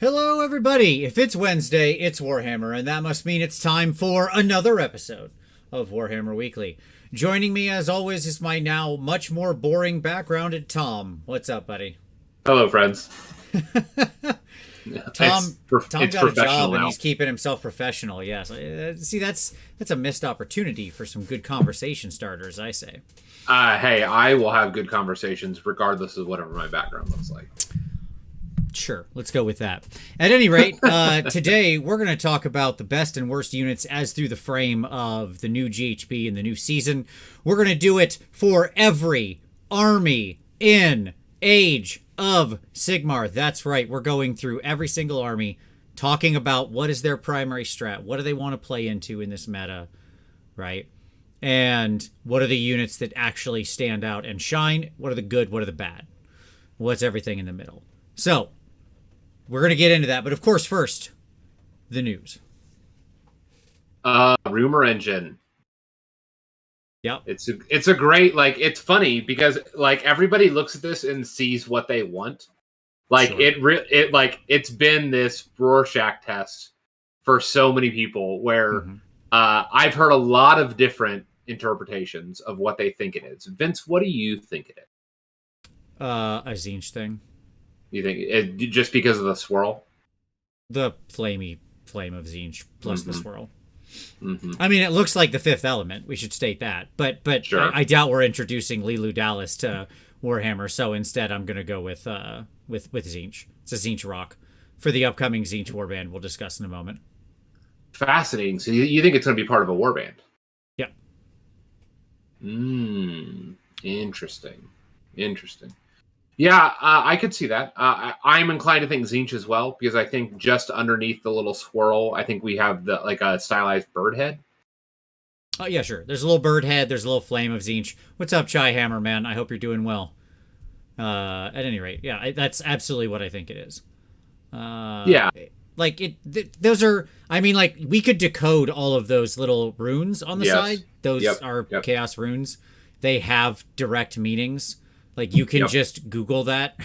Hello, everybody! If it's Wednesday, it's Warhammer, and that must mean it's time for another episode of Warhammer Weekly. Joining me, as always, is my now much more boring backgrounded Tom. What's up, buddy? Hello, friends. Tom got a job, and now. he's keeping himself professional. Yes, see, that's a missed opportunity for some good conversation starters, I say. Hey, I will have good conversations regardless of whatever my background looks like. Sure, let's go with that. At any rate, today we're going to talk about the best and worst units as through the frame of the new GHB and the new season. We're going to do it for every army in Age of Sigmar. That's right, we're going through every single army, talking about what is their primary strat, what do they want to play into in this meta, right? And what are the units that actually stand out and shine? What are the good, what are the bad? What's everything in the middle? So, we're going to get into that, but of course, first, the news. Rumor engine. Yep. It's a great, like, it's funny because, like, everybody looks at this and sees what they want. Like, sure. It's been this Rorschach test for so many people where I've heard a lot of different interpretations of what they think it is. Vince, what do you think it is? A Tzeentch thing. You think just because of the swirl? The flame of Tzeentch plus the swirl. I mean, it looks like the fifth element. We should state that. But sure. I doubt we're introducing Lilu Dallas to Warhammer. So instead, I'm going to go with Tzeentch. It's a Tzeentch rock for the upcoming Tzeentch warband. We'll discuss in a moment. Fascinating. So you think it's going to be part of a warband? Yeah. Interesting. Yeah, I could see that. I'm inclined to think Tzeentch as well, because I think just underneath the little swirl, I think we have a stylized bird head. Oh, yeah, sure. There's a little bird head. There's a little flame of Tzeentch. What's up, Chai Hammer, man? I hope you're doing well. At any rate, yeah, that's absolutely what I think it is. Yeah. Like, those are, I mean, like, we could decode all of those little runes on the side. Those are chaos runes. They have direct meanings. Like, you can just Google that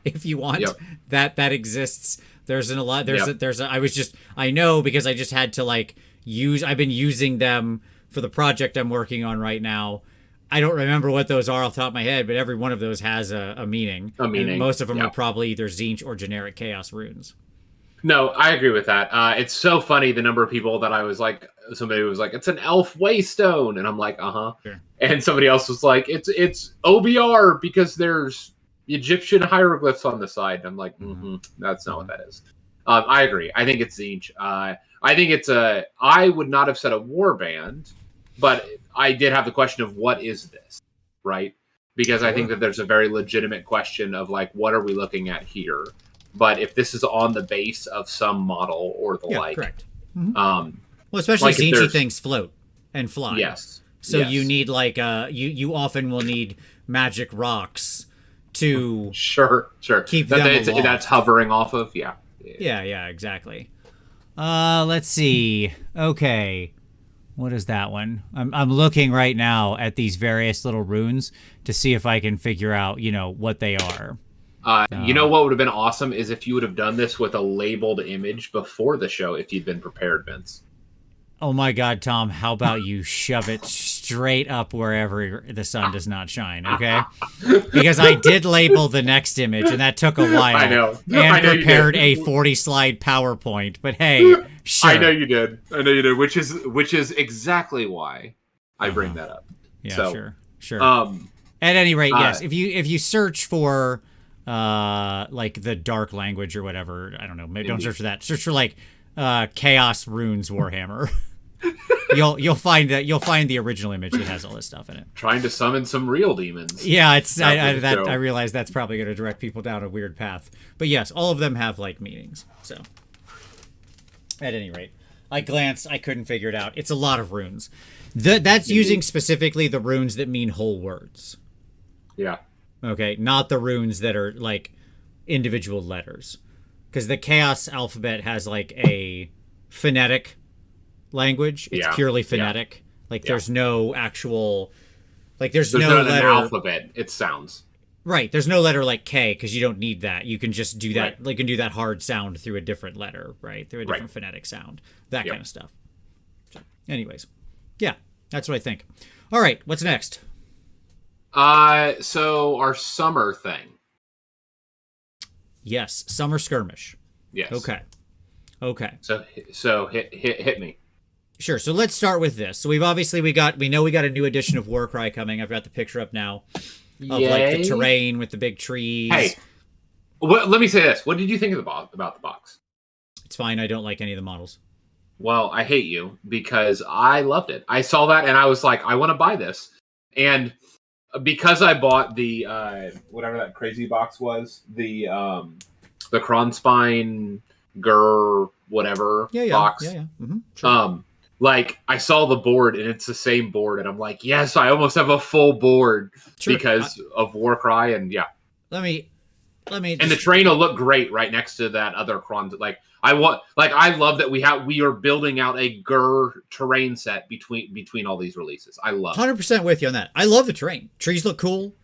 if you want. That exists. There's a lot. I know because I just had to, like, I've been using them for the project I'm working on right now. I don't remember what those are off the top of my head, but every one of those has a meaning. And most of them are probably either Tzeentch or generic chaos runes. No, I agree with that. It's so funny the number of people that I was like, somebody was like, it's an elf waystone, and I'm like, Sure. And somebody else was like, it's OBR because there's Egyptian hieroglyphs on the side. And I'm like, that's not what that is. I agree. I think it's Tzeentch. I think I would not have said a warband, but I did have the question of what is this, right? Because I think that there's a very legitimate question of, like, what are we looking at here? But if this is on the base of some model or the like, correct. Well, especially like Tzeentchy things float and fly. Yes. So you need, like, you often will need magic rocks to sure keep them aloft. That's hovering off of. Yeah, exactly. Let's see. Okay, what is that one? I'm looking right now at these various little runes to see if I can figure out, what they are. You know what would have been awesome is if you would have done this with a labeled image before the show if you'd been prepared, Vince. Oh my God, Tom, how about you shove it straight up wherever the sun does not shine, okay? Because I did label the next image, and that took a while. I know. And prepared a 40-slide PowerPoint, but hey, sure. I know you did, which is exactly why I bring that up. Yeah, so, sure. At any rate, yes, if you search for like the dark language or whatever, I don't know, maybe don't search for that. Search for, like, Chaos Runes Warhammer. you'll find the original image that has all this stuff in it. Trying to summon some real demons. Yeah, I realize that's probably going to direct people down a weird path. But yes, all of them have, like, meanings. So, at any rate, I glanced, I couldn't figure it out. It's a lot of runes. That's using specifically the runes that mean whole words. Yeah. Okay, not the runes that are, like, individual letters. Because the Chaos alphabet has, like, a phonetic language. It's purely phonetic. Like, there's no actual... Like, there's no letter... an alphabet. It sounds. Right. There's no letter like K because you don't need that. You can just do that. Right. Like, you can do that hard sound through a different letter, right? Through a different Right. phonetic sound. That Yep. kind of stuff. So, anyways. Yeah, that's what I think. All right. What's next? So our summer thing. Yes. Summer Skirmish. Yes. Okay. Okay. So hit me. Sure. So let's start with this. So we know we got a new edition of Warcry coming. I've got the picture up now of like the Yay. terrain with the big trees. Hey, let me say this. What did you think of about the box? It's fine. I don't like any of the models. Well, I hate you because I loved it. I saw that and I was like, I want to buy this. And because I bought the whatever that crazy box was, the Kronspine Gur whatever box. Yeah. Mm-hmm. Sure. Like I saw the board and it's the same board and I'm like, yes, I almost have a full board because of Warcry and yeah. Let me. And the terrain will look great right next to that other Kron. I love that we are building out a Gur terrain set between all these releases. I love 100% with you on that. I love the terrain. Trees look cool.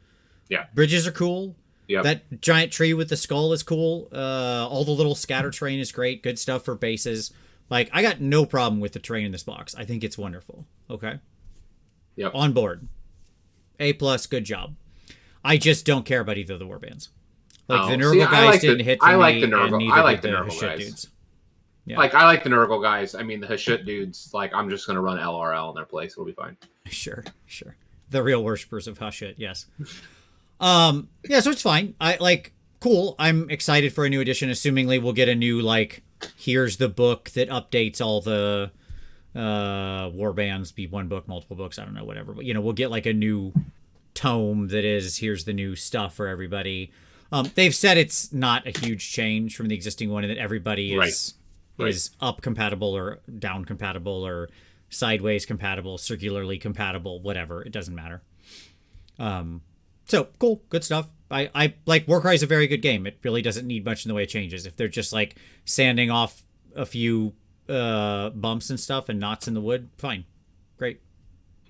Yeah. Bridges are cool. Yeah. That giant tree with the skull is cool. All the little scatter terrain is great. Good stuff for bases. Like, I got no problem with the terrain in this box. I think it's wonderful. Okay. Yep. On board. A+, good job. I just don't care about either of the warbands. Like, the Nurgle guys didn't hit for me. I like the Nurgle. I like the Nurgle Nurgle guys. Dudes. Yeah. Like, I like the Nurgle guys. I mean, the Hashut dudes, like, I'm just going to run LRL in their place. It'll be fine. Sure. The real worshippers of Hashut, yes. Yeah, so it's fine. Cool. I'm excited for a new edition. Assumingly, we'll get a new, like, here's the book that updates all the warbands, be one book, multiple books, I don't know, whatever. But, we'll get, like, a new tome that is, here's the new stuff for everybody. They've said it's not a huge change from the existing one and that everybody is up compatible or down compatible or sideways compatible, circularly compatible, whatever. It doesn't matter. So cool, good stuff. I like Warcry is a very good game. It really doesn't need much in the way of changes. If they're just like sanding off a few bumps and stuff and knots in the wood, fine, great.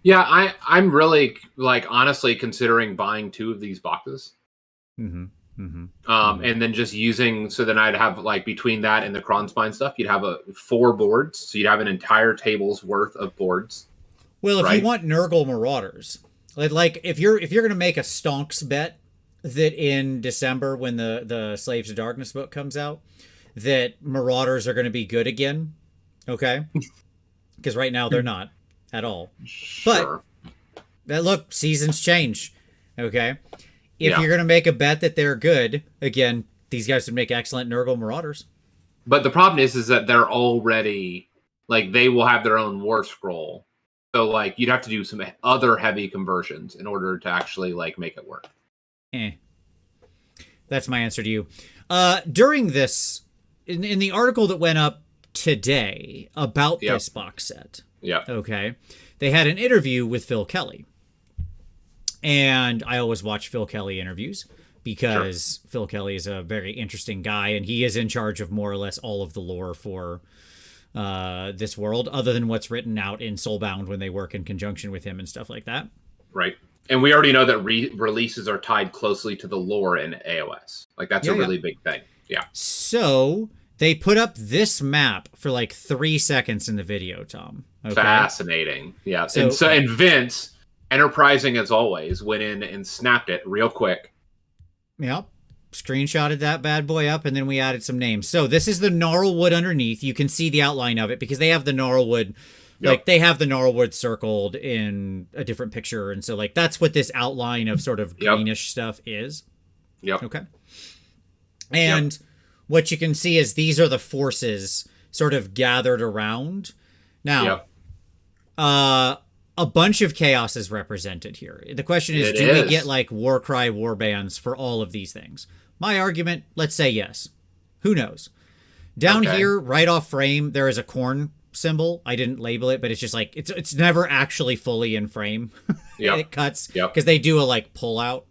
Yeah, I'm really honestly considering buying 2 of these boxes. Mm-hmm. And then just using, so then I'd have between that and the Kronspine stuff, you'd have 4 boards, so you'd have an entire table's worth of boards. Well, if you want Nurgle Marauders, like if you're gonna make a stonks bet that in December when the Slaves of Darkness book comes out, that Marauders are gonna be good again, okay? Because right now they're not at all. Sure. But look, seasons change, okay? If you're going to make a bet that they're good, again, these guys would make excellent Nurgle Marauders. But the problem is that they're already, they will have their own war scroll. So, you'd have to do some other heavy conversions in order to actually, make it work. That's my answer to you. During this, in the article that went up today about this box set, okay, they had an interview with Phil Kelly. And I always watch Phil Kelly interviews because Phil Kelly is a very interesting guy, and he is in charge of more or less all of the lore for this world, other than what's written out in Soulbound when they work in conjunction with him and stuff like that. Right. And we already know that releases are tied closely to the lore in AOS. That's a really big thing. Yeah. So they put up this map for 3 seconds in the video, Tom. Okay? Fascinating. Yeah. And Vince, enterprising as always, went in and snapped it real quick. Yep. Screenshotted that bad boy up, and then we added some names. So this is the gnarlwood underneath. You can see the outline of it because they have the gnarlwood, they have the gnarlwood circled in a different picture. And so that's what this outline of sort of greenish stuff is. Yep. Okay. And what you can see is these are the forces sort of gathered around. Now, a bunch of chaos is represented here. The question is, do we get Warcry warbands for all of these things? My argument, let's say yes. Who knows? Down here, right off frame, there is a corn symbol. I didn't label it, but it's just it's never actually fully in frame. It cuts because they do a pull out,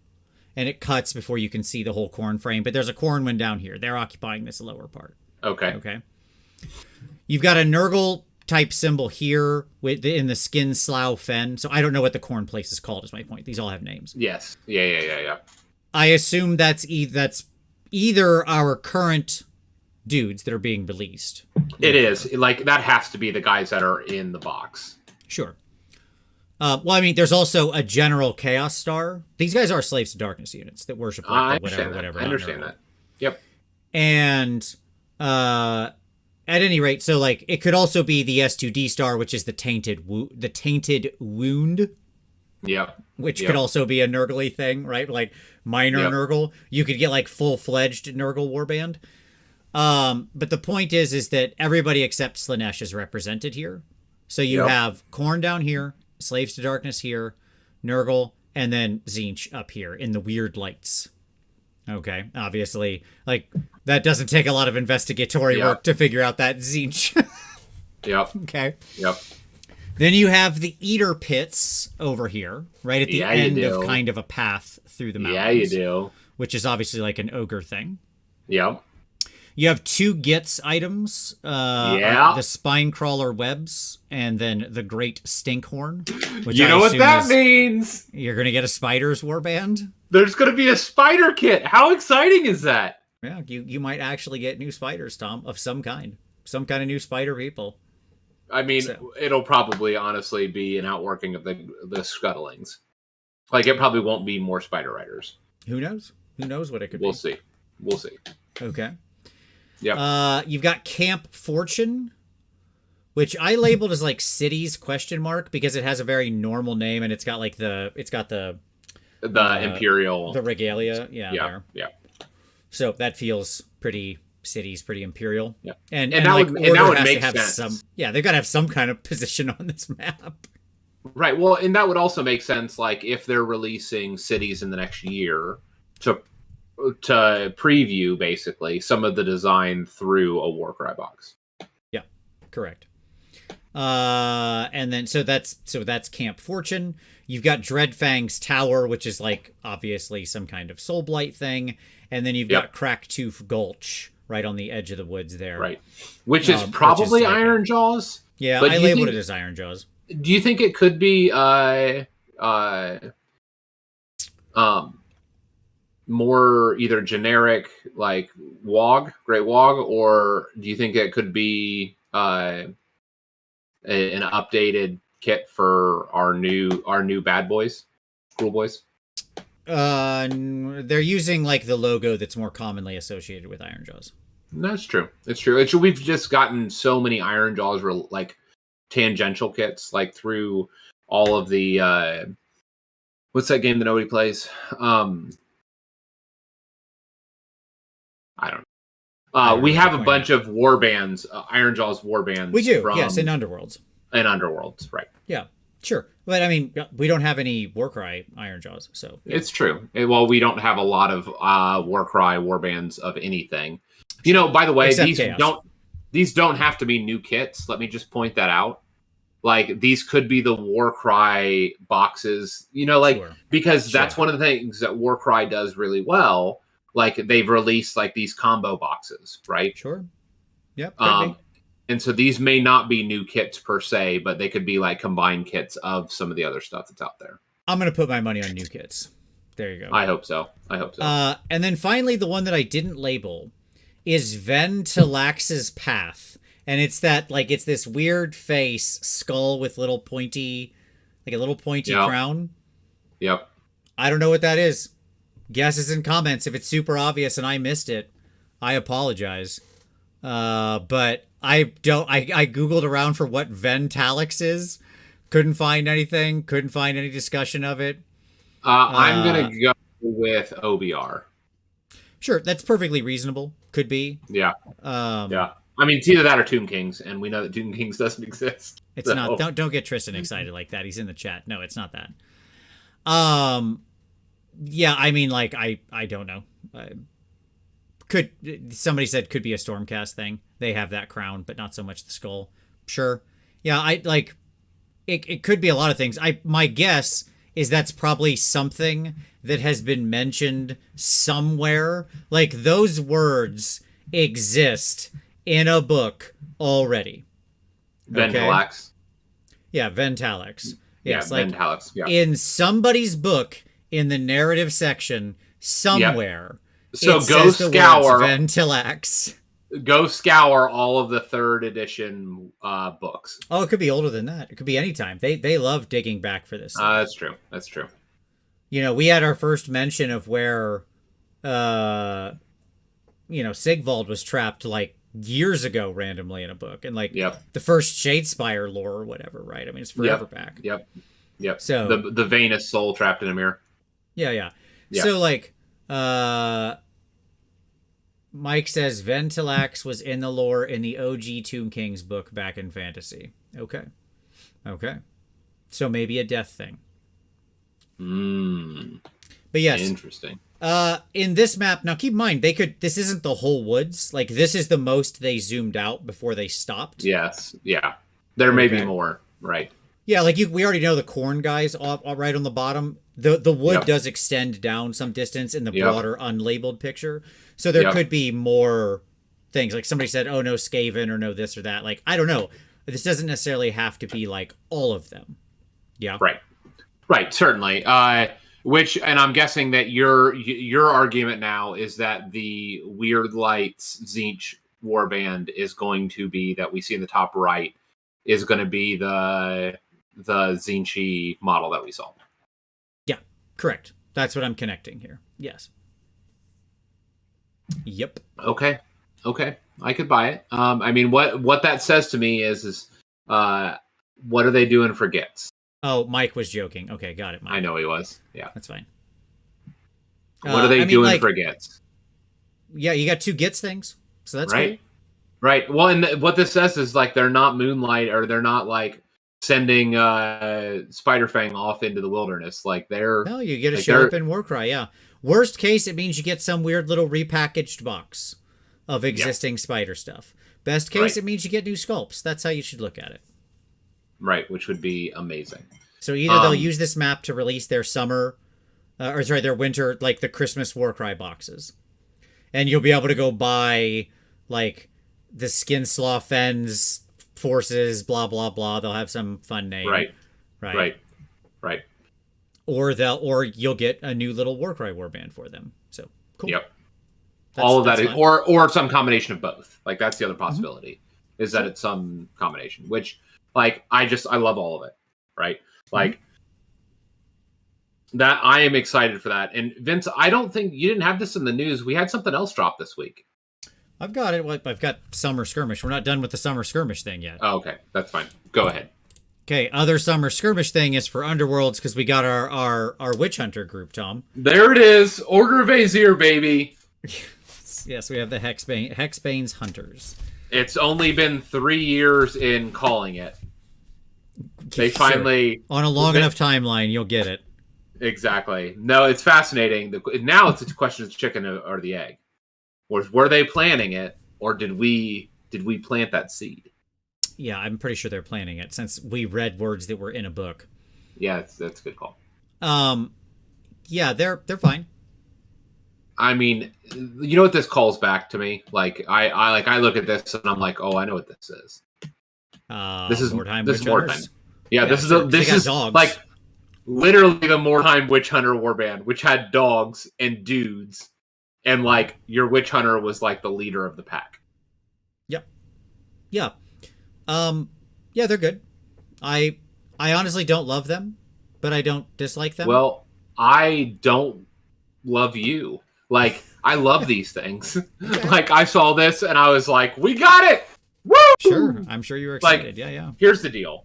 and it cuts before you can see the whole corn frame. But there's a corn one down here. They're occupying this lower part. Okay. You've got a Nurgle type symbol here in the Skin Slough Fen. So I don't know what the corn place is called, is my point. These all have names. Yes. Yeah. I assume that's either our current dudes that are being released. It is. Like, that has to be the guys that are in the box. Sure. Well, I mean, there's also a general Chaos Star. These guys are Slaves to Darkness units that worship like whatever. I understand that. Yep. And at any rate, so like it could also be the S2D Star, which is the tainted wound. Yep. Which could also be a Nurgle thing, right? Like minor Nurgle. You could get like full-fledged Nurgle warband. But the point is that everybody except Slaanesh is represented here. So you have Khorne down here, Slaves to Darkness here, Nurgle, and then Tzeentch up here in the weird lights. Okay, obviously, like, that doesn't take a lot of investigatory work to figure out that Tzeentch. Yep. Okay. Yep. Then you have the Eater Pits over here, right at the end of kind of a path through the mountains. Yeah, you do. Which is obviously like an ogre thing. Yep. You have 2 Gits items. The Spine Crawler Webs, and then the Great Stinkhorn. Which you know what that means? You're going to get a Spider's Warband? There's going to be a spider kit. How exciting is that? Yeah, you might actually get new spiders, Tom, of some kind. Some kind of new spider people. I mean, it'll probably honestly be an outworking of the Scuttlings. Like, it probably won't be more Spider Riders. Who knows? Who knows what it could be? We'll see. Okay. Yeah. You've got Camp Fortune, which I labeled as like cities ? Because it has a very normal name and it's got like the Imperial, the regalia. Yeah. So that feels pretty cities, pretty Imperial. Yeah. And that like, would make sense. They've got to have some kind of position on this map. Right. Well, and that would also make sense, like, if they're releasing cities in the next year to preview basically some of the design through a Warcry box. Yeah, correct. And then so that's Camp Fortune. You've got Dreadfang's Tower, which is like obviously some kind of Soulblight thing, and then you've got Cracktooth Gulch right on the edge of the woods there. Right. Which is probably like Ironjaws. Yeah, I labeled it as Ironjaws. Do you think it could be more either generic like Great Wog, or do you think it could be an updated kit for our new bad boys, School Boys? They're using like the logo that's more commonly associated with Ironjaws. That's true. It's true. We've just gotten so many Ironjaws like tangential kits, like through all of the what's that game that nobody plays? I don't know. We have a bunch of warbands, Ironjaw's warbands. We do, yes, in Underworlds. In Underworlds, right. Yeah, sure. But, I mean, we don't have any Warcry Ironjaws, so... Yeah. It's true. Well, we don't have a lot of Warcry warbands of anything. You know, by the way, these don't have to be new kits. Let me just point that out. Like, these could be the Warcry boxes, you know, like, because that's one of the things that Warcry does really well. Like, they've released like these combo boxes, right? Sure. Yep. And so these may not be new kits per se, but they could be like combined kits of some of the other stuff that's out there. I'm gonna put my money on new kits. There you go. I hope so. And then finally, the one that I didn't label is Ventilax's Path, and it's this weird face skull with a little pointy crown. Yep. I don't know what that is. Guesses in comments. If it's super obvious and I missed it, I apologize. But I Googled around for what Ventalix is. Couldn't find anything. Couldn't find any discussion of it. I'm going to go with OBR. Sure. That's perfectly reasonable. Could be. Yeah. Yeah. I mean, it's either that or Tomb Kings, and we know that Tomb Kings doesn't exist. It's not. Don't get Tristan excited like that. He's in the chat. No, it's not that. Yeah, I mean, like, I don't know. Somebody said could be a Stormcast thing. They have that crown, but not so much the skull. Sure. Yeah, it could be a lot of things. My guess is that's probably something that has been mentioned somewhere. Like, those words exist in a book already. Ventalax. Yeah, Ventalax. Yes, Ventalax. Yeah. In somebody's book, in the narrative section, somewhere. So it go says the scour. words Ventilax. Go scour all of the 3rd edition books. Oh, it could be older than that. It could be any time. They love digging back for this stuff. That's true. That's true. You know, we had our first mention of where, Sigvald was trapped like years ago randomly in a book, and like the first Shadespire lore or whatever, right? I mean, it's forever back. Yep. So the vainest soul trapped in a mirror. Yeah. So like, Mike says Ventilax was in the lore in the OG Tomb Kings book back in Fantasy. Okay. So maybe a death thing. But yes. Interesting. In this map, now keep in mind, this isn't the whole woods. Like, this is the most they zoomed out before they stopped. Yes. Yeah. There may be more. Right. Yeah, like we already know the corn guys right on the bottom. The wood does extend down some distance in the broader unlabeled picture. So there could be more things. Like somebody said, oh, no Skaven or no this or that. Like, I don't know. This doesn't necessarily have to be like all of them. Yeah. Right. Certainly. And I'm guessing that your argument now is that the Weird Lights Tzeentch warband is going to be, that we see in the top right, is going to be the Tzeentch model that we saw. Yeah, correct. That's what I'm connecting here. Yes. Yep. Okay. I could buy it. I mean, what that says to me is what are they doing for Gits? Oh, Mike was joking. Okay, got it, Mike. I know he was. Yeah. That's fine. What are they doing for Gits? Yeah, you got 2 Gits things. So that's right. Cool. Right. Well, and what this says is like they're not Moonlight, or they're not like sending Spiderfang off into the wilderness. Like they're you get a show up in Warcry. Yeah. Worst case, it means you get some weird little repackaged box of existing spider stuff. Best case, it means you get new sculpts. That's how you should look at it. Right, which would be amazing. So either they'll use this map to release their their winter, like the Christmas Warcry boxes, and you'll be able to go buy like the Skinslaw Fens forces, blah blah blah. They'll have some fun name. Right. Or you'll get a new little Warcry warband for them. So cool. Yep. All of that, or some combination of both. Like that's the other possibility, is that it's some combination. Which, like, I love all of it. Right. Like that. I am excited for that. And Vince, I don't think you didn't have this in the news. We had something else drop this week. I've got it. I've got Summer Skirmish. We're not done with the Summer Skirmish thing yet. Oh, okay, that's fine. Go ahead. Okay, other Summer Skirmish thing is for Underworlds, because we got our Witch Hunter group, Tom. There it is. Order of Aesir, baby. Yes, we have the Hexbane's Hunters. It's only been 3 years in calling it. They finally... On a long enough timeline, you'll get it. Exactly. No, it's fascinating. Now it's a question of the chicken or the egg. Were they planning it, or did we plant that seed? Yeah, I'm pretty sure they're planning it, since we read words that were in a book. Yeah, that's a good call. Yeah, they're fine. I mean, you know what this calls back to me? Like I look at this and I'm like, oh, I know what this is. This is Mordheim. Yeah, this is dogs. Like literally the Mordheim Witch Hunter warband, which had dogs and dudes, and like your Witch Hunter was like the leader of the pack. Yep. Yeah. Yeah, they're good. I honestly don't love them, but I don't dislike them. Well, I don't love you. Like, I love these things. Okay. Like, I saw this and I was like, we got it! Woo! Sure. I'm sure you were excited. Like, yeah. Here's the deal.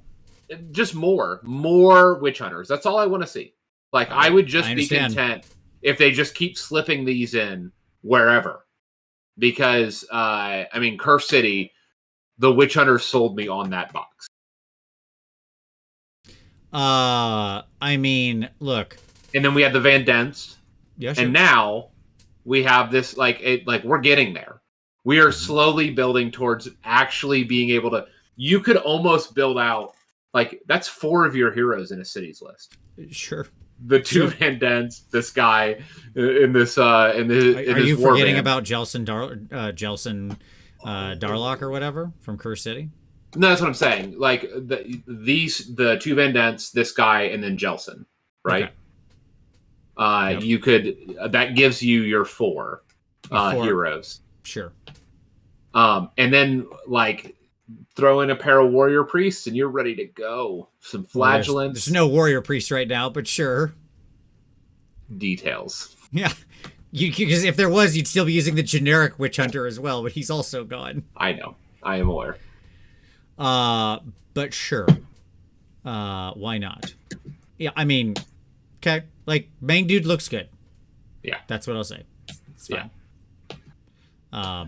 Just more Witch Hunters. That's all I want to see. Like, I would just be content if they just keep slipping these in wherever. Because, I mean, Curse City, the Witch Hunters sold me on that box. I mean, look. And then we had the Van Dents. Yeah, sure. And now we have this, like we're getting there. We are slowly building towards actually being able to, you could almost build out, like, that's 4 of your heroes in a city's list. Sure. The 2 Van Dents, this guy in this, Are you forgetting about Jelson Darlock or whatever from Curse City? No, that's what I'm saying. Like, the 2 Van Dents, this guy, and then Jelson, right? Okay. You could that gives you your four heroes. Sure. And then like throw in a pair of warrior priests and you're ready to go. Some flagellants. Well, there's no warrior priest right now, but sure. Details. Yeah. Because if there was, you'd still be using the generic witch hunter as well, but he's also gone. I know. I am aware. But sure. Why not? Yeah, I mean, okay. Like, main dude looks good. Yeah. That's what I'll say. It's fine. Yeah.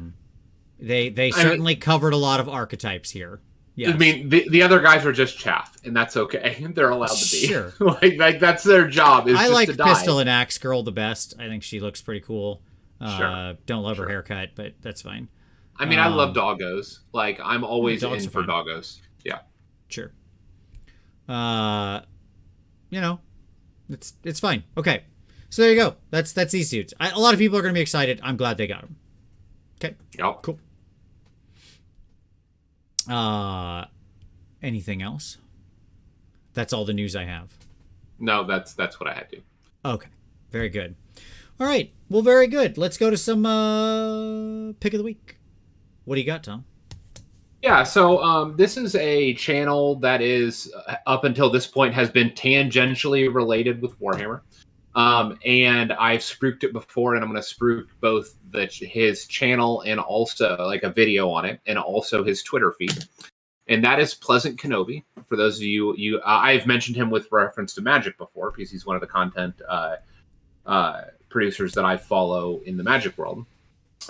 They certainly covered a lot of archetypes here. Yes. I mean, the other guys are just chaff, and that's okay. They're allowed to be. Sure. like that's their job. Is I just like to die. Pistol and Axe Girl the best. I think she looks pretty cool. Sure. Don't love her haircut, but that's fine. I mean, I love doggos. Like, I'm always in for doggos. Yeah. Sure. You know, it's fine. Okay. So there you go. That's these dudes. A lot of people are going to be excited. I'm glad they got them. Okay. Yep. Cool. Anything else? That's all the news I have. No, that's what I had to. Okay. Very good. All right. Well, very good. Let's go to some pick of the week. What do you got, Tom? Yeah, so this is a channel that is, up until this point, has been tangentially related with Warhammer. And I've spruiked it before, and I'm going to spruik both his channel and also like a video on it, and also his Twitter feed. And that is Pleasant Kenobi. For those of you, I've mentioned him with reference to Magic before, because he's one of the content producers that I follow in the Magic world.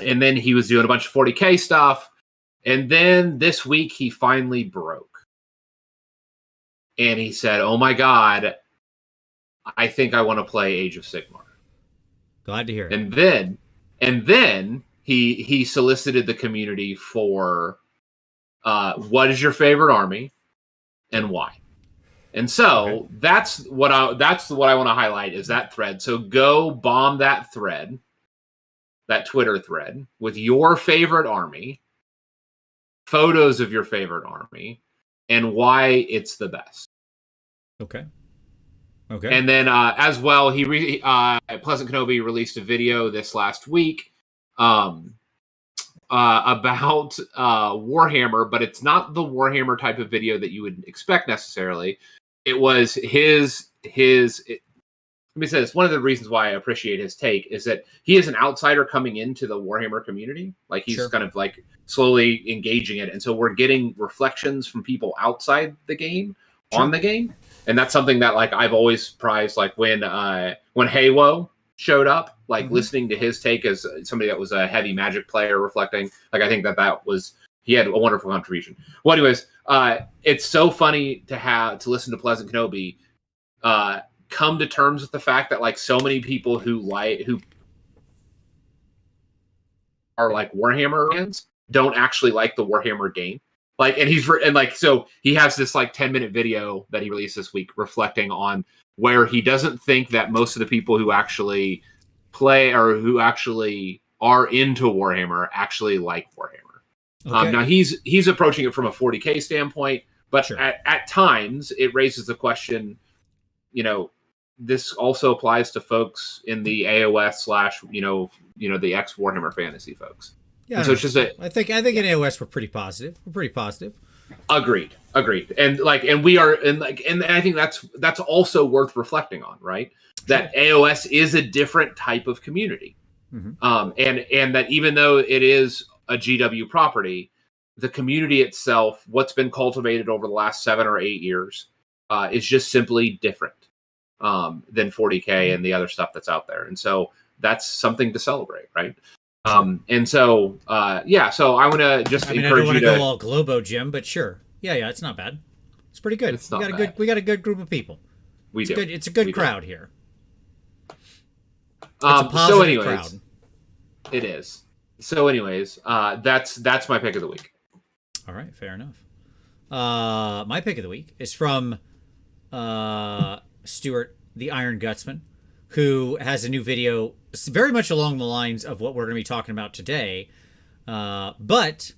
And then he was doing a bunch of 40K stuff. And then this week he finally broke. And he said, "Oh my God, I think I want to play Age of Sigmar." Glad to hear it. And then he solicited the community for what is your favorite army and why. And so that's what I want to highlight is that thread. So go bomb that thread, that Twitter thread, with your favorite army, photos of your favorite army, and why it's the best. Okay. And then as well, Pleasant Kenobi released a video this last week about Warhammer, but it's not the Warhammer type of video that you would expect necessarily. It was let me say this. One of the reasons why I appreciate his take is that he is an outsider coming into the Warhammer community. Like he's kind of like slowly engaging it. And so we're getting reflections from people outside the game on the game. And that's something that like I've always prized, like when Halo showed up, like listening to his take as somebody that was a heavy Magic player reflecting, like I think that was, he had a wonderful contribution. Well, anyways, it's so funny to listen to Pleasant Kenobi come to terms with the fact that like so many people who are like Warhammer fans don't actually like the Warhammer game. Like, so he has this like 10-minute video that he released this week reflecting on where he doesn't think that most of the people who actually play or who actually are into Warhammer actually like Warhammer. Okay. Now he's approaching it from a 40K standpoint, but at times it raises the question, you know, this also applies to folks in the AOS / the ex Warhammer Fantasy folks. Yeah, so it's just I think in AOS we're pretty positive. Agreed. And I think that's also worth reflecting on, right? That AOS is a different type of community. And that even though it is a GW property, the community itself, what's been cultivated over the last 7 or 8 years, is just simply different than 40K and the other stuff that's out there. And so that's something to celebrate, right? And so, so I want to just encourage you to... I don't want to go all Globo, Jim, but sure. Yeah, it's not bad. It's pretty good. We got a good group of people. It's a good crowd here. It's a positive crowd. It is. So anyways, that's my pick of the week. All right, fair enough. My pick of the week is from Stuart, the Iron Gutsman, who has a new video very much along the lines of what we're going to be talking about today. But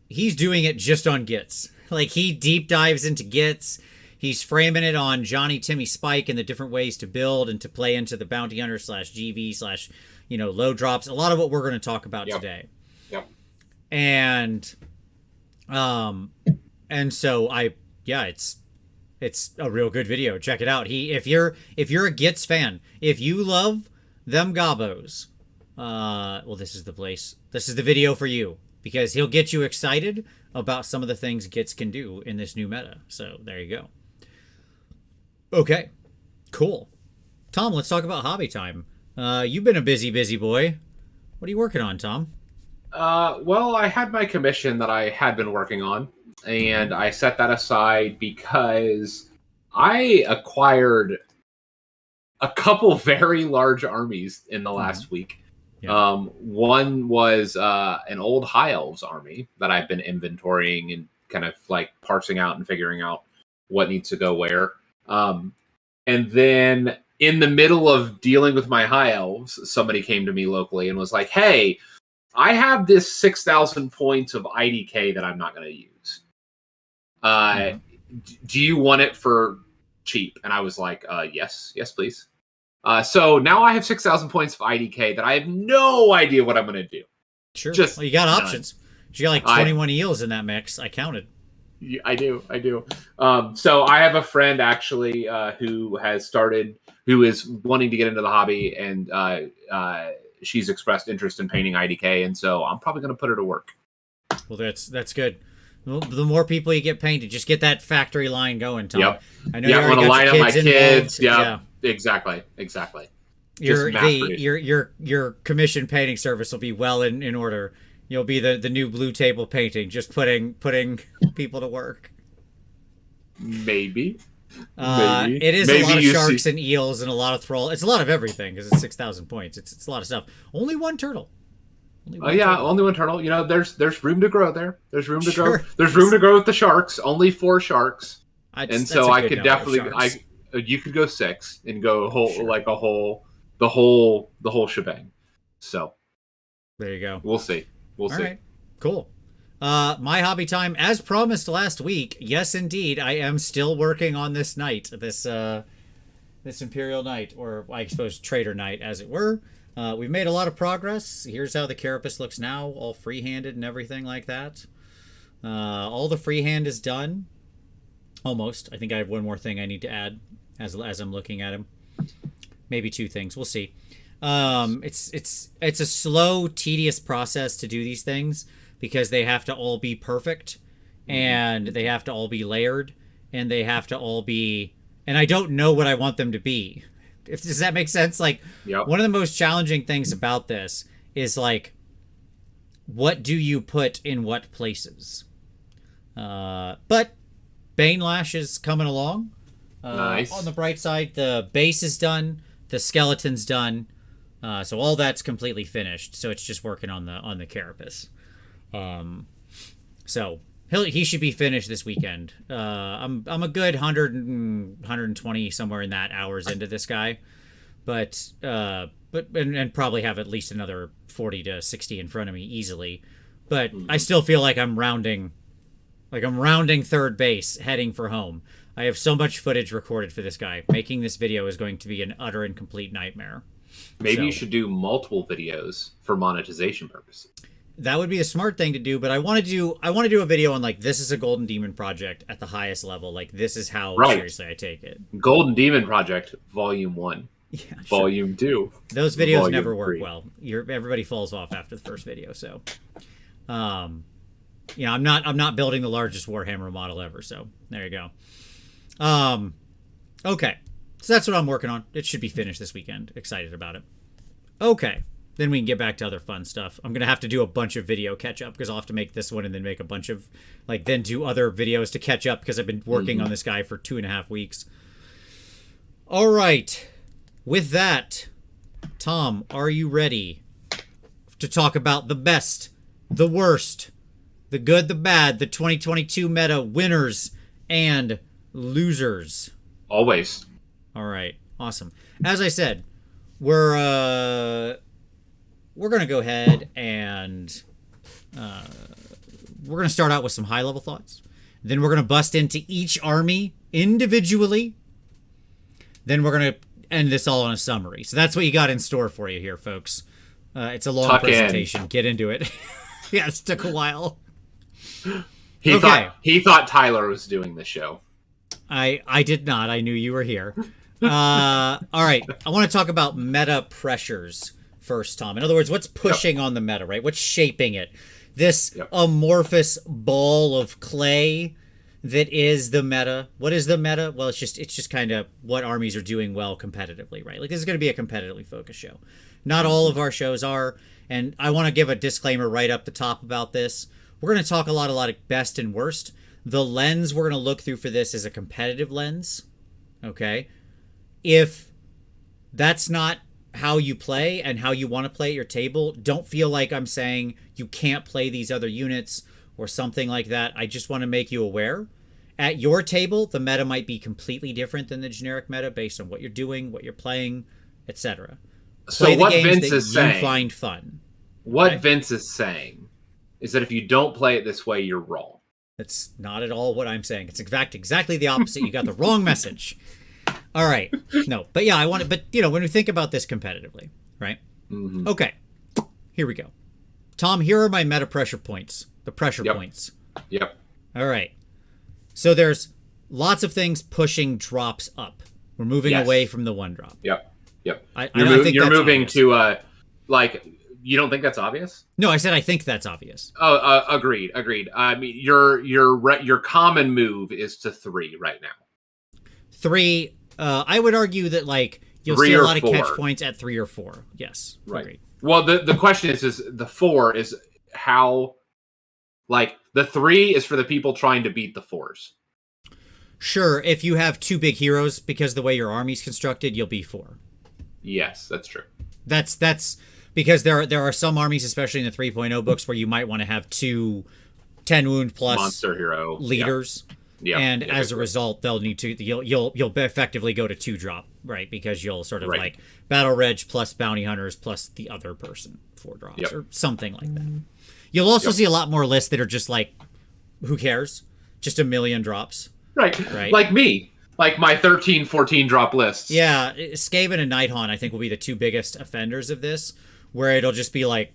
he's doing it just on Gits. Like, he deep dives into Gits. He's framing it on Johnny Timmy Spike and the different ways to build and to play into the bounty hunter / GV / low drops. A lot of what we're going to talk about today. Yep. And so it's a real good video. Check it out. If you're a Gits fan, if you love them Gobos, this is the place. This is the video for you, because he'll get you excited about some of the things Gits can do in this new meta. So there you go. Okay, cool. Tom, let's talk about hobby time. You've been a busy boy. What are you working on, Tom? Well, I had my commission that I had been working on, and I set that aside because I acquired a couple very large armies in the last week. Yeah. One was an old High Elves army that I've been inventorying and kind of like parsing out and figuring out what needs to go where. And then in the middle of dealing with my High Elves, somebody came to me locally and was like, hey, I have this 6,000 points of IDK that I'm not going to use. Do you want it for cheap? And I was like, yes, please. So now I have 6,000 points of IDK that I have no idea what I'm going to do. Sure. You got options. You got like 21 eels in that mix. I counted. Yeah, I do. So I have a friend actually who is wanting to get into the hobby, and she's expressed interest in painting IDK, and so I'm probably going to put her to work. Well, that's good. The more people you get painted, just get that factory line going, Tom. Yep. I know you want to line up my kids. Yeah. Exactly. Your commission painting service will be well in order. You'll be the new blue table painting, just putting people to work. Maybe. It is a lot of sharks and eels and a lot of thrall. It's a lot of everything because it's 6,000 points. It's a lot of stuff. Only one turtle. Only one turtle. There's room to grow there. There's room to grow. There's room to grow with the sharks. Only 4 sharks. And so I could definitely you could go 6 and go the whole shebang. So there you go. We'll see. All right. Cool. My hobby time, as promised last week. Yes, indeed, I am still working on this knight, this Imperial Knight, or I suppose Trader Knight, as it were. We've made a lot of progress. Here's how the carapace looks now, all free-handed and everything like that. All the freehand is done. Almost. I think I have one more thing I need to add as I'm looking at him. Maybe 2 things. We'll see. It's a slow, tedious process to do these things because they have to all be perfect, and they have to all be layered, and they have to all be... And I don't know what I want them to be. Does that make sense? One of the most challenging things about this is, what do you put in what places? But Banelash is coming along. Nice. On the bright side, the base is done. The skeleton's done. So all that's completely finished. So it's just working on the carapace. So he should be finished this weekend. I'm a good 120 somewhere in that hours into this guy, but probably have at least another 40 to 60 in front of me easily. But I still feel like I'm rounding third base, heading for home. I have so much footage recorded for this guy. Making this video is going to be an utter and complete nightmare. Maybe you should do multiple videos for monetization purposes. That would be a smart thing to do, but I want to do a video on this is a Golden Demon project at the highest level. This is how seriously I take it. Golden Demon Project Volume 1. Yeah, Volume 2. Those videos never work well. Everybody falls off after the first video, so I'm not building the largest Warhammer model ever, so there you go. Okay. So that's what I'm working on. It should be finished this weekend. Excited about it. Okay. Then we can get back to other fun stuff. I'm going to have to do a bunch of video catch up because I'll have to make this one and then make a bunch of then do other videos to catch up because I've been working on this guy for 2.5 weeks. All right. With that, Tom, are you ready to talk about the best, the worst, the good, the bad, the 2022 meta winners and losers? Always. All right. Awesome. As I said, we're going to go ahead and we're going to start out with some high-level thoughts. Then we're going to bust into each army individually. Then we're going to end this all on a summary. So that's what you got in store for you here, folks. It's a long presentation. Get into it. Yeah, it took a while. He thought Tyler was doing the show. I did not. I knew you were here. All right. I want to talk about meta pressures first, Tom. In other words, what's pushing on the meta, right? What's shaping it? This amorphous ball of clay that is the meta. What is the meta? Well, it's just kind of what armies are doing well competitively, right? Like, this is going to be a competitively focused show. Not all of our shows are, and I want to give a disclaimer right up the top about this. We're going to talk a lot of best and worst. The lens we're going to look through for this is a competitive lens, okay? If that's not how you play and how you want to play at your table, don't feel like I'm saying you can't play these other units or something like that. I just want to make you aware. At your table, the meta might be completely different than the generic meta based on what you're doing, what you're playing, etc. So what Vince is saying, you find fun. What Vince is saying is that if you don't play it this way, you're wrong. That's not at all what I'm saying. It's exactly the opposite. You got the wrong message. All right. No, but yeah, when we think about this competitively, right? Mm-hmm. Okay. Here we go. Tom, here are my meta pressure points. The pressure points. Yep. All right. So there's lots of things pushing drops up. We're moving away from the 1 drop. Yep. You're moving to you don't think that's obvious? No, I said I think that's obvious. Oh, agreed. I mean, your common move is to 3 right now. 3. I would argue that you'll see a lot of catch points at 3 or 4. Yes. Right. Agreed. Well, the question is the 4 is how, the 3 is for the people trying to beat the 4s. Sure. If you have 2 big heroes, because the way your army's constructed, you'll be 4. Yes, that's true. That's because there are some armies, especially in the 3.0 books, where you might want to have 2 10 wound plus monster hero leaders. Yeah. And as a result, they'll need to you'll effectively go to 2 drop, right? Because you'll sort of battle reg plus bounty hunters plus the other person 4 drops or something like that. You'll also see a lot more lists that are just who cares? Just a million drops. Right. Like me. Like my 13, 14 drop lists. Yeah, Skaven and Nighthaunt, I think, will be the 2 biggest offenders of this, where it'll just be a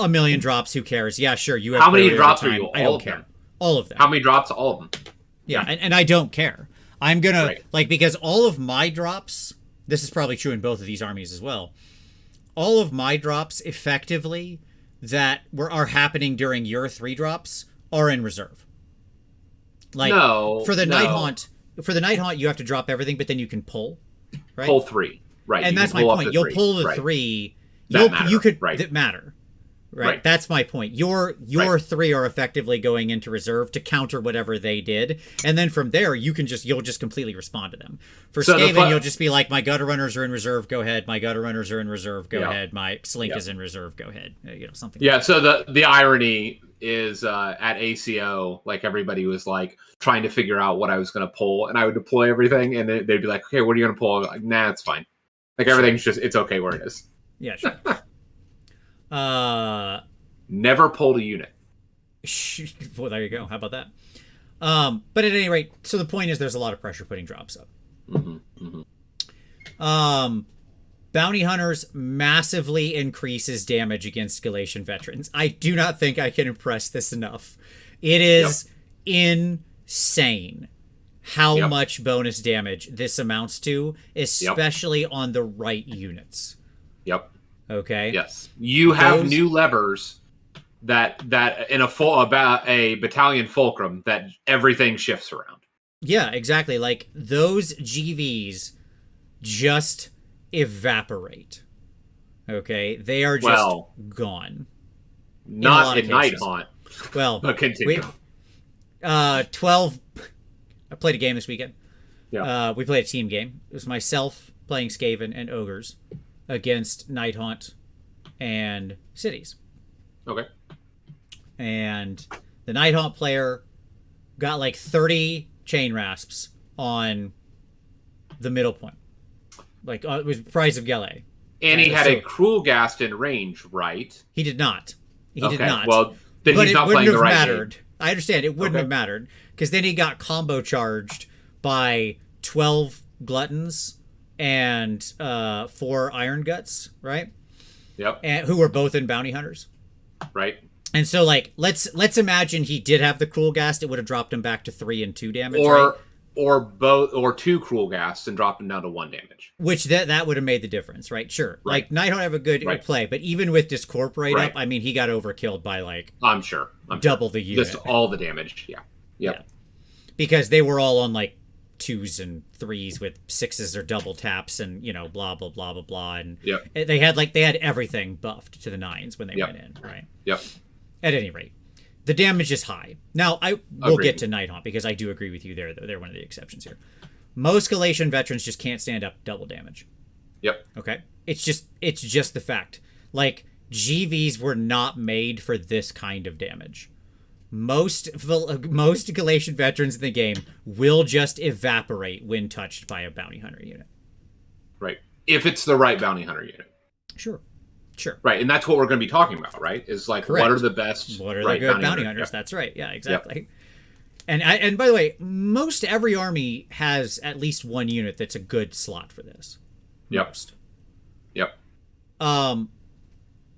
million drops, who cares? Yeah, sure, you have how many drops are you? I don't care. All of them. How many drops? All of them. Yeah, and I don't care. I'm gonna, because all of my drops, this is probably true in both of these armies as well, all of my drops, effectively, that are happening during your 3 drops, are in reserve. For the Nighthaunt, you have to drop everything, but then you can pull, right? Pull 3, right? And that's my point. You'll pull the 3. That matter, right? That's my point. Your 3 are effectively going into reserve to counter whatever they did, and then from there you'll just completely respond to them. For Skaven, you'll just be like, my gutter runners are in reserve. Go ahead. My gutter runners are in reserve. Go ahead. My slink is in reserve. Go ahead. Something. Yeah. So the irony is at ACO, everybody was trying to figure out what I was going to pull, and I would deploy everything, and they'd be like, okay, what are you going to pull? I'm like, nah, it's fine. Everything's just, it's okay where it is. Yeah, sure. Never pulled a unit. Well, there you go. How about that? But at any rate, so the point is there's a lot of pressure putting drops up. Mm-hmm. Mm-hmm. Bounty Hunters massively increases damage against Galatian veterans. I do not think I can impress this enough. It is insane how much bonus damage this amounts to, especially on the right units. Yep. Okay. Yes. You have new levers that in a battalion fulcrum that everything shifts around. Yeah, exactly. Those GVs just evaporate. Okay, they are just gone. Not in Nighthaunt. Well, but continue. 12. I played a game this weekend. Yeah. We played a team game. It was myself playing Skaven and Ogres against Nighthaunt and Cities. Okay. And the Nighthaunt player got 30 chain rasps on the middle point. It was Prize of Galley. And he had a Cruel Ghast in range, right? He did not. He did not. Well, then he's not playing the right game. I understand. It wouldn't have mattered because then he got combo charged by 12 gluttons and 4 iron guts, right? Yep. And who were both in bounty hunters. Right. And so, like, let's imagine he did have the cruel ghast. It would have dropped him back to 3 and 2 damage, or both, or 2 cruel ghasts and dropped him down to 1 damage. Which that would have made the difference, right? Sure. Right. Like, Nighthawk have a good play, but even with Discorporate up, I mean, he got overkilled by, like... I'm sure. Double the unit. Just all the damage, Yep. Yeah. Because they were all on, like, 2s and 3s with 6s or double taps and, you know, blah, blah, blah, blah, blah. And they had everything buffed to the 9s when they went in, right? Yep. At any rate, the damage is high. Now, I will get to Nighthawk because I do agree with you there. They're one of the exceptions here. Most Galatian veterans just can't stand up double damage. Yep. Okay? It's just the fact. Like, GVs were not made for this kind of damage. Most Galatian veterans in the game will just evaporate when touched by a bounty hunter unit. Right. If it's the right bounty hunter unit. Sure. Right, and that's what we're going to be talking about, right? Is like, correct. What are the best? What are the good bounty hunters? Yep. That's right. Yeah, exactly. Yep. And by the way, most every army has at least one unit that's a good slot for this. Most. Yep.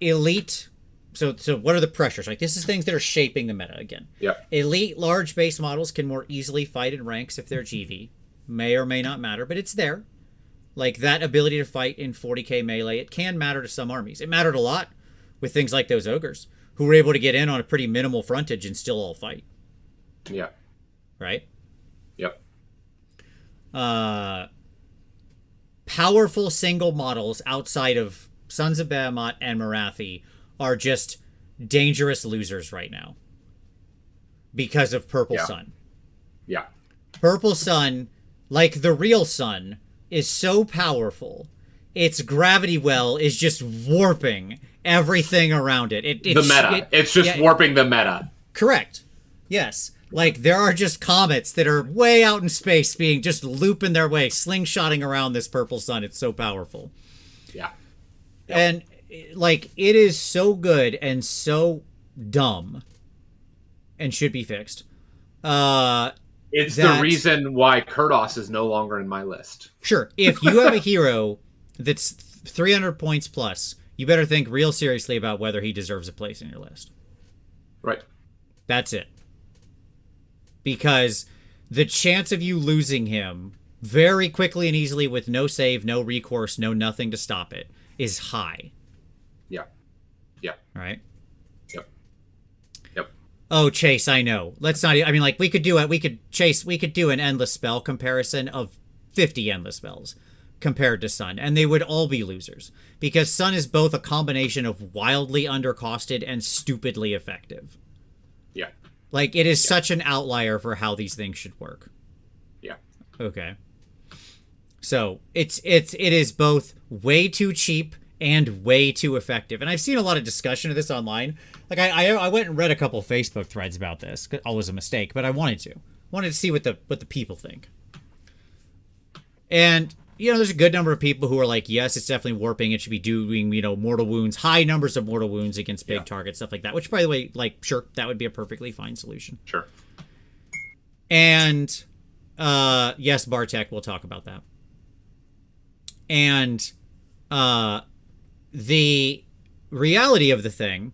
Elite. So what are the pressures? Like, this is things that are shaping the meta again. Yep. Elite large base models can more easily fight in ranks if they're GV. May or may not matter, but it's there. Like, that ability to fight in 40k melee, it can matter to some armies. It mattered a lot with things like those ogres, who were able to get in on a pretty minimal frontage and still all fight. Yeah. Right? Yep. Powerful single models outside of Sons of Behemoth and Marathi are just dangerous losers right now. Because of Purple Sun. Yeah. Purple Sun, like the real sun, is so powerful, its gravity well is just warping everything around it. The meta. It's just warping the meta. Correct. Yes. Like, there are just comets that are way out in space being just looping their way, slingshotting around this purple sun. It's so powerful. Yeah. Yep. And, like, it is so good and so dumb and should be fixed. It's the reason why Kurdos is no longer in my list. Sure. If you have a hero that's 300 points plus, you better think real seriously about whether he deserves a place in your list. Right. That's it. Because the chance of you losing him very quickly and easily with no save, no recourse, no nothing to stop it is high. Yeah. Yeah. Right? Yep. Yep. Oh, Chase, I know. Let's not... I mean, like, we could do an endless spell comparison of 50 endless spells compared to Sun, and they would all be losers. Because Sun is both a combination of wildly undercosted and stupidly effective. Yeah. Like, it is such an outlier for how these things should work. Yeah. Okay. So, it is both way too cheap and way too effective. And I've seen a lot of discussion of this online. Like, I went and read a couple Facebook threads about this. Always a mistake, but I wanted to see what the people think. And, you know, there's a good number of people who are like, yes, it's definitely warping. It should be doing, you know, mortal wounds, high numbers of mortal wounds against big targets, stuff like that. Which, by the way, like, sure, that would be a perfectly fine solution. Sure. And, yes, Bartek, we'll talk about that. And, the reality of the thing,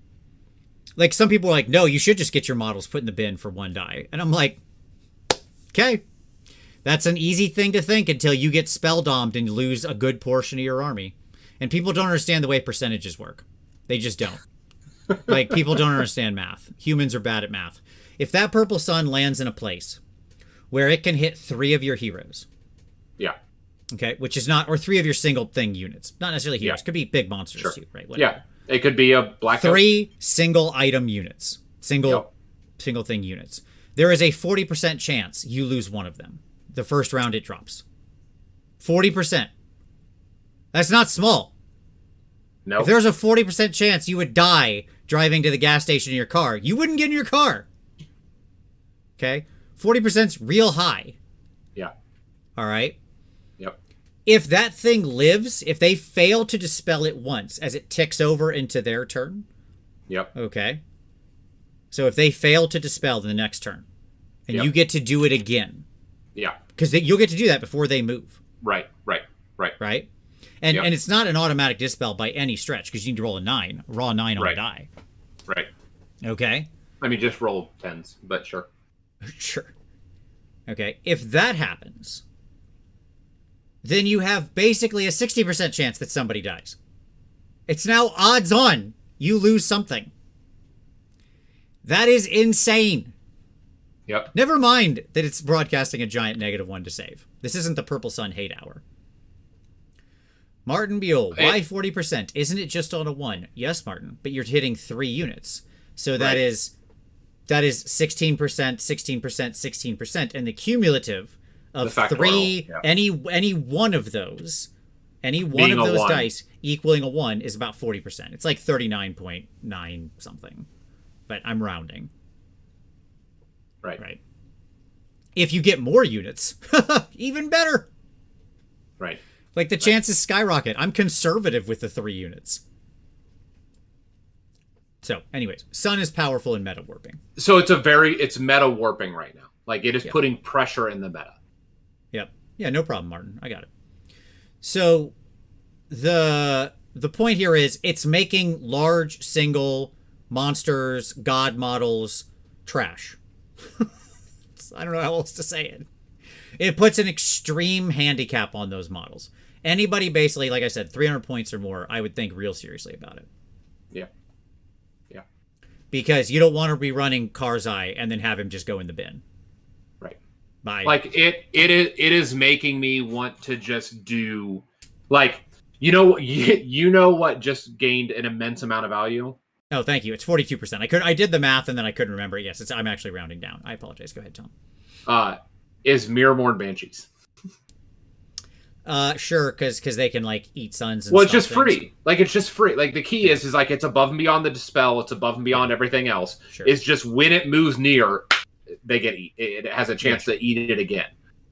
like, some people are like, no, you should just get your models put in the bin for 1 die. And I'm like, okay, that's an easy thing to think until you get spell domed and lose a good portion of your army. And people don't understand the way percentages work. They just don't. Like, people don't understand math. Humans are bad at math. If that purple sun lands in a place where it can hit 3 of your heroes. Yeah. Okay, which is not, or 3 of your single thing units. Not necessarily heroes. Yeah. Could be big monsters too, right? Whatever. Yeah, it could be a black 3 single item units. Single thing units. There is a 40% chance you lose one of them. The first round it drops. 40%. That's not small. No. If there's a 40% chance you would die driving to the gas station in your car, you wouldn't get in your car. Okay? 40%'s real high. Yeah. All right? Yep. If that thing lives, if they fail to dispel it once as it ticks over into their turn. Yep. Okay. So if they fail to dispel in the next turn, and you get to do it again. Yeah. Because you'll get to do that before they move. Right. Right? And it's not an automatic dispel by any stretch, because you need to roll a 9. Raw 9 on a die. Right. Okay? I mean, just roll 10s, but sure. Sure. Okay. If that happens, then you have basically a 60% chance that somebody dies. It's now odds on you lose something. That is insane. Yep. Never mind that it's broadcasting a giant -1 to save. This isn't the Purple Sun hate hour. Martin Buell, why 40%? Isn't it just on a 1? Yes, Martin, but you're hitting 3 units. So that is 16%, 16%, 16%, and the cumulative of 3, any one of those, dice equaling a 1 is about 40%. It's like 39.9 something, but I'm rounding. Right. If you get more units, even better. Right. Like the chances skyrocket. I'm conservative with the 3 units. So, anyways, Sun is powerful in meta warping. So it's meta warping right now. Like it is putting pressure in the meta. Yep. Yeah, no problem, Martin. I got it. So the point here is it's making large single monsters, god models trash. I don't know how else to say it. It puts an extreme handicap on those models. Anybody basically, like I said, 300 points or more, I would think real seriously about it. Yeah. Because you don't want to be running Karzai and then have him just go in the bin. Right. Bye. Like it is making me want to just do like you know what just gained an immense amount of value. Oh, thank you. It's 42%. I did the math and then I couldn't remember. Yes, I'm actually rounding down. I apologize. Go ahead, Tom. Is Mirrorborn Banshees. Sure, because they can like eat suns and well, it's just things. free. Like it's just free. Like the key is like it's above and beyond the dispel. It's above and beyond everything else. Sure. It's just when it moves near, they get eat. It has a chance to eat it again,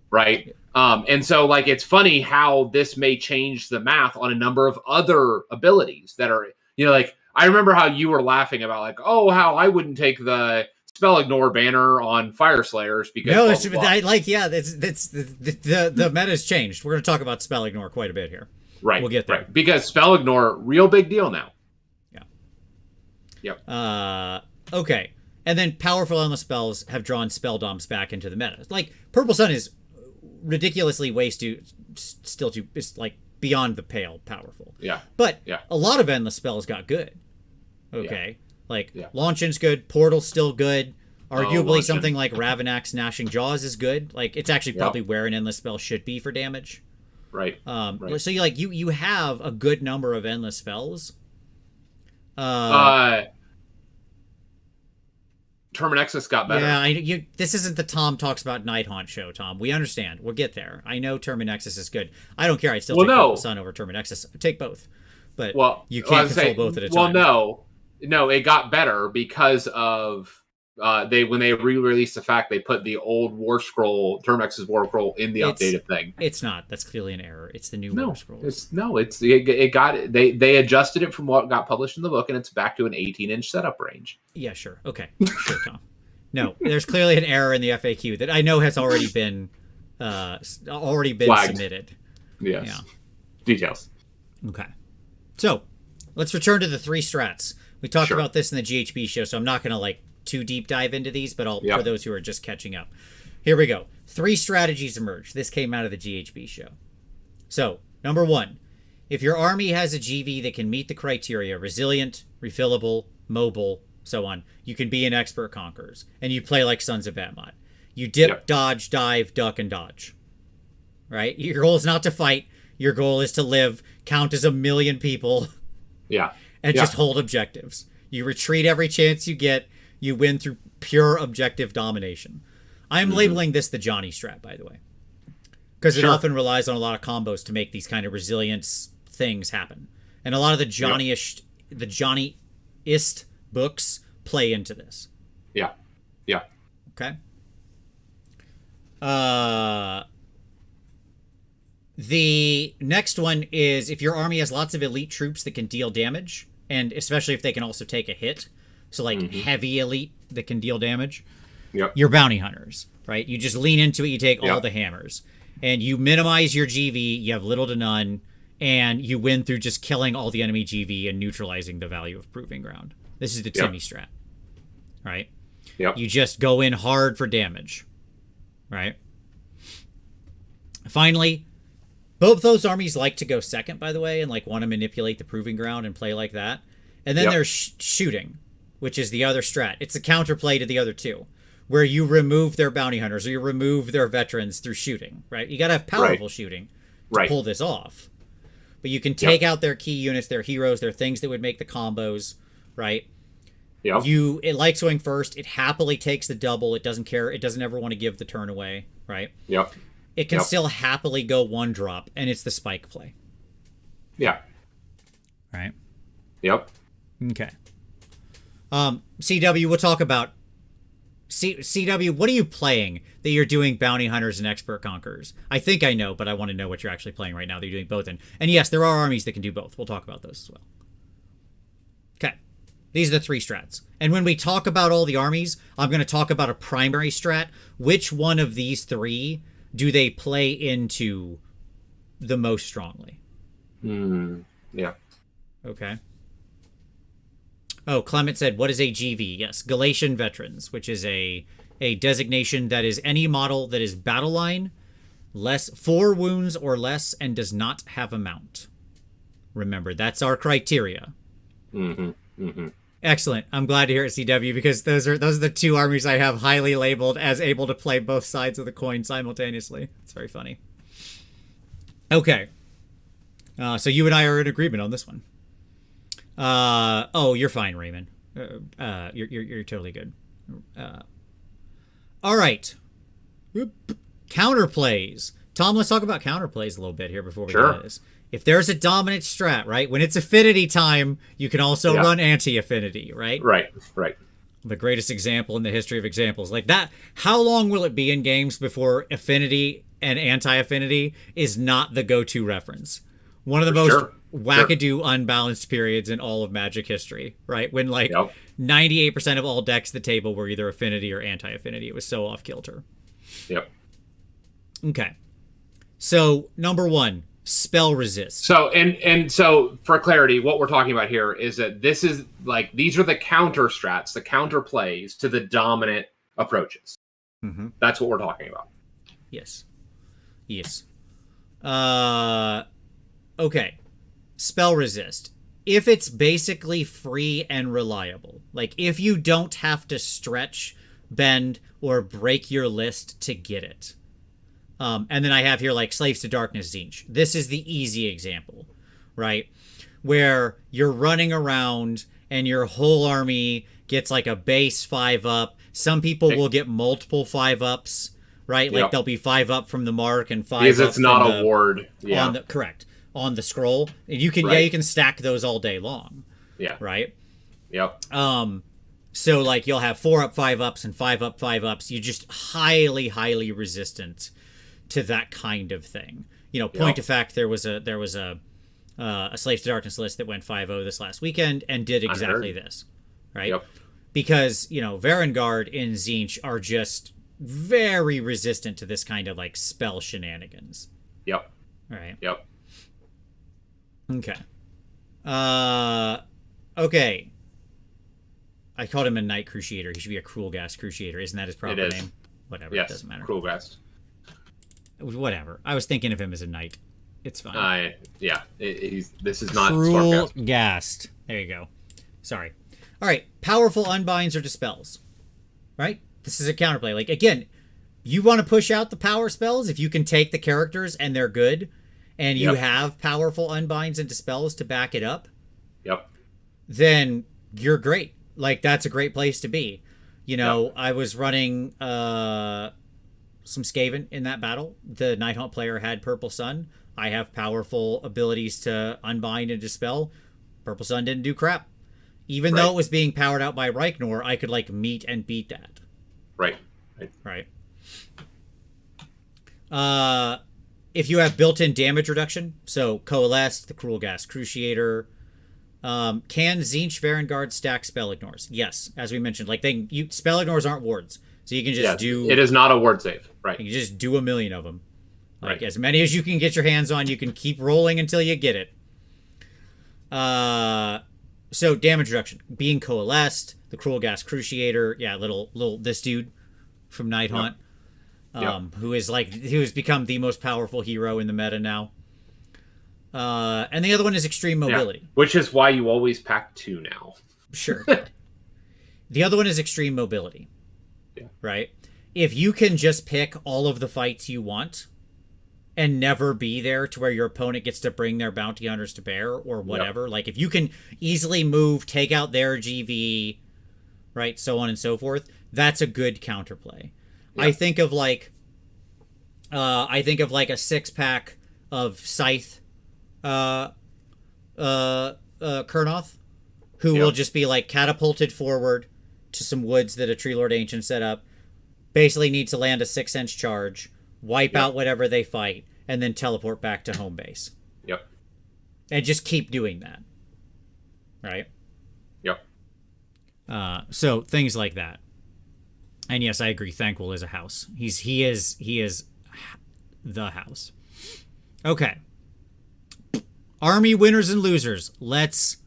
right? And so like it's funny how this may change the math on a number of other abilities that are like I remember how you were laughing about like how I wouldn't take the spell ignore banner on Fire Slayers because that's the meta's changed. We're going to talk about spell ignore quite a bit here. Right. We'll get there. Right. Because spell ignore, real big deal now. Yeah. Yep. Okay. And then powerful endless spells have drawn spell doms back into the meta. Like Purple Sun is ridiculously it's like beyond the pale powerful. Yeah. But a lot of endless spells got good. Okay. Yeah. Like, Launchin's good, Portal's still good. Arguably, something like Ravanax Gnashing Jaws is good. Like, it's actually probably where an endless spell should be for damage. Right. So you have a good number of endless spells. Terminexus got better. Yeah, this isn't the Tom Talks About Night Haunt show, Tom. We understand. We'll get there. I know Terminexus is good. I don't care. I'd still take Purple Sun over Terminexus. Take both. But you can't control both at a time. Well, no, it got better because of when they re-released the fact they put the old War Scroll, Terminex's War Scroll, in the updated thing. It's not. That's clearly an error. It's the new War Scrolls. They adjusted it from what got published in the book, and it's back to an 18-inch setup range. Yeah, sure. Okay, sure, Tom. No, there's clearly an error in the FAQ that I know has already been submitted. Yes. Yeah. Details. Okay. So, let's return to the 3 strats. We talked about this in the GHB show, so I'm not going to too deep dive into these, but for those who are just catching up. Here we go. 3 strategies emerged. This came out of the GHB show. So, number 1, if your army has a GV that can meet the criteria, resilient, refillable, mobile, so on, you can be an expert conquerors, and you play like Sons of Batmod. You dip, dodge, dive, duck, and dodge. Right? Your goal is not to fight. Your goal is to live, count as 1 million people. Yeah. And just hold objectives. You retreat every chance you get. You win through pure objective domination. I'm labeling this the Johnny strat, by the way. Because it often relies on a lot of combos to make these kind of resilience things happen. And a lot of the Johnny-ist books play into this. Yeah. Yeah. Okay. The next one is if your army has lots of elite troops that can deal damage, and especially if they can also take a hit. So heavy elite that can deal damage. Yep. Your bounty hunters, right? You just lean into it. You take all Yep. the hammers, and you minimize your GV. You have little to none, and you win through just killing all the enemy GV and neutralizing the value of Proving Ground. This is the Timmy strat, right? Yep. You just go in hard for damage, right? Finally, both those armies like to go second, by the way, and like want to manipulate the Proving Ground and play like that. And then there's shooting, which is the other strat. It's a counterplay to the other two, where you remove their bounty hunters or you remove their veterans through shooting, right? You got to have powerful shooting to pull this off. But you can take out their key units, their heroes, their things that would make the combos, right? Yep. It likes going first. It happily takes the double. It doesn't care. It doesn't ever want to give the turn away, right? Yep. It can still happily go one drop, and it's the spike play. Yeah. Right? Yep. Okay. CW, we'll talk about CW, what are you playing that you're doing bounty hunters and expert conquerors? I think I know, but I want to know what you're actually playing right now that you're doing both in. And yes, there are armies that can do both. We'll talk about those as well. Okay. These are the three strats. And when we talk about all the armies, I'm going to talk about a primary strat. Which one of these three do they play into the most strongly? Yeah. Okay. Oh, Clement said, what is a GV? Yes, Galatian Veterans, which is a designation that is any model that is battle line, 4 wounds or less, and does not have a mount. Remember, that's our criteria. Excellent. I'm glad to hear it, CW, because those are the two armies I have highly labeled as able to play both sides of the coin simultaneously. It's very funny. Okay. So you and I are in agreement on this one. Oh, you're fine, Raymond. You're totally good. All right. Counterplays. Tom, let's talk about counterplays a little bit here before we get into this. If there's a dominant strat, right? When it's affinity time, you can also run anti-affinity, right? Right. The greatest example in the history of examples. Like that, how long will it be in games before affinity and anti-affinity is not the go-to reference? One of the most wackadoo unbalanced periods in all of Magic history, right? When 98% of all decks at the table were either affinity or anti-affinity. It was so off kilter. Yep. Okay. So, number one, spell resist. So, and so for clarity, what we're talking about here is that these are the counter strats, the counter plays to the dominant approaches. That's what we're talking about. Yes. Okay. Spell resist. If it's basically free and reliable, like if you don't have to stretch, bend, or break your list to get it. And then I have here like Slaves to Darkness Tzeentch. This is the easy example, right? Where you're running around and your whole army gets like a base 5-up. Some people will get multiple 5-ups, right? Like they'll be 5-up from the mark and 5-up because it's not a ward. Yeah. Correct. On the scroll. And you can you can stack those all day long. Yeah. Right? Yep. So like you'll have 4-up 5-ups and 5-up 5-ups. You're just highly resistant to that kind of thing. Point of fact, there was a Slaves to Darkness list that went 5-0 this last weekend and did exactly this. Right? Yep. Because, Varangard in Tzeentch are just very resistant to this kind of like spell shenanigans. Yep. All right. Yep. Okay. Okay. I called him a Night Cruciator. He should be a Cruel Gas Cruciator. Isn't that his proper name? Whatever. Yes. It doesn't matter. Cruel Gas. Whatever. I was thinking of him as a knight. It's fine. This is not Cruel Gast. There you go. Sorry. All right. Powerful unbinds or dispels. Right? This is a counterplay. Like, again, you want to push out the power spells if you can take the characters and they're good and you have powerful unbinds and dispels to back it up. Yep. Then you're great. Like, that's a great place to be. I was running some Skaven in that battle. The Nighthaunt player had Purple Sun. I have powerful abilities to unbind and dispel. Purple Sun didn't do crap. Even though it was being powered out by Reichnor, I could meet and beat that. Right. If you have built-in damage reduction, so Coalesced, the Cruel Gas Cruciator, Can Tzeentch Varangard stack spell ignores? Yes, as we mentioned. Like spell ignores aren't wards, so you can just do. It is not a ward save, right? You can just do a million of them, like right. as many as you can get your hands on. You can keep rolling until you get it. So damage reduction, being coalesced, the Cruel Gas Cruciator, little this dude from Night Haunt, who has become the most powerful hero in the meta now. And the other one is extreme mobility, which is why you always pack 2 now. Sure. The other one is extreme mobility. Yeah. Right? If you can just pick all of the fights you want and never be there to where your opponent gets to bring their bounty hunters to bear or whatever, like if you can easily move, take out their GV, right, so on and so forth, that's a good counterplay. Yeah. I think of like a 6-pack of Scythe Kurnoth, who will just be like catapulted forward to some woods that a Tree Lord Ancient set up, basically need to land a 6-inch charge, wipe out whatever they fight, and then teleport back to home base. Yep. And just keep doing that. Right? Yep. So things like that. And yes, I agree. Thanquol is a house. He is the house. Okay. Army winners and losers. Let's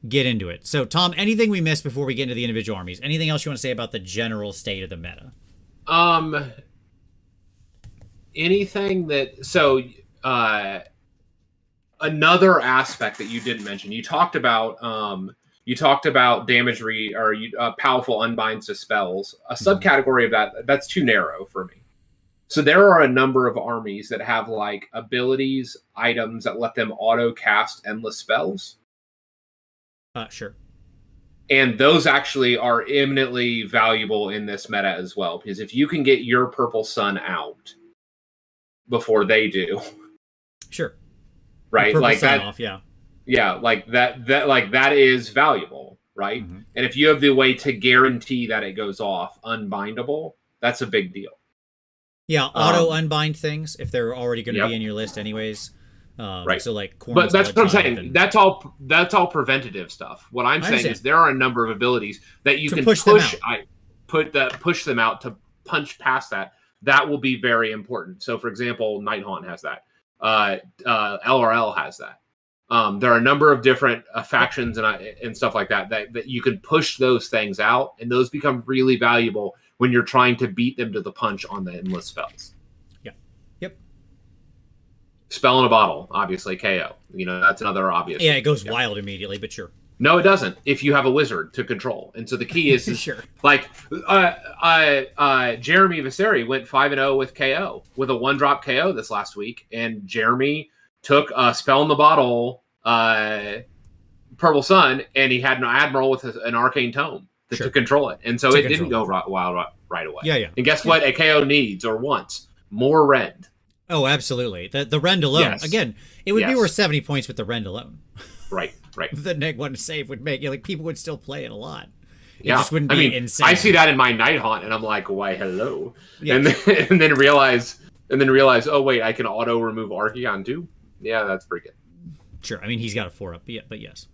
get into it. So, Tom, anything we missed before we get into the individual armies? Anything else you want to say about the general state of the meta? Anything that... So, another aspect that you didn't mention. You talked about damage powerful unbinds to spells. A subcategory of that's too narrow for me. So there are a number of armies that have like abilities, items that let them auto cast endless spells. Sure. And those actually are eminently valuable in this meta as well, because if you can get your Purple Sun out before they do, sure, right, Purple like Sun that, off, yeah, like that is valuable, right? Mm-hmm. And if you have the way to guarantee that it goes off unbindable, that's a big deal. Yeah, auto unbind things if they're already going to be in your list anyways. Right. So like, but that's what I'm saying. That's all preventative stuff. What I'm saying is there are a number of abilities that you can push them out to punch past that. That will be very important. So, for example, Night Haunt has that. LRL has that. There are a number of different factions and stuff like that you can push those things out, and those become really valuable when you're trying to beat them to the punch on the endless spells. Yeah. Yep. Spell in a bottle, obviously KO. That's another obvious. Yeah, it goes wild immediately, but sure. No, it doesn't. If you have a wizard to control, and so the key is sure. Like Jeremy Viseri went 5-0 with KO with a 1-drop KO this last week, and Jeremy took a spell in the bottle, Purple Sun, and he had an Admiral with an Arcane Tome to control it, and so it didn't go wild right away. Yeah. And guess what? A KO needs or wants more rend. Oh, absolutely. The rend alone. Yes. Again, it would be worth 70 points with the rend alone. Right. The -1 save would make people would still play it a lot. It just wouldn't be insane. I see that in my Night Haunt, and I'm like, why, hello, and then realize, oh wait, I can auto remove Archeon too. Yeah, that's pretty good. Sure. I mean, he's got a 4-up, but yes.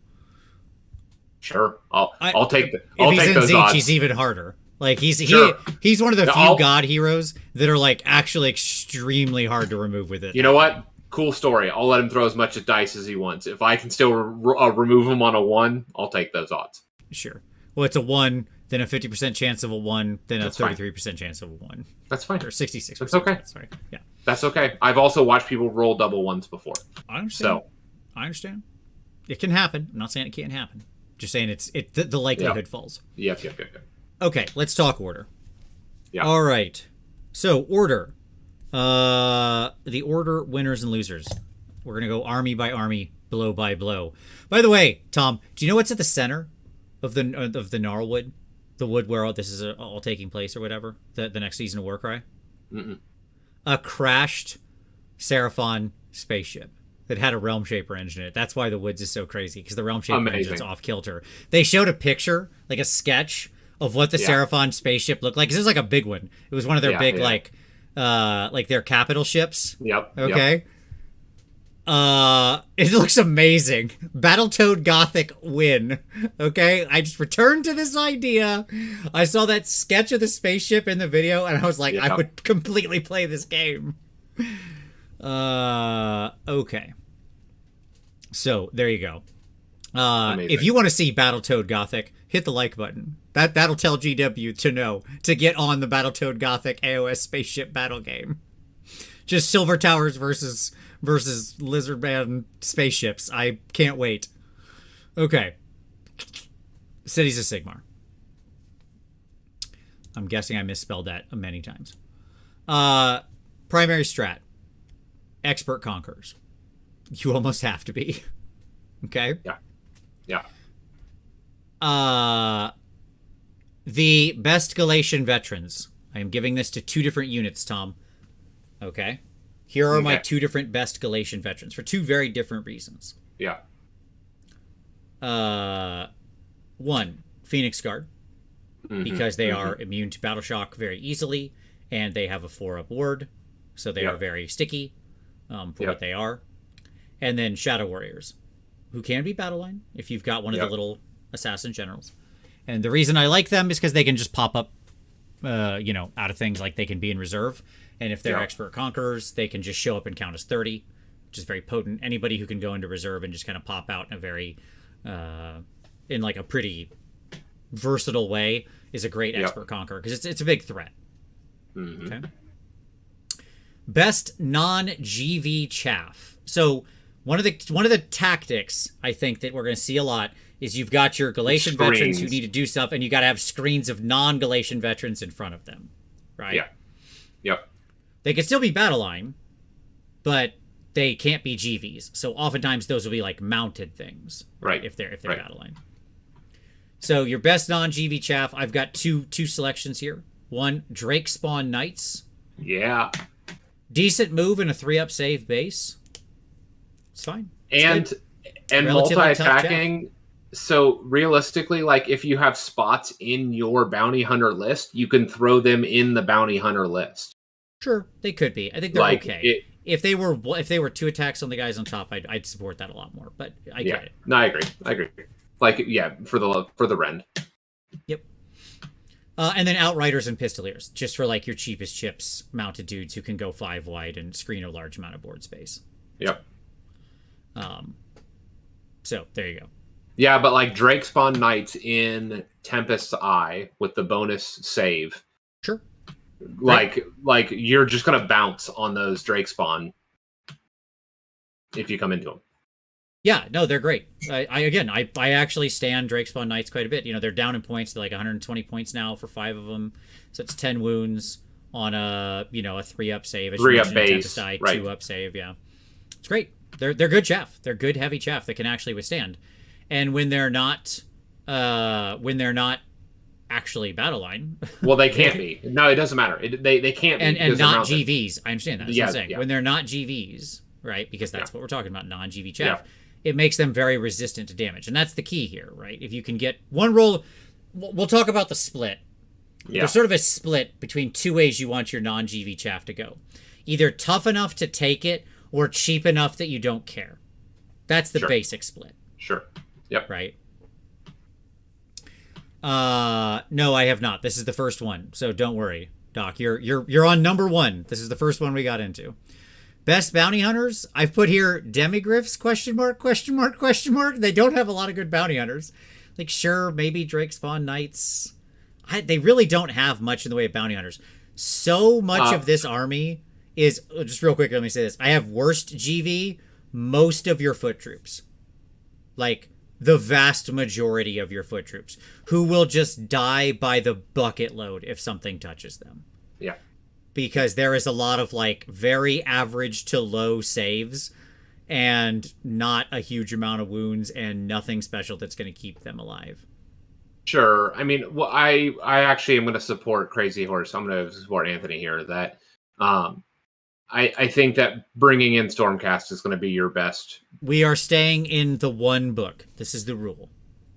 Sure, I'll take those Tzeentch, odds. He's even harder. Like he's one of the few god heroes that are like actually extremely hard to remove with it. You know what? Cool story. I'll let him throw as much dice as he wants. If I can still remove him on a 1, I'll take those odds. Sure. Well, it's a 1, then a 50% chance of a 1, then a 33% chance of a 1. That's fine. Or 66%. That's okay. Sorry. Yeah. That's okay. I've also watched people roll double 1s before. I understand. I understand. It can happen. I'm not saying it can't happen. Just saying the likelihood falls. Yep. Okay, let's talk order. Yeah. All right. So, order. The order winners and losers. We're going to go army by army, blow by blow. By the way, Tom, do you know what's at the center of the Gnarlwood? The wood where all this is all taking place or whatever? The next season of Warcry? Mm-mm. A crashed Seraphon spaceship that had a Realm Shaper engine in it. That's why the woods is so crazy, because the Realm Shaper engine's off kilter. They showed a picture, like a sketch, of what the Seraphon spaceship looked like. This is like a big one. It was one of their big like their capital ships. Yep. Okay. It looks amazing. Battletoad Gothic win. Okay, I just returned to this idea. I saw that sketch of the spaceship in the video, and I was like, I would completely play this game. Okay. So there you go. If you want to see Battletoad Gothic, hit the like button. That'll tell GW to know to get on the Battletoad Gothic AOS spaceship battle game. Just Silver Towers versus Lizardman spaceships. I can't wait. Okay. Cities of Sigmar. I'm guessing I misspelled that many times. Primary strat. Expert Conquerors. You almost have to be. Okay? Yeah. The best Galatian veterans. I am giving this to 2 different units, Tom. Okay? Here are my 2 different best Galatian veterans for 2 very different reasons. Yeah. 1, Phoenix Guard. Because they are immune to battle shock very easily, and they have a 4-up ward, so they are very sticky for what they are. And then Shadow Warriors, who can be battle line if you've got one of the little assassin generals. And the reason I like them is because they can just pop up, out of things, like they can be in reserve. And if they're expert conquerors, they can just show up and count as 30, which is very potent. Anybody who can go into reserve and just kind of pop out in a very, in like a pretty versatile way is a great expert conqueror because it's a big threat. Okay. Best non-GV chaff. So one of the tactics I think that we're going to see a lot is you've got your Galatian veterans who need to do stuff, and you got to have screens of non-Galatian veterans in front of them, right? Yeah. Yep. They can still be battle line, but they can't be GVs. So oftentimes those will be like mounted things, right? If they're battle line. So your best non-GV chaff, I've got two selections here. 1, Drake Spawn Knights. Yeah. Decent move and a 3-up save base. It's fine. And multi-attacking. So realistically, like if you have spots in your bounty hunter list, you can throw them in the bounty hunter list. Sure, they could be. I think they're okay. If they were 2 attacks on the guys on top, I'd support that a lot more. But I get it. No, I agree. Like for the Rend. Yep. And then Outriders and Pistoliers, just for like your cheapest chips mounted dudes who can go 5 wide and screen a large amount of board space. Yep. So there you go. Yeah, but like Drake Spawn Knights in Tempest's Eye with the bonus save. Sure. Like you're just gonna bounce on those Drake Spawn if you come into them. Yeah, no, they're great. I actually stand Drake Spawn Knights quite a bit. They're down in points. They're like 120 points now for 5 of them. So it's 10 wounds on a 3-up save. 3-up base, right. 2-up save. Yeah, it's great. They're good chaff. They're good heavy chaff that can actually withstand. And when they're not actually battle line, well, they can't be. No, it doesn't matter. They can't be. And not GVs. I understand that. That's what I'm saying. Yeah. When they're not GVs, right? Because that's what we're talking about, non-GV chaff. Yeah. It makes them very resistant to damage, and that's the key here, right? If you can get one roll, we'll talk about the split. Yeah. There's sort of a split between 2 ways you want your non-GV chaff to go. Either tough enough to take it, or cheap enough that you don't care. That's the basic split. Sure. Yep. Right. No, I have not. This is the first one, so don't worry, Doc. You're on number 1. This is the first one we got into. Best bounty hunters, I've put here Demigryphs, question mark. They don't have a lot of good bounty hunters. Like, sure, maybe Drake Spawn Knights. They really don't have much in the way of bounty hunters. So much of this army is, just real quick, let me say this. I have worst GV, most of your foot troops. Like, the vast majority of your foot troops, who will just die by the bucket load if something touches them. Yeah. Because there is a lot of like very average to low saves and not a huge amount of wounds and nothing special that's going to keep them alive. Sure. I mean, well, I actually am going to support Crazy Horse. I'm going to support Anthony here that I think that bringing in Stormcast is going to be your best. We are staying in the one book. This is the rule.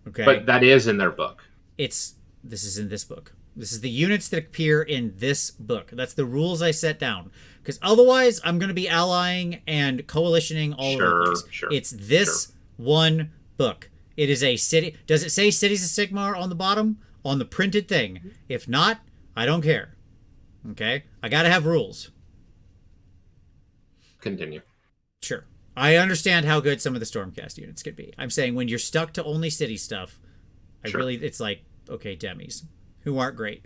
Okay. But that is in their book. This is in this book. This is the units that appear in this book. That's the rules I set down. Because otherwise, I'm going to be allying and coalitioning all over the place. Sure. It's this one book. It is a city. Does it say Cities of Sigmar on the bottom? On the printed thing? If not, I don't care. Okay? I got to have rules. Continue. Sure. I understand how good some of the Stormcast units could be. I'm saying when you're stuck to only city stuff, it's like, okay, demis who aren't great.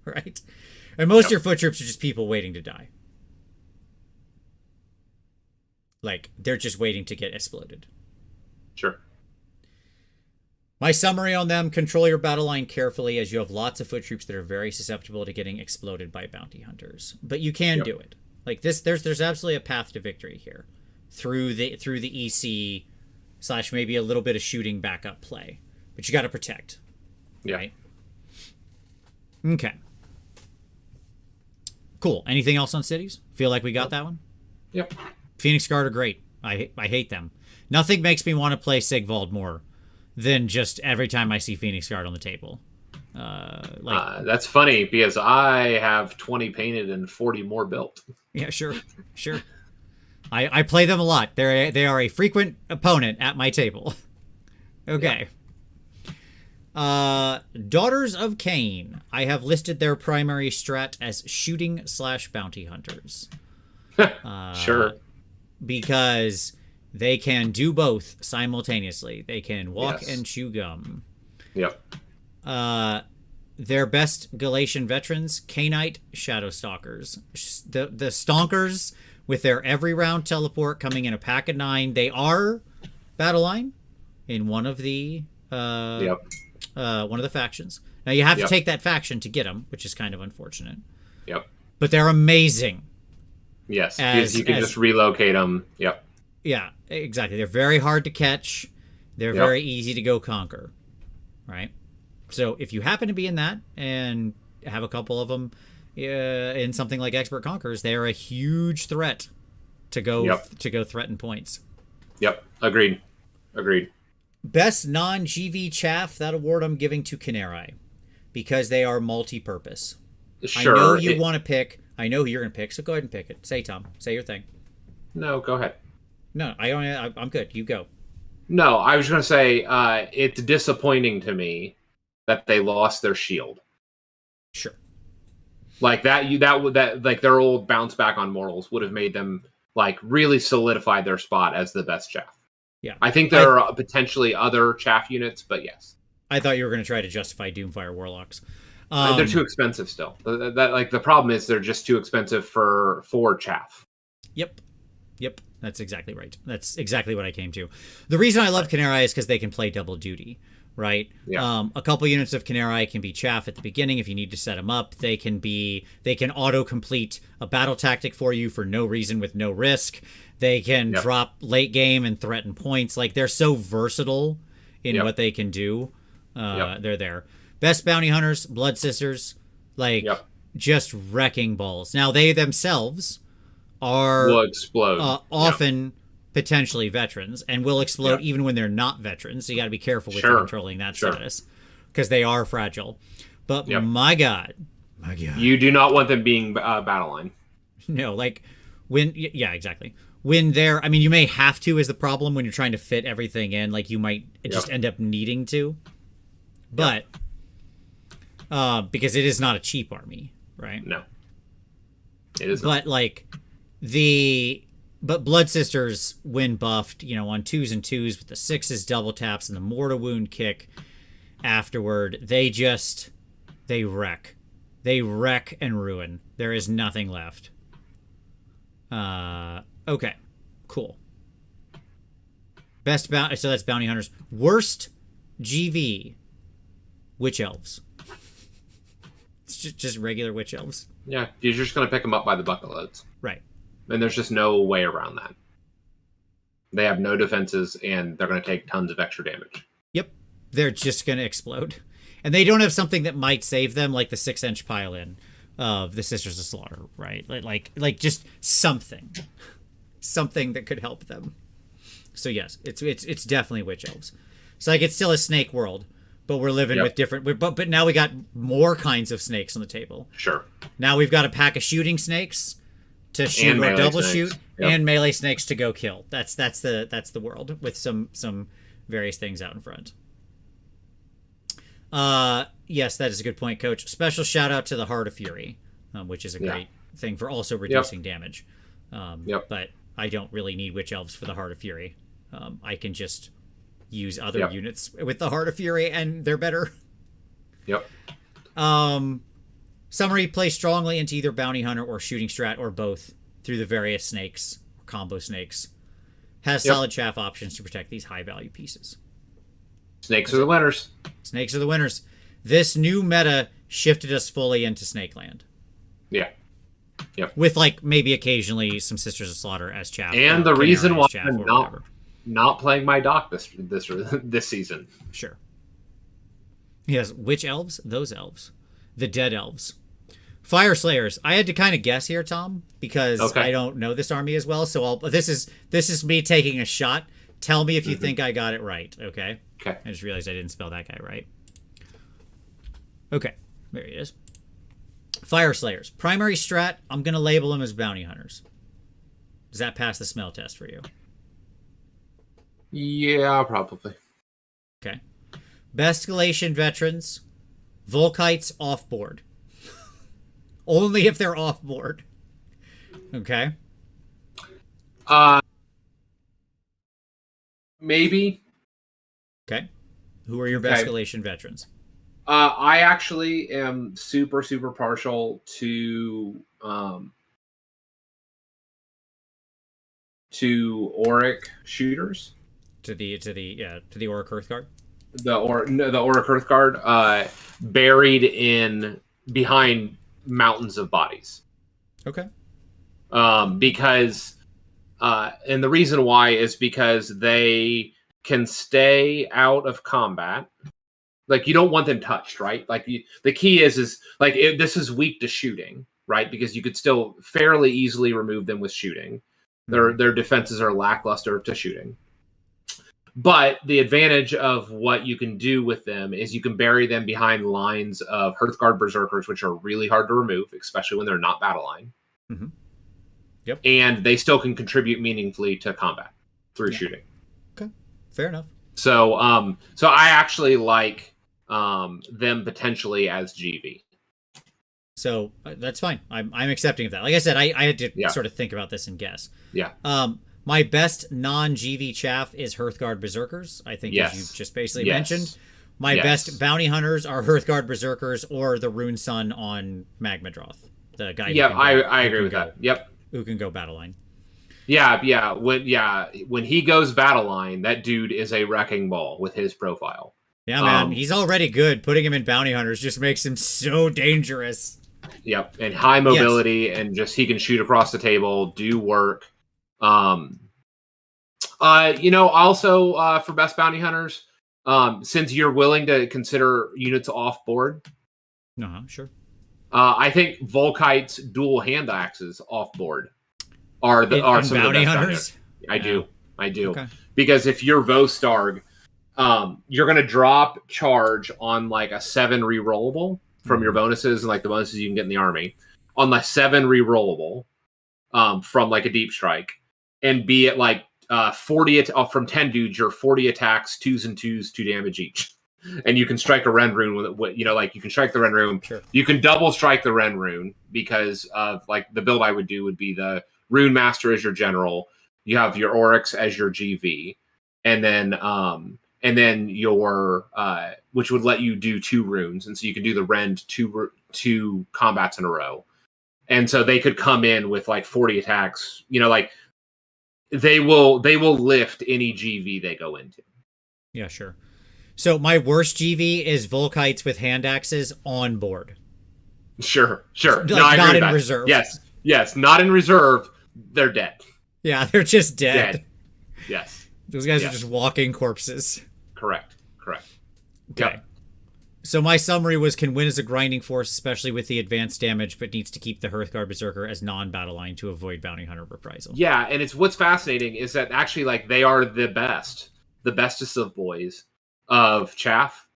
Right? And most of your foot troops are just people waiting to die. Like, they're just waiting to get exploded. Sure. My summary on them: control your battle line carefully, as you have lots of foot troops that are very susceptible to getting exploded by bounty hunters. But you can do it. Like this, there's absolutely a path to victory here, through the EC / maybe a little bit of shooting backup play. But you got to protect. Yeah. Right? Okay. Cool. Anything else on cities? Feel like we got that one? Yep. Phoenix Guard are great. I hate them. Nothing makes me want to play Sigvald more than just every time I see Phoenix Guard on the table. That's funny because I have 20 painted and 40 more built. Yeah, sure. I play them a lot. They are a frequent opponent at my table. Okay. Daughters of Cain. I have listed their primary strat as shooting / bounty hunters. Sure. Because they can do both simultaneously. They can walk and chew gum. Yep. Their best Galatian veterans, Cainite Shadowstalkers. The Stonkers with their every round teleport coming in a pack of 9. They are battle line in one of the one of the factions. Now you have to take that faction to get them, which is kind of unfortunate. Yep. But they're amazing. Yes, because you can just relocate them. Yep. Yeah, exactly. They're very hard to catch. They're very easy to go conquer. Right? So if you happen to be in that and have a couple of them in something like Expert Conquerors, they're a huge threat to go threaten points. Yep. Agreed. Best non-GV chaff, that award I'm giving to Canary because they are multi-purpose. Sure. I know you want to pick. I know who you're going to pick, so go ahead and pick it. Say, Tom. Say your thing. No, go ahead. No, I'm good. You go. No, I was going to say it's disappointing to me that they lost their shield. Sure. Like that their old bounce back on morals would have made them like really solidified their spot as the best chaff. Yeah. I think there are potentially other chaff units, but yes. I thought you were going to try to justify Doomfire Warlocks. They're too expensive still. The problem is they're just too expensive for chaff. Yep. That's exactly right. That's exactly what I came to. The reason I love Canary is because they can play double duty, right? Yeah. A couple units of Canary can be chaff at the beginning if you need to set them up. They can auto-complete a battle tactic for you for no reason with no risk. They can drop late game and threaten points. Like, they're so versatile in what they can do. They're there. Best bounty hunters, Blood Sisters, just wrecking balls. Now, they themselves will explode. Often potentially veterans and will explode even when they're not veterans. So you got to be careful with controlling that status because they are fragile. But my God. You do not want them being battle line. No, like exactly. When they're, you may have to is the problem when you're trying to fit everything in. Like you might just end up needing to. But because it is not a cheap army, right? No. It is not. But Blood Sisters, when buffed, on 2s and 2s with the 6s double taps and the mortal wound kick afterward, they wreck. They wreck and ruin. There is nothing left. Okay. Cool. So that's bounty hunters. Worst GV. Witch elves. It's just regular witch elves. Yeah, you're just going to pick them up by the bucket loads. Right. And there's just no way around that. They have no defenses, and they're going to take tons of extra damage. Yep. They're just going to explode. And they don't have something that might save them, like the 6-inch pile-in of the Sisters of Slaughter, right? Like just something. Something that could help them. So yes, it's definitely witch elves. So it's still a snake world. but we're living with different. But now we got more kinds of snakes on the table. Sure. Now we've got a pack of shooting snakes to shoot or double shoot, and melee snakes to go kill. That's the world with some various things out in front. Yes, that is a good point, Coach. Special shout out to the Heart of Fury, which is a great thing for also reducing damage. But I don't really need Witch Elves for the Heart of Fury. I can just use other units with the Heart of Fury, and they're better. Yep. Summary: play strongly into either bounty hunter or shooting strat or both through the various snakes or combo snakes. Has solid chaff options to protect these high value pieces. Snakes are the winners. Snakes are the winners. This new meta shifted us fully into Snakeland. Yeah. Yep. With like maybe occasionally some Sisters of Slaughter as chaff. And the reason why I'm not playing my doc this season. Sure. Yes, which elves? Those elves. The dead elves. Fire Slayers. I had to kind of guess here, Tom, because I don't know this army as well. So this is me taking a shot. Tell me if you think I got it right, okay? Okay. I just realized I didn't spell that guy right. Okay, there he is. Fire Slayers. Primary strat, I'm going to label them as bounty hunters. Does that pass the smell test for you? Yeah, probably. Okay. Best Galatian veterans. Volkites off board. Only if they're off board. Okay. Maybe. Okay. Who are your best Galatian veterans? I actually am super partial to Auric shooters. To the Auric Hearthguard. The Auric Hearthguard, buried in behind mountains of bodies. Okay. Because and the reason why is because they can stay out of combat. Like, you don't want them touched, right? Like, the key is like, this is weak to shooting, right? Because you could still fairly easily remove them with shooting. Their defenses are lackluster to shooting. But the advantage of what you can do with them is you can bury them behind lines of Hearthguard Berserkers, which are really hard to remove, especially when they're not battle line. Mm-hmm. Yep. And they still can contribute meaningfully to combat through shooting. Okay, fair enough. So I actually like them potentially as GV. So that's fine. I'm accepting of that. Like I said, I had to sort of think about this and guess. Yeah. My best non-GV chaff is Hearthguard Berserkers, I think, as you just basically mentioned. My best bounty hunters are Hearthguard Berserkers or the Rune Sun on Magmadroth. The guy. Yeah, I agree with that. Yep. Who can go battle line. Yeah. When he goes battle line, that dude is a wrecking ball with his profile. Yeah, man. He's already good. Putting him in bounty hunters just makes him so dangerous. Yep. And high mobility, and just he can shoot across the table, do work. Also for best bounty hunters, since you're willing to consider units off board, sure. I think Volkite's dual hand axes off board are some bounty hunters. I do, okay. Because if you're Vostarg, you're gonna drop charge on like a 7 rerollable from your bonuses and like the bonuses you can get in the army on the 7 rerollable from like a deep strike. And be it like 40 from 10 dudes, you're 40 attacks, 2s and 2s, 2 damage each. And you can strike a Ren Rune with it. You can strike the Ren Rune. Sure. You can double strike the Ren Rune because of like the build I would do would be the Rune Master as your general. You have your Oryx as your GV. And then your which would let you do 2 runes. And so you can do the Rend 2 combats in a row. And so they could come in with like 40 attacks, they will lift any GV they go into. Yeah, sure. So my worst GV is Volkites with hand axes on board. Sure. Like, not in reserve. Yes, not in reserve. They're dead. Yeah, they're just dead. Yes. Those guys are just walking corpses. Correct. Okay. Yep. So my summary was can win as a grinding force, especially with the advanced damage, but needs to keep the Hearthguard Berserker as non-battle line to avoid bounty hunter reprisal. Yeah, and what's fascinating is that actually like they are the bestest of boys of chaff,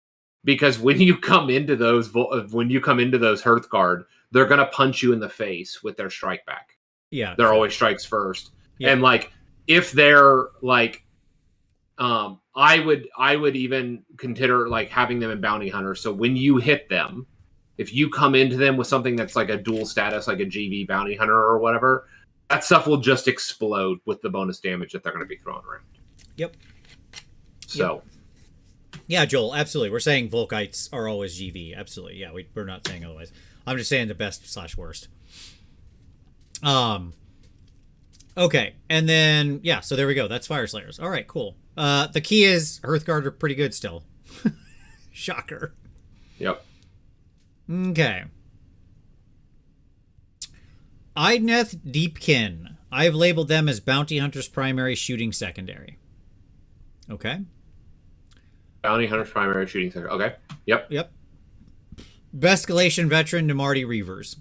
because when you come into those Hearthguard, they're gonna punch you in the face with their strike back. Yeah, they're always strikes first, yeah. and like if they're like, I would even consider like having them in bounty hunter. So when you hit them, if you come into them with something that's like a dual status, like a GV bounty hunter or whatever, that stuff will just explode with the bonus damage that they're going to be throwing around. Yep. So. Yep. Yeah, Joel, absolutely. We're saying Volkites are always GV. Absolutely. Yeah, we're not saying otherwise. I'm just saying the best/worst. Okay, and then yeah, so there we go. That's Fire Slayers. All right, cool. The key is Hearthguard are pretty good still. Shocker. Yep. Okay. Idneth Deepkin. I've labeled them as Bounty Hunter's primary, shooting secondary. Okay. Bounty Hunter's primary, shooting secondary. Okay. Yep. Yep. Best Galatian veteran, Namarti Reavers.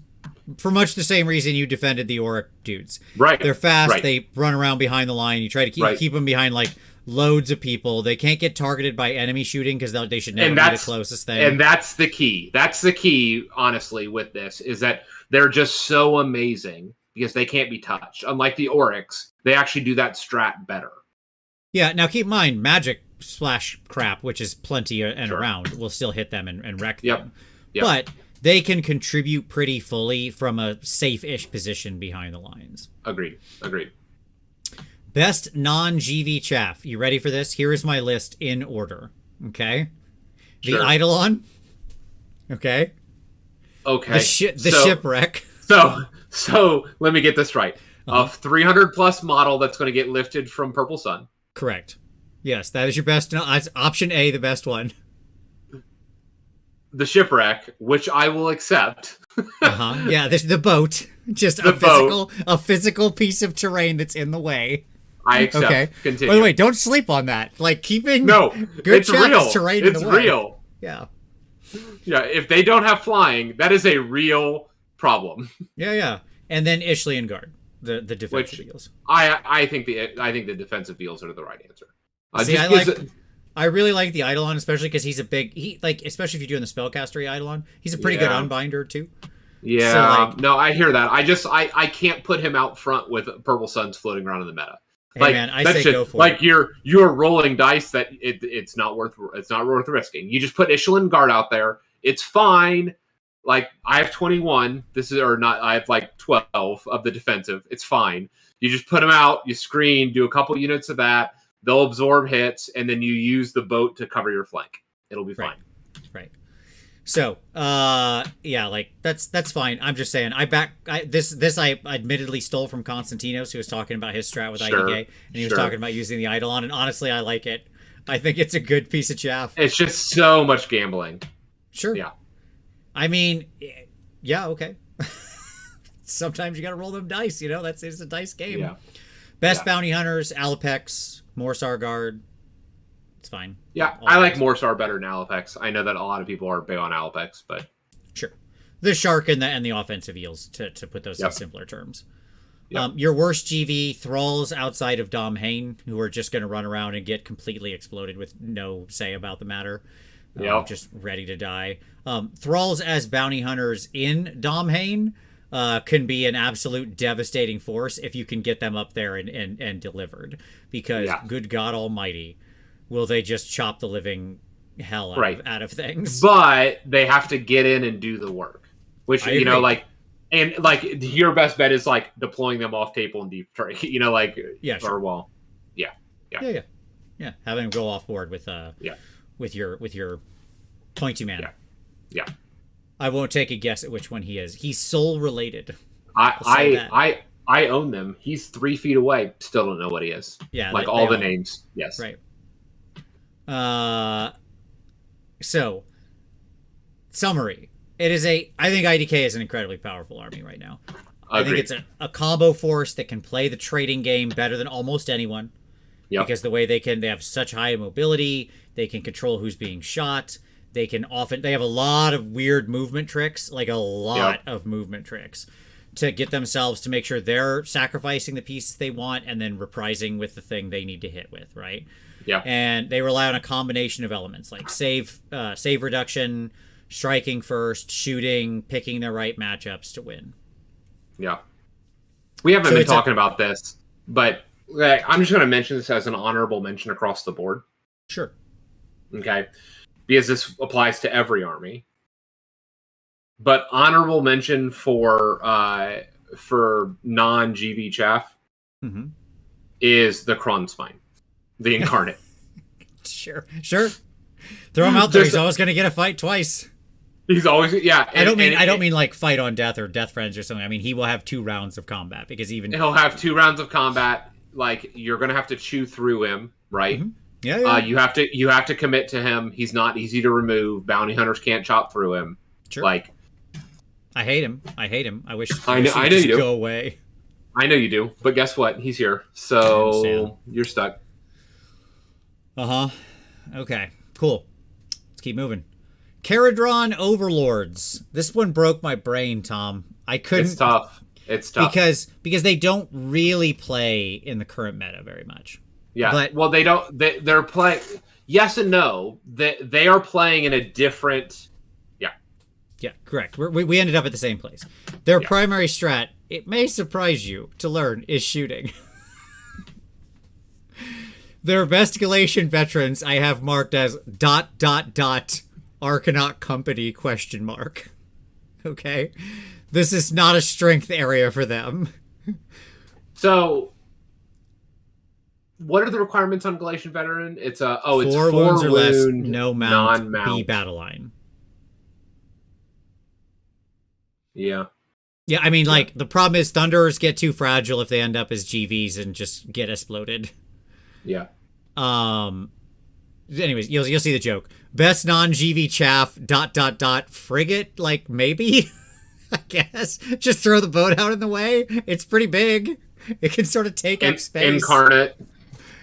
For much the same reason you defended the Auric dudes. Right. They're fast. Right. They run around behind the line. You try to keep them behind like loads of people. They can't get targeted by enemy shooting because they should never be the closest thing. And that's the key. That's the key, honestly, with this, is that they're just so amazing because they can't be touched. Unlike the Oryx, they actually do that strat better. Yeah, now keep in mind, magic splash crap, which is plenty and around, will still hit them and wreck them. Yep. But they can contribute pretty fully from a safe-ish position behind the lines. Agreed. Best non-GV chaff. You ready for this? Here is my list in order. Okay? The Eidolon. Okay? Okay. The Shipwreck. So let me get this right. A 300 plus model that's going to get lifted from Purple Sun. Correct. Yes, that is your best. Option A, the best one. The Shipwreck, which I will accept. Yeah, the boat. Just a physical piece of terrain that's in the way. I accept. Okay. Continue. By the way, don't sleep on that. Like keeping good chaff terrain in the way. It's real. Yeah. Yeah, if they don't have flying, that is a real problem. Yeah. And then Ishlian Guard, the defensive eels. I think the defensive eels are the right answer. I really like the Eidolon, especially because he's especially if you're doing the spellcastery Eidolon, he's a pretty good unbinder too. Yeah. So no, I hear that. I can't put him out front with Purple Suns floating around in the meta. Hey man, I say go for it. Like you're rolling dice that it's not worth risking. You just put Ishlian Guard out there. It's fine. Like I have 21. I have like 12 of the defensive. It's fine. You just put them out. You screen. Do a couple units of that. They'll absorb hits, and then you use the boat to cover your flank. It'll be fine. Right. So, like that's fine. I'm just saying. This I admittedly stole from Konstantinos, who was talking about his strat with IDK, and he was talking about using the Eidolon. And honestly, I like it. I think it's a good piece of chaff. It's just so much gambling. Sure. Yeah. I mean, yeah. Okay. Sometimes you got to roll them dice. It's a dice game. Yeah. Best bounty hunters: Alapex, Morsar Guard. It's fine. Yeah, I like Morsar better than Alapex. I know that a lot of people are big on Alapex, but sure. The shark and the offensive eels, to put those in simpler terms. Your worst GV thralls outside of Dom Hain, who are just going to run around and get completely exploded with no say about the matter. Just ready to die. Thralls as bounty hunters in Dom Hain can be an absolute devastating force if you can get them up there and delivered. Because good God Almighty, will they just chop the living hell out of things? But they have to get in and do the work, which your best bet is like deploying them off table and deep tray. Or wall. Yeah. Having them go off board with your pointy man. Yeah. I won't take a guess at which one he is. He's soul related. I own them. He's 3 feet away. Still don't know what he is. Yeah, all the names. Yes. Right. So summary. I think IDK is an incredibly powerful army right now. I think it's a combo force that can play the trading game better than almost anyone. Yep. Because the way they have such high mobility, they can control who's being shot. They have a lot of weird movement tricks, of movement tricks to get themselves to make sure they're sacrificing the pieces they want and then reprising with the thing they need to hit with, right? Yeah. And they rely on a combination of elements like save reduction, striking first, shooting, picking the right matchups to win. Yeah. We haven't been talking about this, but I'm just going to mention this as an honorable mention across the board. Sure. Okay. Because this applies to every army. But honorable mention for non-GV chaff is the Kronspine, the Incarnate. Sure. Throw him out there. He's always going to get a fight twice. He's always, yeah. I don't mean like fight on death or death friends or something. I mean, he will have 2 rounds of combat because he'll have 2 rounds of combat. Like, you're going to have to chew through him, right? Mm-hmm. Yeah. You have to commit to him. He's not easy to remove. Bounty hunters can't chop through him. Sure. Like, I hate him. I wish I know he you do. Go away. I know you do, but guess what? He's here, so you're stuck. Okay. Cool. Let's keep moving. Caradron Overlords. This one broke my brain, Tom. I couldn't. It's tough because they don't really play in the current meta very much. Yeah. Well, they don't. They're playing. Yes and no. They are playing in a different. Yeah, correct. We ended up at the same place. Their primary strat, it may surprise you to learn, is shooting. Their best Galatian veterans I have marked as ... Arcanaut Company ? Okay? This is not a strength area for them. So, what are the requirements on Galatian veteran? It's it's 4 wounds or less, no mount, non-mount. B battle line. Yeah. Yeah, I mean, like, the problem is Thunderers get too fragile if they end up as GVs and just get exploded. Yeah. Anyways, you'll see the joke. Best non-GV chaff ... frigate, like, maybe? I guess. Just throw the boat out in the way. It's pretty big. It can sort of take up space. Incarnate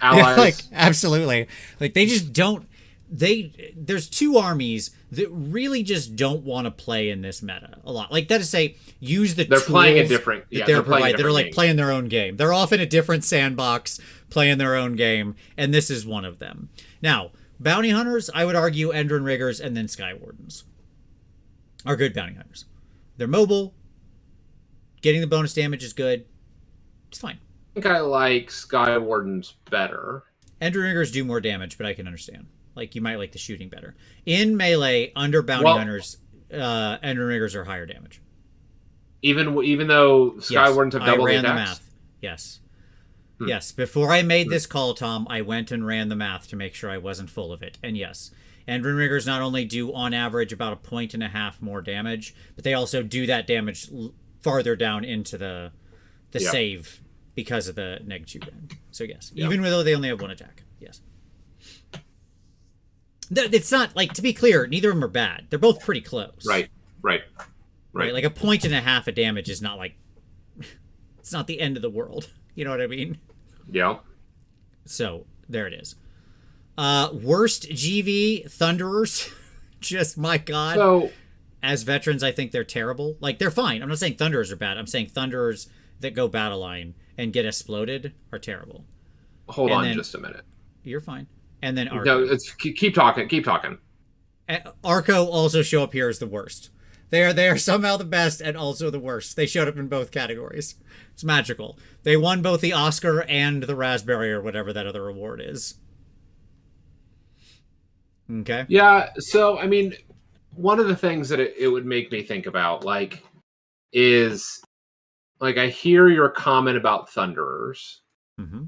allies. Yeah, like, absolutely. Like, they just don't... There's 2 armies that really just don't want to play in this meta a lot. Like, that is say, use the they're tools playing a different, that they're like playing their own game. They're off in a different sandbox, playing their own game, and this is one of them. Now, bounty hunters, I would argue Endrin Riggers and then Sky Wardens are good bounty hunters. They're mobile. Getting the bonus damage is good. It's fine. I think I like Sky Wardens better. Endrin Riggers do more damage, but I can understand. Like, you might like the shooting better. In melee, under bounty hunters, Endrin Riggers are higher damage. Even though Sky Wardens have double I ran the the math. Yes. Yes. Before I made this call, Tom, I went and ran the math to make sure I wasn't full of it. And yes, Endrin Riggers not only do, on average, about 1.5 points more damage, but they also do that damage farther down into the save because of the -2 then. So yes, even though they only have 1 attack. Yes. It's not, like, to be clear, neither of them are bad. They're both pretty close. Right. Like 1.5 points of damage is not like, it's not the end of the world. You know what I mean? Yeah. So there it is. Worst GV Thunderers. Just, my God. So, as veterans, I think they're terrible. Like, they're fine. I'm not saying Thunderers are bad. I'm saying Thunderers that go battle line and get exploded are terrible. Hold on just a minute. You're fine. And then Arco. No, keep talking. Arco also show up here as the worst. They are somehow the best and also the worst. They showed up in both categories. It's magical. They won both the Oscar and the Raspberry or whatever that other award is. Okay. Yeah, so, I mean, one of the things that it would make me think about, like, is, like, I hear your comment about Thunderers. Mm-hmm.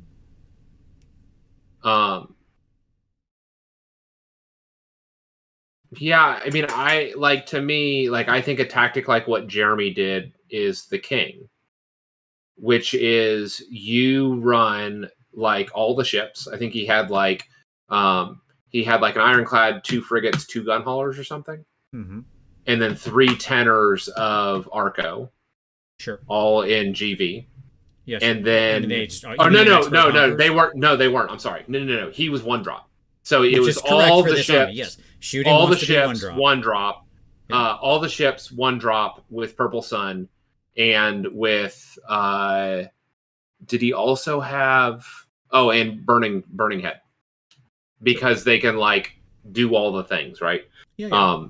Yeah, I mean, I think a tactic like what Jeremy did is the king, which is you run, like, all the ships. I think he had an ironclad, 2 frigates, 2 gun haulers or something. Mm-hmm. And then 3 tenors of Arco. Sure. All in GV. Yes. And then... No, they weren't. I'm sorry. No. He was 1 drop. So it was all the ships. Yes. Shooting all the ships, 1 drop. Yeah. All the ships, 1 drop with Purple Sun. And with... did he also have... Oh, and Burning Head. because they can like do all the things, right? Yeah.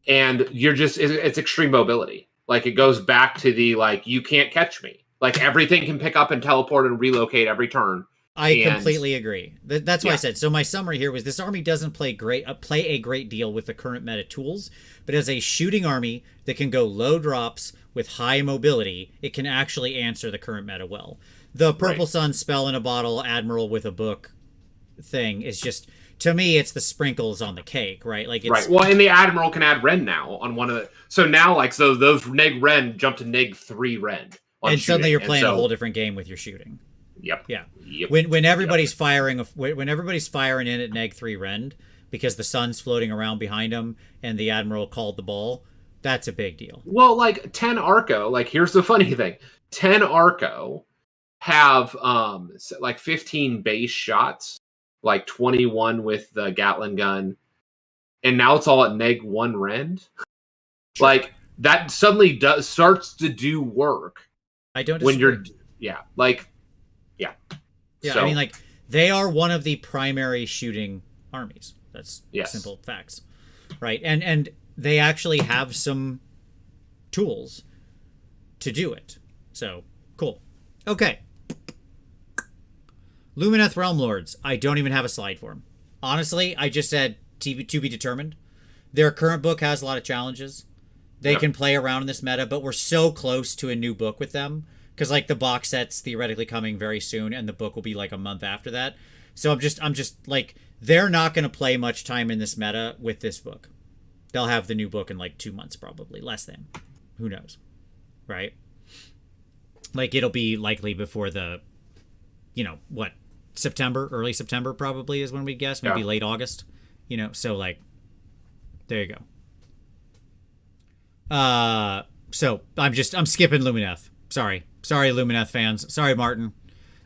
And you're just it's extreme mobility. Like it goes back to the like you can't catch me. Like everything can pick up and teleport and relocate every turn. I completely agree. That's why I said. So my summary here was this army doesn't play a great deal with the current meta tools, but as a shooting army that can go low drops with high mobility, it can actually answer the current meta well. The Purple Sun spell in a bottle, Admiral with a book thing is just, to me, it's the sprinkles on the cake, right? Like it's, right. Well, and the Admiral can add Ren now on one of the. So now, like, so those neg Ren jump to neg 3 Ren. And suddenly you're playing a whole different game with your shooting. Yep. Yeah. Yep. When everybody's firing in at neg 3 Rend because the sun's floating around behind them and the Admiral called the ball, that's a big deal. Well, like 10 Arco, like here's the funny thing. 10 Arco have like 15 base shots, like 21 with the Gatling gun, and now it's all at neg 1 Rend. Sure. Like that suddenly starts to do work. I don't disagree. When you're like so, I mean, like they are one of the primary shooting armies. That's simple facts, right? And they actually have some tools to do it. So cool. Okay. Lumineth Realm Lords. I don't even have a slide for them. Honestly, I just said to be determined. Their current book has a lot of challenges. They can play around in this meta, but we're so close to a new book with them. Because like the box set's theoretically coming very soon, and the book will be like a month after that. So I'm just like, they're not going to play much time in this meta with this book. They'll have the new book in like 2 months, probably less than. Who knows, right? Like it'll be likely before the, early September probably is when we guess, maybe late August. So like, there you go. So I'm skipping Lumineth. Sorry, Lumineth fans. Sorry, Martin.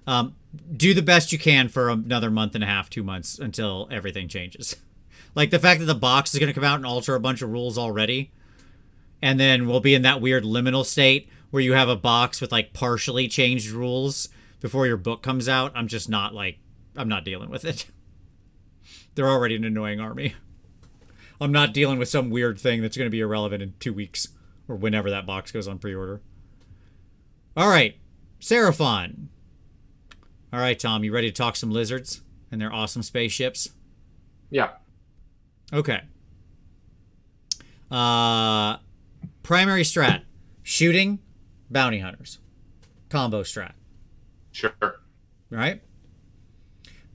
Do the best you can for another month and a half, 2 months until everything changes. Like the fact that the box is going to come out and alter a bunch of rules already, and then we'll be in that weird liminal state where you have a box with like partially changed rules before your book comes out. I'm not dealing with it. They're already an annoying army. I'm not dealing with some weird thing that's going to be irrelevant in 2 weeks or whenever that box goes on pre-order. All right, Seraphon. All right, Tom, you ready to talk some lizards and their awesome spaceships? Yeah. Okay. Primary strat: shooting, bounty hunters. Combo strat. Sure. Right?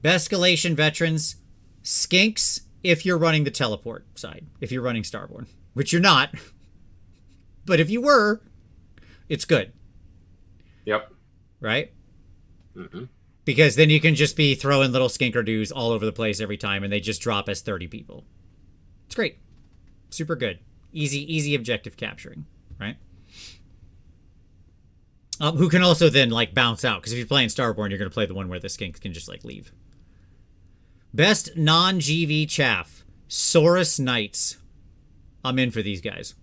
Bescalation veterans, skinks if you're running the teleport side, if you're running Starborn, which you're not. But if you were, it's good. Yep. Right? Mm-hmm. Because then you can just be throwing little skinker-doos all over the place every time, and they just drop as 30 people. It's great. Super good. Easy objective capturing, right? Who can also then, like, bounce out. Because if you're playing Starborn, you're going to play the one where the skinks can just, like, leave. Best non-GV chaff. Saurus Knights. I'm in for these guys.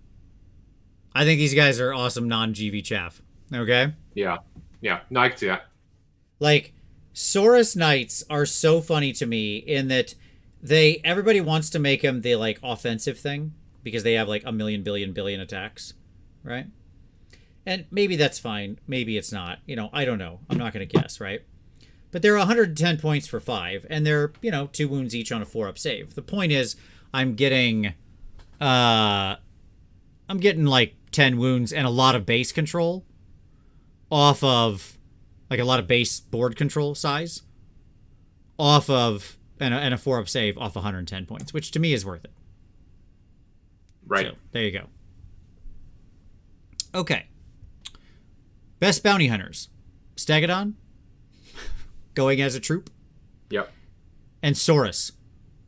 I think these guys are awesome non-GV chaff. Okay? Yeah. No, I can see that. Like, Saurus Knights are so funny to me in that everybody wants to make them the, like, offensive thing because they have, like, a million billion attacks, right? And maybe that's fine. Maybe it's not. I don't know. I'm not going to guess, right? But they're 110 points for 5, and they're, 2 wounds each on a 4-up save. The point is, I'm getting like 10 wounds and a lot of base control off of, like, a lot of base board control size off of, and a 4-up save off 110 points, which to me is worth it. Right. So, there you go. Okay. Best bounty hunters. Stegadon, going as a troop. Yep. And Saurus.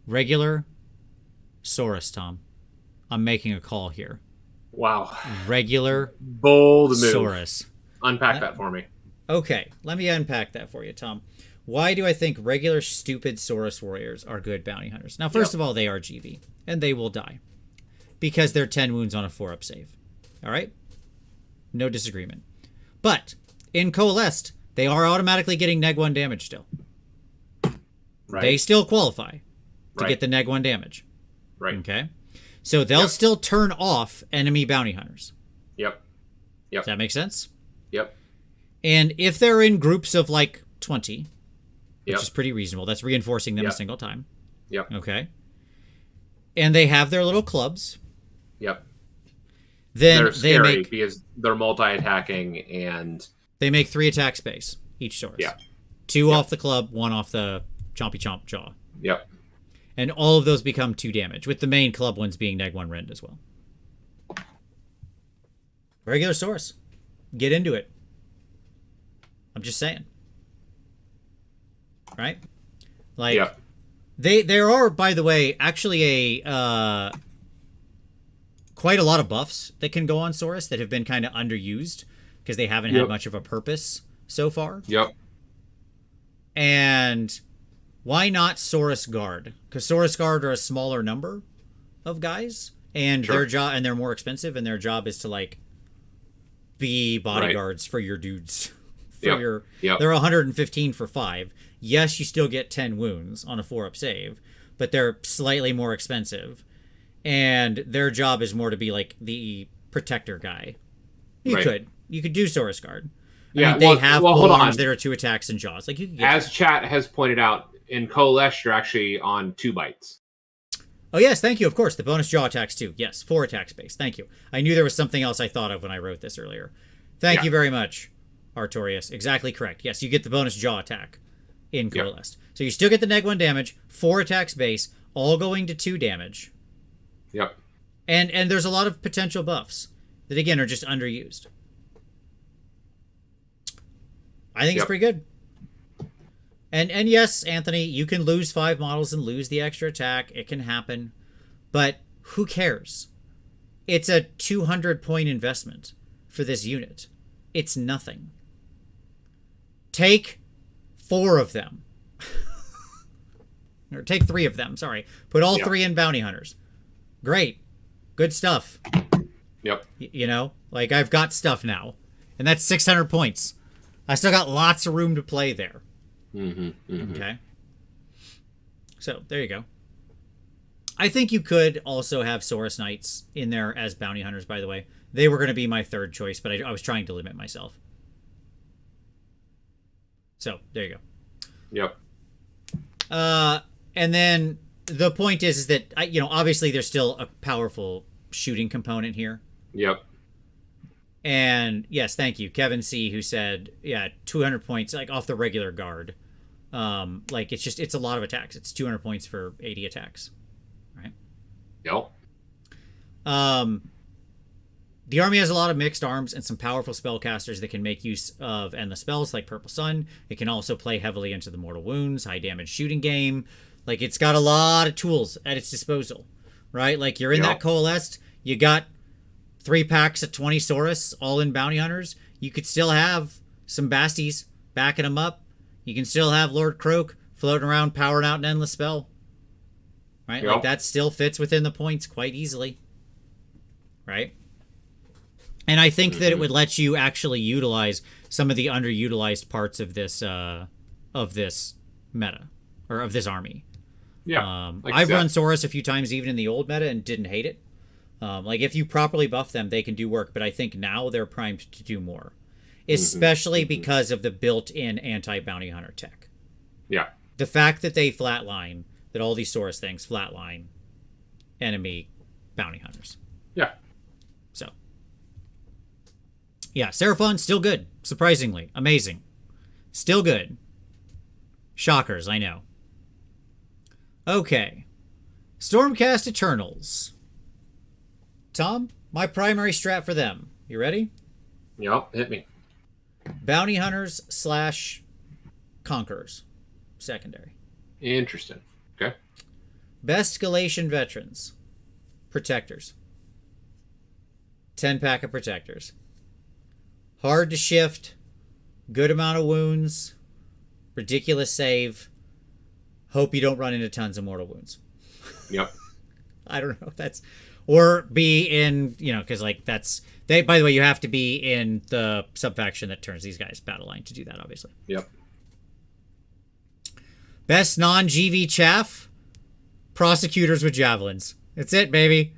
Regular Saurus, Tom. I'm making a call here. Wow. Regular bold move. Saurus. Unpack that for me. Okay, let me unpack that for you, Tom. Why do I think regular stupid Saurus warriors are good bounty hunters? Now, first of all, they are GV, and they will die because they're 10 wounds on a 4-up save. All right? No disagreement. But in Coalesced, they are automatically getting neg 1 damage still. Right. They still qualify to Right. get the neg 1 damage. Right. Okay. So they'll still turn off enemy bounty hunters. Yep. Does that make sense? Yep. And if they're in groups of like 20, which Yep. is pretty reasonable, that's reinforcing them a Yep. single time. Yep. Okay. And they have their little clubs. Yep. Then They're they scary make because they're multi-attacking and 3 attack space each source. Yeah. 2 off the club, 1 off the chompy chomp jaw. yep. And all of those become 2 damage, with the main club ones being neg 1 rend as well. Regular source. Get into it. I'm just saying. Right? Like, Yep. there are, by the way, actually quite a lot of buffs that can go on Saurus that have been kind of underused because they haven't had much of a purpose so far. Yep. And why not Saurus Guard? Because Saurus Guard are a smaller number of guys, and Sure. their job, and they're more expensive, and their job is to like be bodyguards for your dudes. For they're 115 for 5. Yes, you still get 10 wounds on a 4-up save, but they're slightly more expensive, and their job is more to be like the protector guy. You could do Saurus Guard. I mean, they have hold on. arms that are 2 attacks and jaws. Like you can get As chat has pointed out, in Coalesce, you're actually on 2 bites. Oh, yes, thank you, of course. The bonus jaw attacks, too. Yes, 4 attack space. Thank you. I knew there was something else I thought of when I wrote this earlier. Thank you very much, Artorius. Exactly correct. Yes, you get the bonus jaw attack in Coalesced. So you still get the neg 1 damage, 4 attacks base, all going to 2 damage. Yep. And there's a lot of potential buffs that, again, are just underused. I think it's pretty good. And yes, Anthony, you can lose 5 models and lose the extra attack. It can happen. But who cares? It's a 200-point investment for this unit. It's nothing. Take 4 of them. Or take 3 of them, sorry. Put all 3 in bounty hunters. Great. Good stuff. Yep. You know, like I've got stuff now. And that's 600 points. I still got lots of room to play there. Okay. So, there you go. I think you could also have Saurus Knights in there as bounty hunters, by the way. They were going to be my 3rd choice, but I was trying to limit myself. So, there you go. Yep. And then the point is that, obviously there's still a powerful shooting component here. Yep. And yes, thank you, Kevin C, who said, 200 points, like off the regular guard. Like it's a lot of attacks. It's 200 points for 80 attacks, right? Yep. The army has a lot of mixed arms and some powerful spellcasters that can make use of endless spells like Purple Sun. It can also play heavily into the Mortal Wounds, high damage shooting game. Like it's got a lot of tools at its disposal, right? Like you're in that Coalesced, you got 3 packs of 20 Saurus, all in bounty hunters. You could still have some Basties backing them up. You can still have Lord Croak floating around, powering out an endless spell. Right? Like that still fits within the points quite easily. Right? And I think that it would let you actually utilize some of the underutilized parts of this meta, or of this army. Yeah. I've run Saurus a few times even in the old meta and didn't hate it. Like if you properly buff them, they can do work, but I think now they're primed to do more. Especially because of the built-in anti-bounty hunter tech. Yeah. The fact that they flatline, that all these Saurus things flatline enemy bounty hunters. Yeah. So. Yeah, Seraphon, still good. Surprisingly. Amazing. Still good. Shockers, I know. Okay. Stormcast Eternals. Tom, my primary strat for them. You ready? Yep, hit me. Bounty hunters / conquerors. Secondary. Interesting. Okay. Best Galatian veterans. Protectors. 10 pack of protectors. Hard to shift. Good amount of wounds. Ridiculous save. Hope you don't run into tons of mortal wounds. Yep. I don't know if that's... Or be in, because that's... By the way, you have to be in the subfaction that turns these guys battle line to do that, obviously. Yep. Best non-GV chaff, prosecutors with javelins. That's it, baby.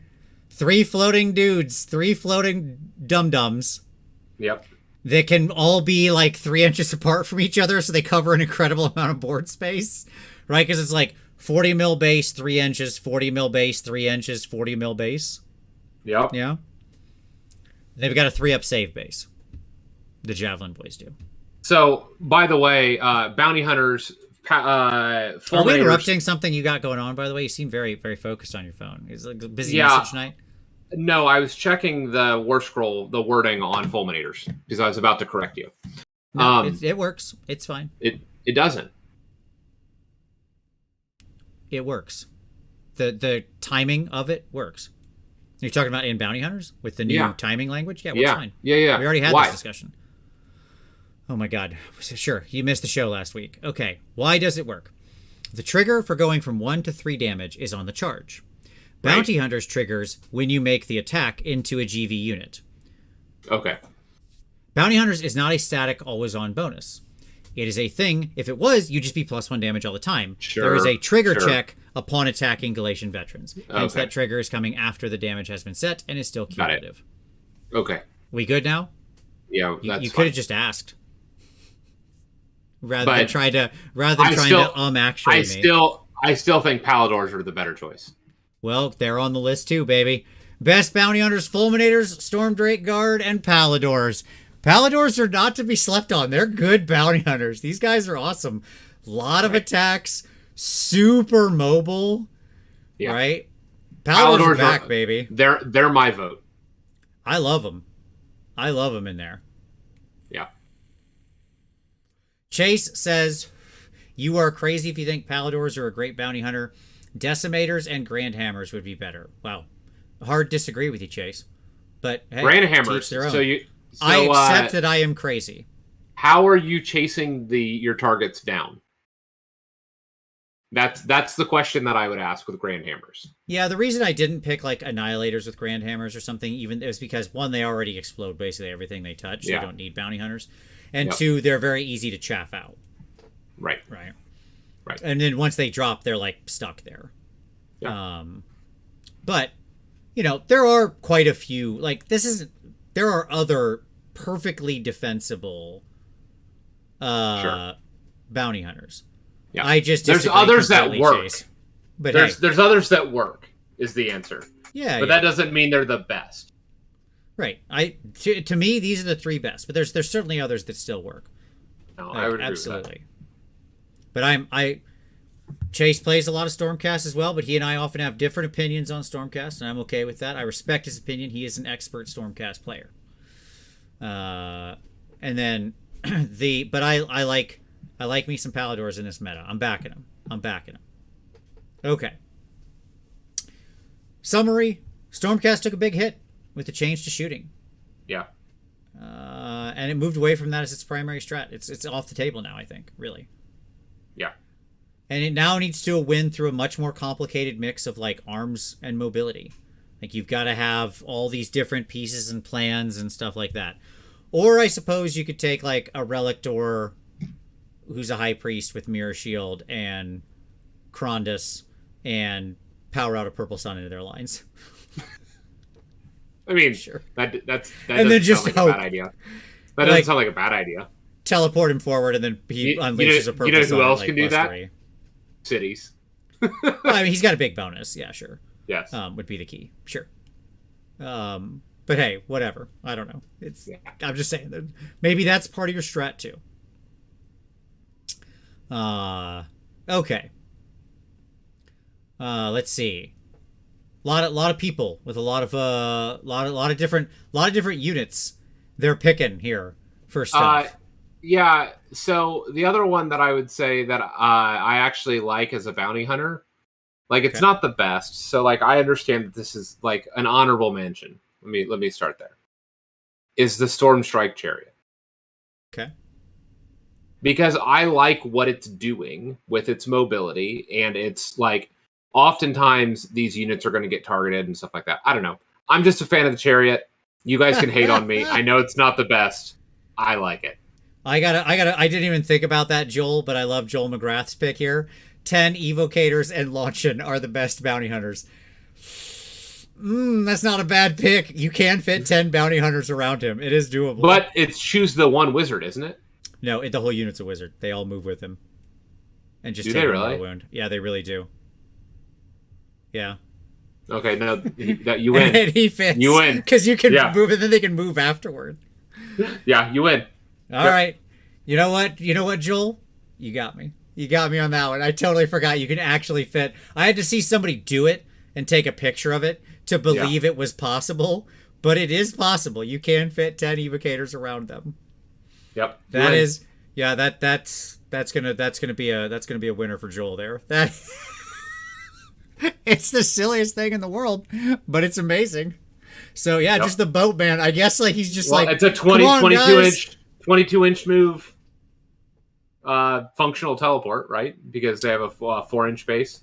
3 floating dudes, 3 floating dum-dums. Yep. They can all be like 3 inches apart from each other, so they cover an incredible amount of board space, right? Because it's like 40 mil base, 3 inches, 40 mil base, 3 inches, 40 mil base. Yep. Yeah. They've got a 3-up save base. The Javelin boys do. So, by the way, bounty hunters... Are we interrupting something you got going on, by the way? You seem very, very focused on your phone. Is it a busy message night? No, I was checking the war scroll, the wording on fulminators, because I was about to correct you. No, it works. It's fine. It doesn't. It works. The timing of it works. You're talking about in Bounty Hunters with the new timing language? Yeah, it works fine. Yeah. We already had this discussion. Oh my God. Sure, you missed the show last week. Okay, why does it work? The trigger for going from 1 to 3 damage is on the charge. Bounty Hunters triggers when you make the attack into a GV unit. Okay. Bounty Hunters is not a static always-on bonus. It is a thing. If it was, you'd just be +1 damage all the time. Sure. There is a trigger check upon attacking Galatian veterans. Hence, that trigger is coming after the damage has been set and is still cumulative. Okay. We good now? Yeah, you could have just asked. Rather than trying to actually I still think Paladors are the better choice. Well, they're on the list too, baby. Best Bounty Hunters, Fulminators, Stormdrake Guard, and Paladors. Paladors are not to be slept on. They're good Bounty Hunters. These guys are awesome. Lot of attacks, super mobile. Yeah. Right? Paladors are back, baby. They're my vote. I love them. I love them in there. Yeah. Chase says, you are crazy if you think Paladors are a great bounty hunter. Decimators and Grand Hammers would be better. Wow. Hard to disagree with you, Chase. But hey, Grand Hammers. I accept that I am crazy. How are you chasing your targets down? That's the question that I would ask with Grand Hammers. Yeah, the reason I didn't pick like Annihilators with Grand Hammers or something, even, is because 1, they already explode basically everything they touch. So they don't need bounty hunters. And 2, they're very easy to chaff out. Right. And then once they drop, they're like stuck there. Yeah. But, there are quite a few, like there are other perfectly defensible bounty hunters. Yeah. I just there's others that work. Chase. But there's others that work is the answer. Yeah. But that doesn't mean they're the best. Right. To me, these are the 3 best, but there's certainly others that still work. No, I would agree absolutely. With that. But Chase plays a lot of Stormcast as well, but he and I often have different opinions on Stormcast, and I'm okay with that. I respect his opinion. He is an expert Stormcast player. And then but I like me some Paladors in this meta. I'm backing them. Okay. Summary: Stormcast took a big hit with the change to shooting. Yeah. And it moved away from that as its primary strat. It's off the table now, I think, really. Yeah. And it now needs to win through a much more complicated mix of like arms and mobility. Like you've got to have all these different pieces and plans and stuff like that. Or I suppose you could take like a Relictor who's a high priest with Mirror Shield and Krondus and power out a Purple Sun into their lines. I mean, sure. That doesn't sound like a bad idea. That doesn't sound like a bad idea. Teleport him forward and then he unleashes a Purple Sun. You know who else like can do that? 3. Cities. I mean, he's got a big bonus. Yeah, sure. Yes. Would be the key. Sure. But hey, whatever. I don't know. I'm just saying that maybe that's part of your strat too. Okay. Let's see. Lot of people with a lot of different units they're picking here for stuff. Yeah. So the other one that I would say that I actually like as a bounty hunter, like it's not the best. So like I understand that this is like an honorable mention. Let me start there. Is the Storm Strike Chariot. Okay. Because I like what it's doing with its mobility, and it's like oftentimes these units are going to get targeted and stuff like that. I don't know. I'm just a fan of the Chariot. You guys can hate on me. I know it's not the best. I like it. I didn't even think about that, Joel, but I love Joel McGrath's pick here. 10 evocators and Launchin are the best bounty hunters. That's not a bad pick. You can fit 10 bounty hunters around him. It is doable. But it's choose the one wizard, isn't it? No, the whole unit's a wizard. They all move with him. And just do take they a really? mortal wound. Yeah, they really do. Yeah. Okay, no, you win. And he fits. You win. Because you can move, and then they can move afterward. Yeah, you win. All right. You know what? You know what, Joel? You got me. You got me on that one. I totally forgot you can actually fit. I had to see somebody do it and take a picture of it to believe it was possible, but it is possible. You can fit 10 evocators around them. Yep. That is, yeah, that's gonna be a winner for Joel there. That it's the silliest thing in the world, but it's amazing. So yeah, just the boatman. I guess like he's just it's a 22 inch move, functional teleport, right? Because they have a 4-inch base.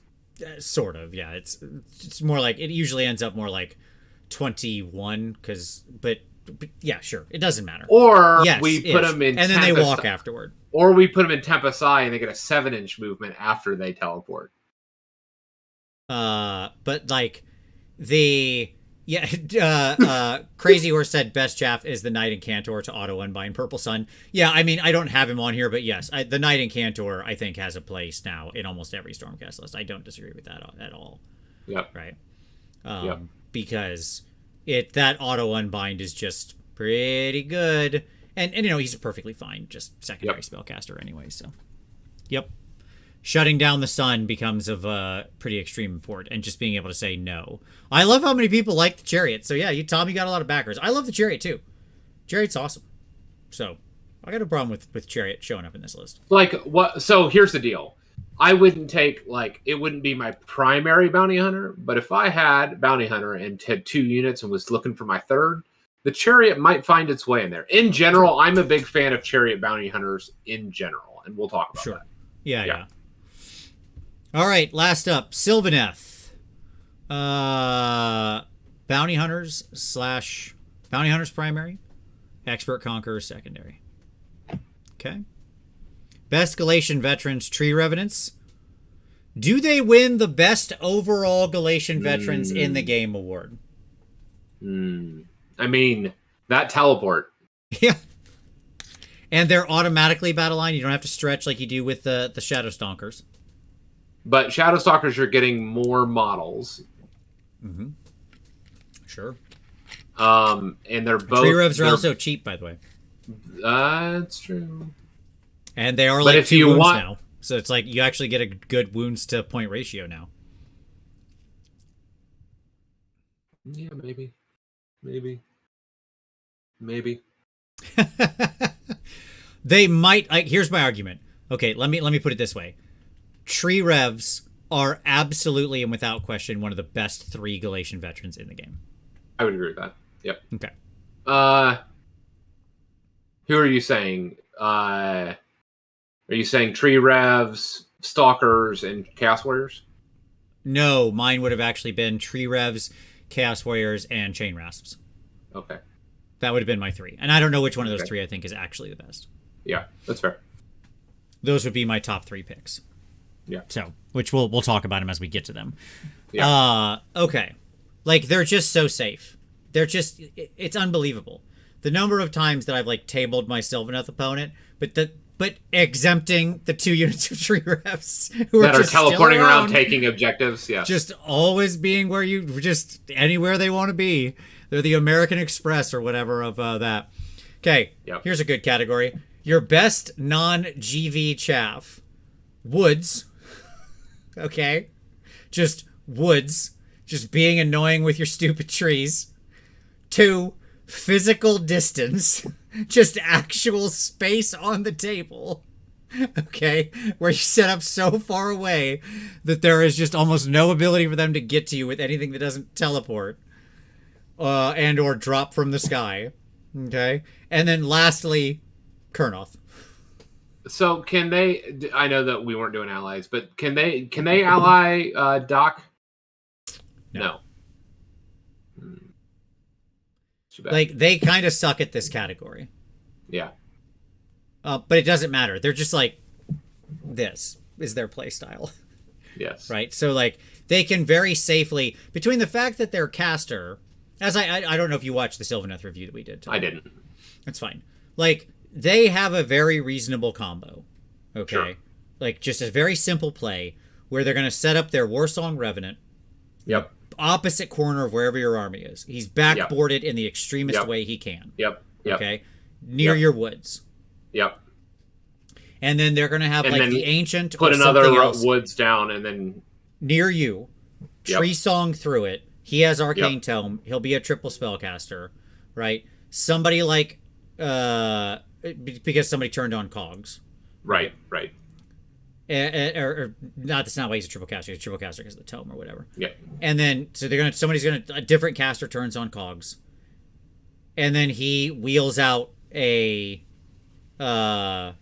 Sort of, yeah. It's more like it usually ends up more like 21 but yeah, sure, it doesn't matter. Or we put them in, and then they walk afterward. Or we put them in Tempest Eye and they get a 7-inch movement after they teleport. But like Crazy Horse said best chaff is the Knight Incantor to auto unbind Purple Sun. Yeah, I mean I don't have him on here, but yes, the Knight Incantor I think has a place now in almost every Stormcast list. I don't disagree with that at all. Yep. Right. Because that auto unbind is just pretty good, and you know he's a perfectly fine just secondary spellcaster anyway. So, shutting down the sun becomes of pretty extreme import, and just being able to say no. I love how many people like the Chariot. So yeah, Tom, you got a lot of backers. I love the Chariot too. Chariot's awesome. So I got a problem with Chariot showing up in this list. Like what? So here's the deal. I wouldn't take it wouldn't be my primary bounty hunter, but if I had bounty hunter and had 2 units and was looking for my third, the Chariot might find its way in there. In general, I'm a big fan of Chariot bounty hunters in general, and we'll talk about that. Yeah. All right, last up, Sylvaneth. Bounty hunters primary, expert conqueror secondary. Okay. Best Galatian veterans, Tree Revenants. Do they win the best overall Galatian veterans in the game award? I mean, that teleport. Yeah. And they're automatically battle line. You don't have to stretch like you do with the Shadow Stonkers. But Shadow Stalkers are getting more models. Mm-hmm. Sure. And they're both... Tree Revs are also cheap, by the way. That's true. And they are like 2 wounds now. So it's like you actually get a good wounds to point ratio now. Yeah, maybe. They might. Here's my argument. Okay, let me put it this way. Tree Revs are absolutely and without question one of the best 3 Galatian veterans in the game. I would agree with that. Yep. Okay. Who are you saying? Are you saying Tree Revs, Stalkers, and Chaos Warriors? No, mine would have actually been Tree Revs, Chaos Warriors, and Chain Rasps. Okay. That would have been my 3. And I don't know which one of those 3 I think is actually the best. Yeah, that's fair. Those would be my top 3 picks. Yeah. So, which we'll talk about them as we get to them. Yeah. Okay. Like, they're just so safe. It's unbelievable. The number of times that I've, tabled my Sylvaneth opponent, but exempting the 2 units of Tree Revs who that are just teleporting around taking objectives, yeah. Just always being where anywhere they want to be. They're the American Express or whatever of that. Okay, Here's a good category. Your best non-GV chaff. Woods. Okay? Just woods. Just being annoying with your stupid trees. 2, physical distance. Just actual space on the table. Okay? Where you set up so far away that there is just almost no ability for them to get to you with anything that doesn't teleport. And or drop from the sky. Okay? And then lastly, Kurnoth. So can they? I know that we weren't doing allies, but can they ally Doc? No. They kind of suck at this category. Yeah. But it doesn't matter. They're just like, this is their play style. Yes. Right? So, like, they can very safely, between the fact that they're caster, as I don't know if you watched the Sylvaneth review that we did, Tom. I didn't. That's fine. Like, they have a very reasonable combo. Okay? Sure. Like, just a very simple play where they're going to set up their Warsong Revenant. Yep. Opposite corner of wherever your army is. He's backboarded in the extremist way he can. Yep. Okay? Near your woods. Yep. And then they're going to have, like, the Ancient put or another something else woods down and then... near you. Tree Song through it. He has Arcane Tome. He'll be a triple spellcaster, right? Somebody like... because somebody turned on Cogs. Right. Or not, that's not why he's a triple caster. He's a triple caster because of the tome or whatever. Yeah. And then, so a different caster turns on Cogs. And then he wheels out a... or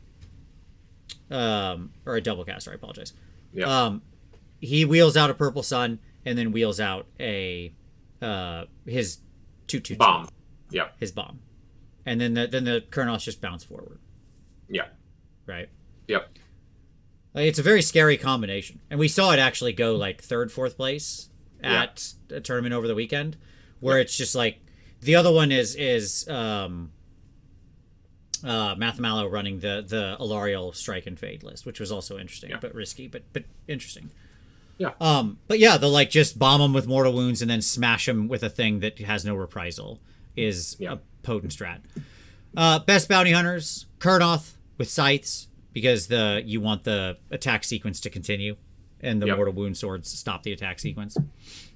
a double caster, I apologize. Yeah. He wheels out a Purple Sun and then wheels out a his 2/2 bomb. Yeah. His bomb. And then the Kurnoths just bounce forward. Yeah. Right? Yep. Like, it's a very scary combination. And we saw it actually go like 3rd, 4th place at a tournament over the weekend where it's just like the other one is Mathmallow running the Alarial Strike and Fade list, which was also interesting, but risky, but interesting. Yeah. But yeah, they'll like just bomb them with mortal wounds and then smash them with a thing that has no reprisal is a potent strat. Best bounty hunters, Kurnoth with scythes, because you want the attack sequence to continue, and the mortal wound swords stop the attack sequence.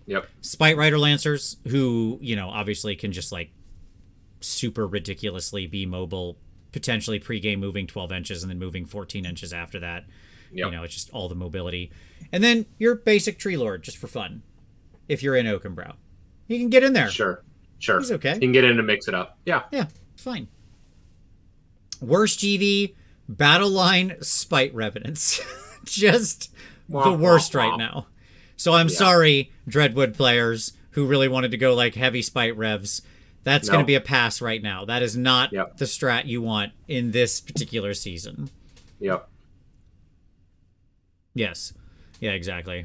Yep. Spite Rider Lancers, who, obviously can just like super ridiculously be mobile, potentially pre-game moving 12 inches and then moving 14 inches after that. Yep. It's just all the mobility. And then your basic Tree Lord, just for fun. If you're in Oakenbrow, he can get in there. Sure. He's okay. He can get in to mix it up. Yeah. Yeah, it's fine. Worst GV, Battle Line Spite Revenants. Just the worst right now. So I'm sorry, Dreadwood players who really wanted to go like heavy Spite Revs. That's going to be a pass right now. That is not the strat you want in this particular season. Yep. Yes. Yeah, exactly.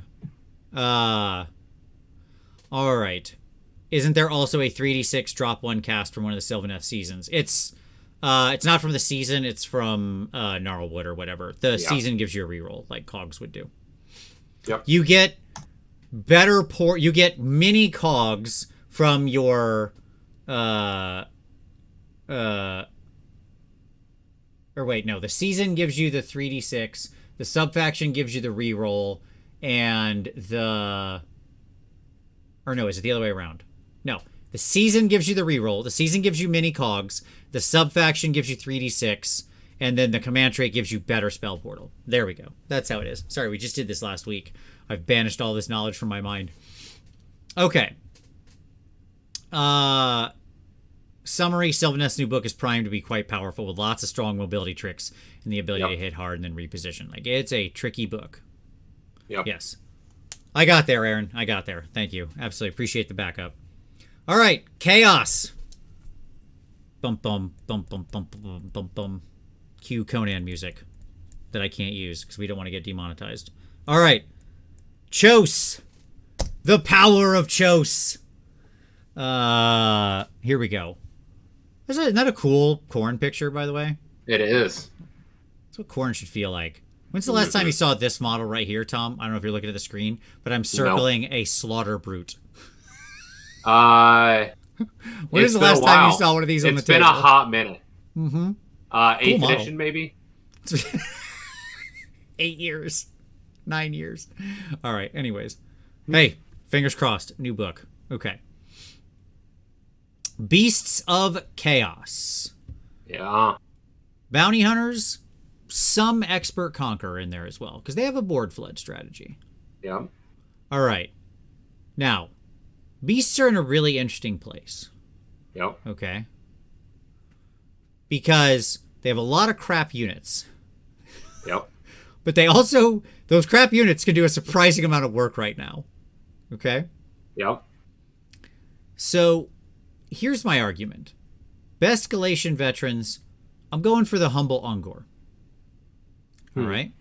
All right. Isn't there also a 3d6 drop 1 cast from one of the Sylvaneth seasons? It's not from the season. It's from Gnarlwood or whatever. The season gives you a reroll, like Cogs would do. Yep. You get you get mini Cogs from your or wait, no, the season gives you the 3d6, the subfaction gives you the reroll, and is it the other way around? No, the season gives you the reroll, the season gives you mini Cogs, the subfaction gives you 3d6, and then the command trait gives you better spell portal. There we go. That's how it is. Sorry, we just did this last week. I've banished all this knowledge from my mind. Okay. Summary, Sylvaneth's new book is primed to be quite powerful with lots of strong mobility tricks and the ability to hit hard and then reposition. Like, it's a tricky book. Yep. Yes. I got there, Aaron. I got there. Thank you. Absolutely appreciate the backup. All right. Chaos. Bum, bum, bum, bum, bum, bum, bum, bum. Cue Conan music that I can't use because we don't want to get demonetized. All right. Chos. The power of Chos. Here we go. Isn't that a cool corn picture, by the way? It is. That's what corn should feel like. When's the last time you saw this model right here, Tom? I don't know if you're looking at the screen, but I'm circling a slaughter brute. When is the last time you saw one of these on the table? It's been a hot minute. Mm-hmm. 8th edition, maybe? 8 years. 9 years. All right, anyways. Hey, fingers crossed. New book. Okay. Beasts of Chaos. Yeah. Bounty Hunters, some Expert Conqueror in there as well, because they have a board flood strategy. Yeah. All right. Now, Beasts are in a really interesting place. Yep. Okay. Because they have a lot of crap units. Yep. But they also, those crap units can do a surprising amount of work right now. Okay? Yep. So, here's my argument. Best Galatian veterans I'm going for the humble Ungor. All right.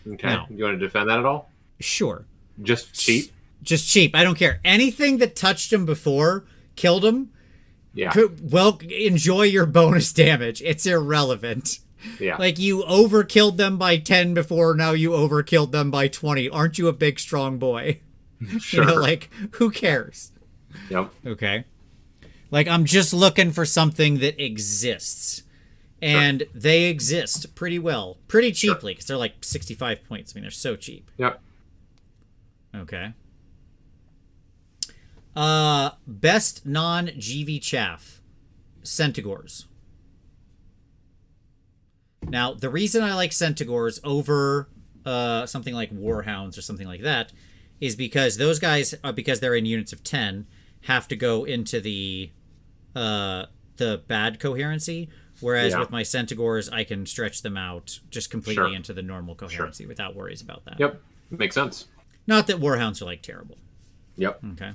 Okay. Now, you want to defend that at all? Sure. Just cheap? Just cheap. I don't care. Anything that touched him before killed him. Yeah. Well, enjoy your bonus damage. It's irrelevant. Yeah. Like, you overkilled them by 10 before, now you overkilled them by 20. Aren't you a big, strong boy? Sure. You know, like, who cares? Yep. Okay. Like, I'm just looking for something that exists. And they exist pretty well. Pretty cheaply, because they're like 65 points. I mean, they're so cheap. Yep. Okay. Best non-GV chaff. Centigors. Now, the reason I like Centigors over something like Warhounds or something like that is because those guys, because they're in units of 10, have to go into the bad coherency, whereas with my Centigors, I can stretch them out just completely into the normal coherency without worries about that. Yep. Makes sense. Not that Warhounds are, like, terrible. Yep. Okay.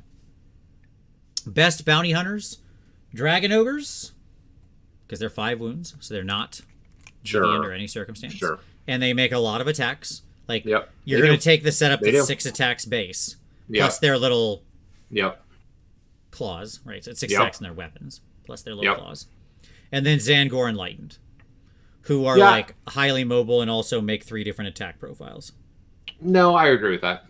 Best bounty hunters. Dragon Ogres, because they're 5 wounds, so they're not GV under any circumstance. Sure. And they make a lot of attacks. Like, Yep. you're going to take the setup that's 6 attacks base, plus their little claws, right? So it's 6 attacks in their weapons, plus their little claws. And then Zangor Enlightened, who are, like, highly mobile and also make 3 different attack profiles. No, I agree with that.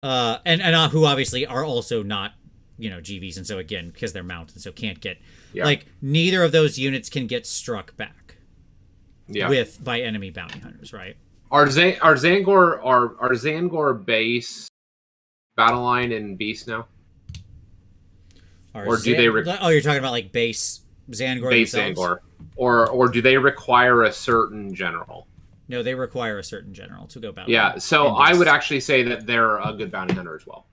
And who obviously are also not, you know, GVs, and so again, because they're mounted, so can't get like, neither of those units can get struck back by enemy bounty hunters, right? Are Zangor base battle line and beast now? Or do they you're talking about like base Zangor base themselves? Zangor, or do they require a certain general? No, they require a certain general to go battle. Yeah, so I would actually say that they're a good bounty hunter as well.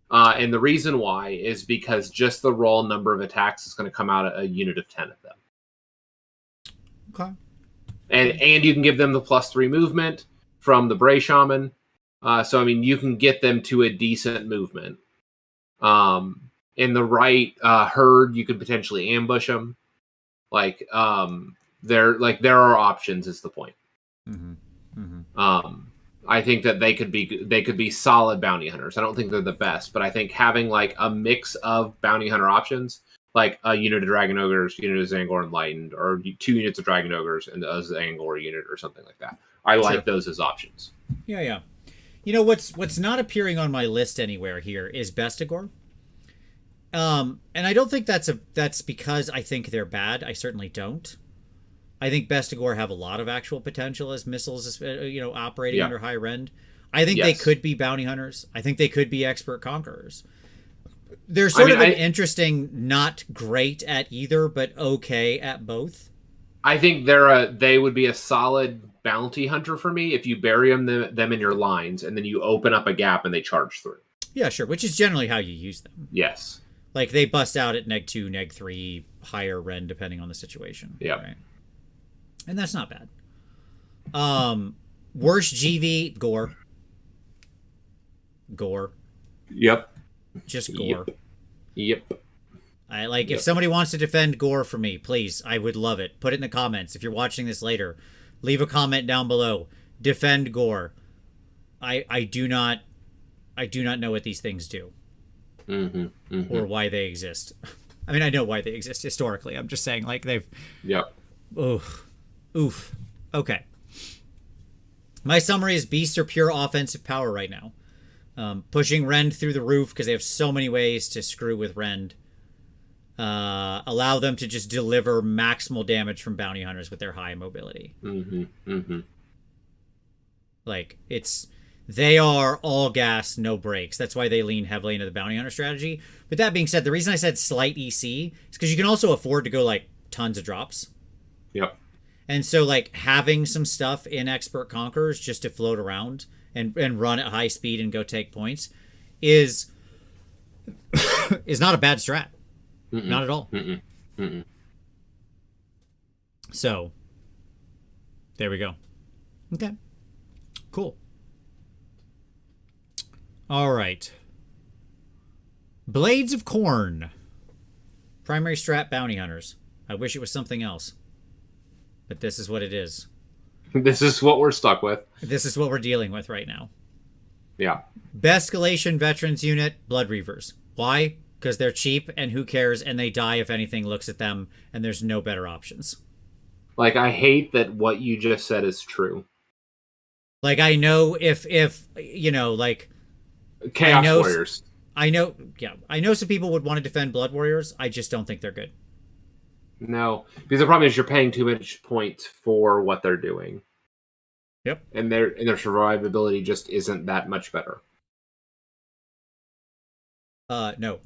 And the reason why is because just the raw number of attacks is going to come out at a unit of 10 of them. Okay. And you can give them the +3 movement from the Bray Shaman. So, I mean, you can get them to a decent movement. In the right herd, you could potentially ambush them. Like, there are options is the point. Mm-hmm. Mm-hmm. I think that they could be solid bounty hunters. I don't think they're the best, but I think having like a mix of bounty hunter options, like a unit of Dragon Ogres, unit of Zangor Enlightened, or 2 units of Dragon Ogres and a Zangor unit or something like that. I like those as options. Yeah. You know what's not appearing on my list anywhere here is Bestigor. And I don't think that's because I think they're bad. I certainly don't. I think Bestigor have a lot of actual potential as missiles, operating under high rend. I think they could be bounty hunters. I think they could be expert conquerors. They're sort of an interesting, not great at either, but okay at both. I think they would be a solid bounty hunter for me if you bury them in your lines and then you open up a gap and they charge through. Yeah, sure, which is generally how you use them. Yes. Like, they bust out at neg 2, neg 3, higher rend, depending on the situation. Yeah. Right? And that's not bad. Worst GV, Gore. Yep. Just Gore. Yep. If somebody wants to defend Gore for me, please, I would love it. Put it in the comments. If you're watching this later, leave a comment down below. Defend Gore. I do not know what these things do. Or why they exist. I mean, I know why they exist historically. I'm just saying, like, they've... Yep. Oof. Okay. My summary is beasts are pure offensive power right now. Pushing Rend through the roof because they have so many ways to screw with Rend. Allow them to just deliver maximal damage from bounty hunters with their high mobility. Like, they are all gas, no brakes. That's why they lean heavily into the bounty hunter strategy. But that being said, the reason I said slight EC is because you can also afford to go, like, tons of drops. Yep. And so, like, having some stuff in Expert Conquerors just to float around and run at high speed and go take points is not a bad strat. Not at all. So, there we go. Okay. Cool. All right. Blades of Corn. Primary strat bounty hunters. I wish it was something else. But this is what it is. This is what we're stuck with. This is what we're dealing with right now. Yeah. Best Galatian Veterans unit, Blood Reavers. Why? Because they're cheap and who cares, and they die if anything looks at them, and there's no better options. Like, I hate that what you just said is true. Like, I know if you know, like... Chaos Warriors. I know some people would want to defend Blood Warriors. I just don't think they're good. No, because the problem is you're paying too much points for what they're doing. Yep. And their survivability just isn't that much better. No.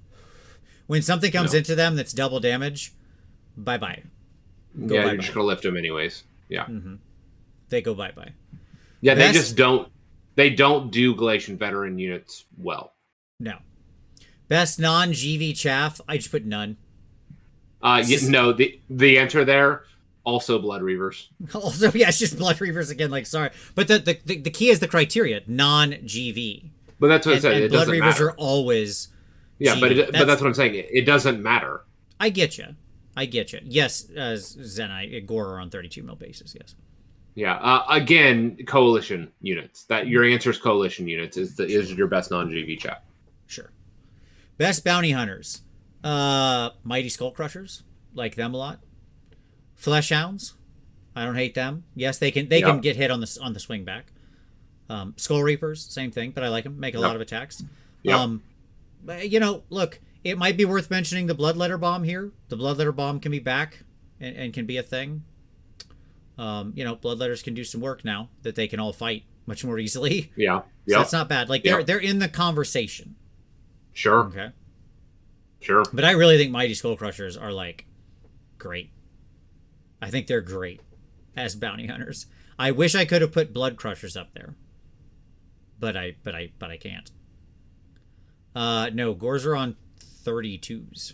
When something comes into them that's double damage, bye-bye. You're just going to lift them anyways. Yeah. Mm-hmm. They go bye-bye. Yeah, they just don't... They don't do Galatian veteran units well. No. Best non-GV chaff, I just put none. No, the answer there, also Blood Reavers. Also, yeah, it's just Blood Reavers again, like, sorry. But the key is the criteria, non-GV. But that's what I said, it Blood doesn't Reavers matter. Are always Yeah, GV. but that's what I'm saying, it doesn't matter. I get you. Yes, Zenite, Gore are on 32 mil basis, yes. Yeah, again, coalition units. That your answer is coalition units is your best non-GV chat. Sure. Best bounty hunters. Mighty Skull Crushers. Like them a lot. Flesh Hounds. I don't hate them. Yes, they can get hit on the swing back. Skull Reapers, same thing, but I like them. Make a lot of attacks. Yep. You know, look, it might be worth mentioning the Bloodletter Bomb here. The Bloodletter Bomb can be back and can be a thing. You know, Bloodletters can do some work now that they can all fight much more easily. Yeah. So that's not bad. Like they're in the conversation. Sure. Okay. Sure. But I really think Mighty Skull Crushers are like great. I think they're great as bounty hunters. I wish I could have put Blood Crushers up there. But I can't. No, Gores are on 32s.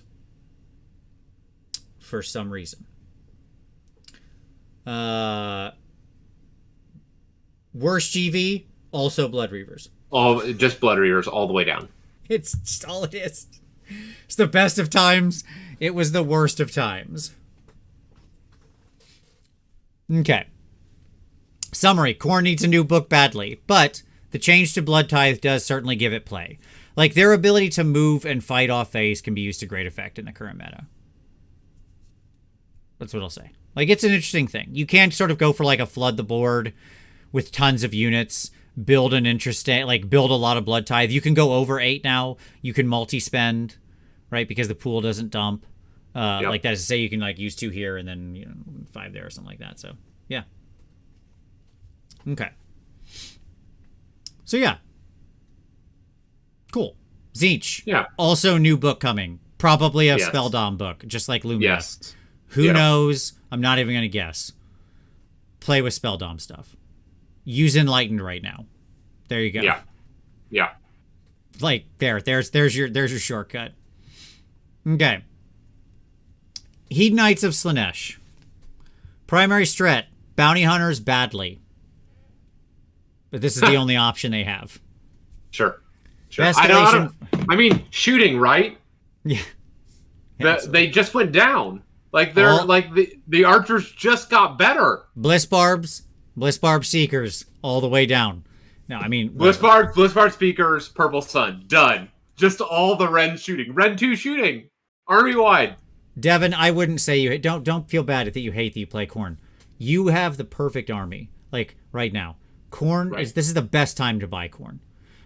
For some reason. Worst GV, also Blood Reavers. Oh, just Blood Reavers all the way down. It's just all it is. It's the best of times. It was the worst of times. Okay. Summary. Khorne needs a new book badly, but the change to Blood Tithe does certainly give it play. Like, their ability to move and fight off phase can be used to great effect in the current meta. That's what I'll say. Like, it's an interesting thing. You can't sort of go for, like, a flood the board with tons of units, build an interesting, like, build a lot of Blood Tithe. You can go over 8 now. You can multi-spend, right, because the pool doesn't dump. Like, that is to say you can, like, use 2 here and then, you know, 5 there or something like that. So, yeah. Okay. So, yeah. Cool. Zeech. Yeah. Also new book coming. Probably a Spelldom book, just like Lumia. Yes. Who knows? I'm not even going to guess. Play with Spelldom stuff. Use Enlightened right now. There you go. Yeah. Yeah. Like, there's your shortcut. Okay. Heed Knights of Slaanesh. Primary strat. Bounty Hunters badly. But this is the only option they have. Sure. I mean, shooting, right? Yeah. They just went down. Like they're the archers just got better. Bliss Barb Seekers all the way down. No, I mean Bliss Barb Speakers, Purple Sun, done. Just all the Ren shooting, Ren 2 shooting, army wide. Devin, I wouldn't say you don't feel bad that you hate that you play Khorne. You have the perfect army, like right now. Khorne this is the best time to buy Khorne.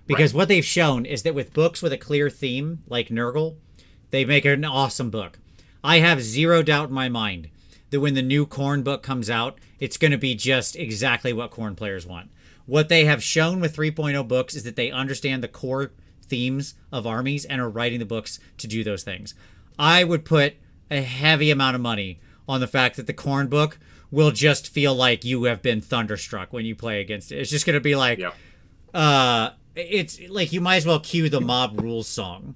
Because what they've shown is that with books with a clear theme, like Nurgle, they make an awesome book. I have zero doubt in my mind that when the new Khorne book comes out, it's going to be just exactly what Khorne players want. What they have shown with 3.0 books is that they understand the core themes of armies and are writing the books to do those things. I would put a heavy amount of money on the fact that the Khorne book will just feel like you have been thunderstruck when you play against it. It's just going to be like... it's like you might as well cue the Mob Rules song,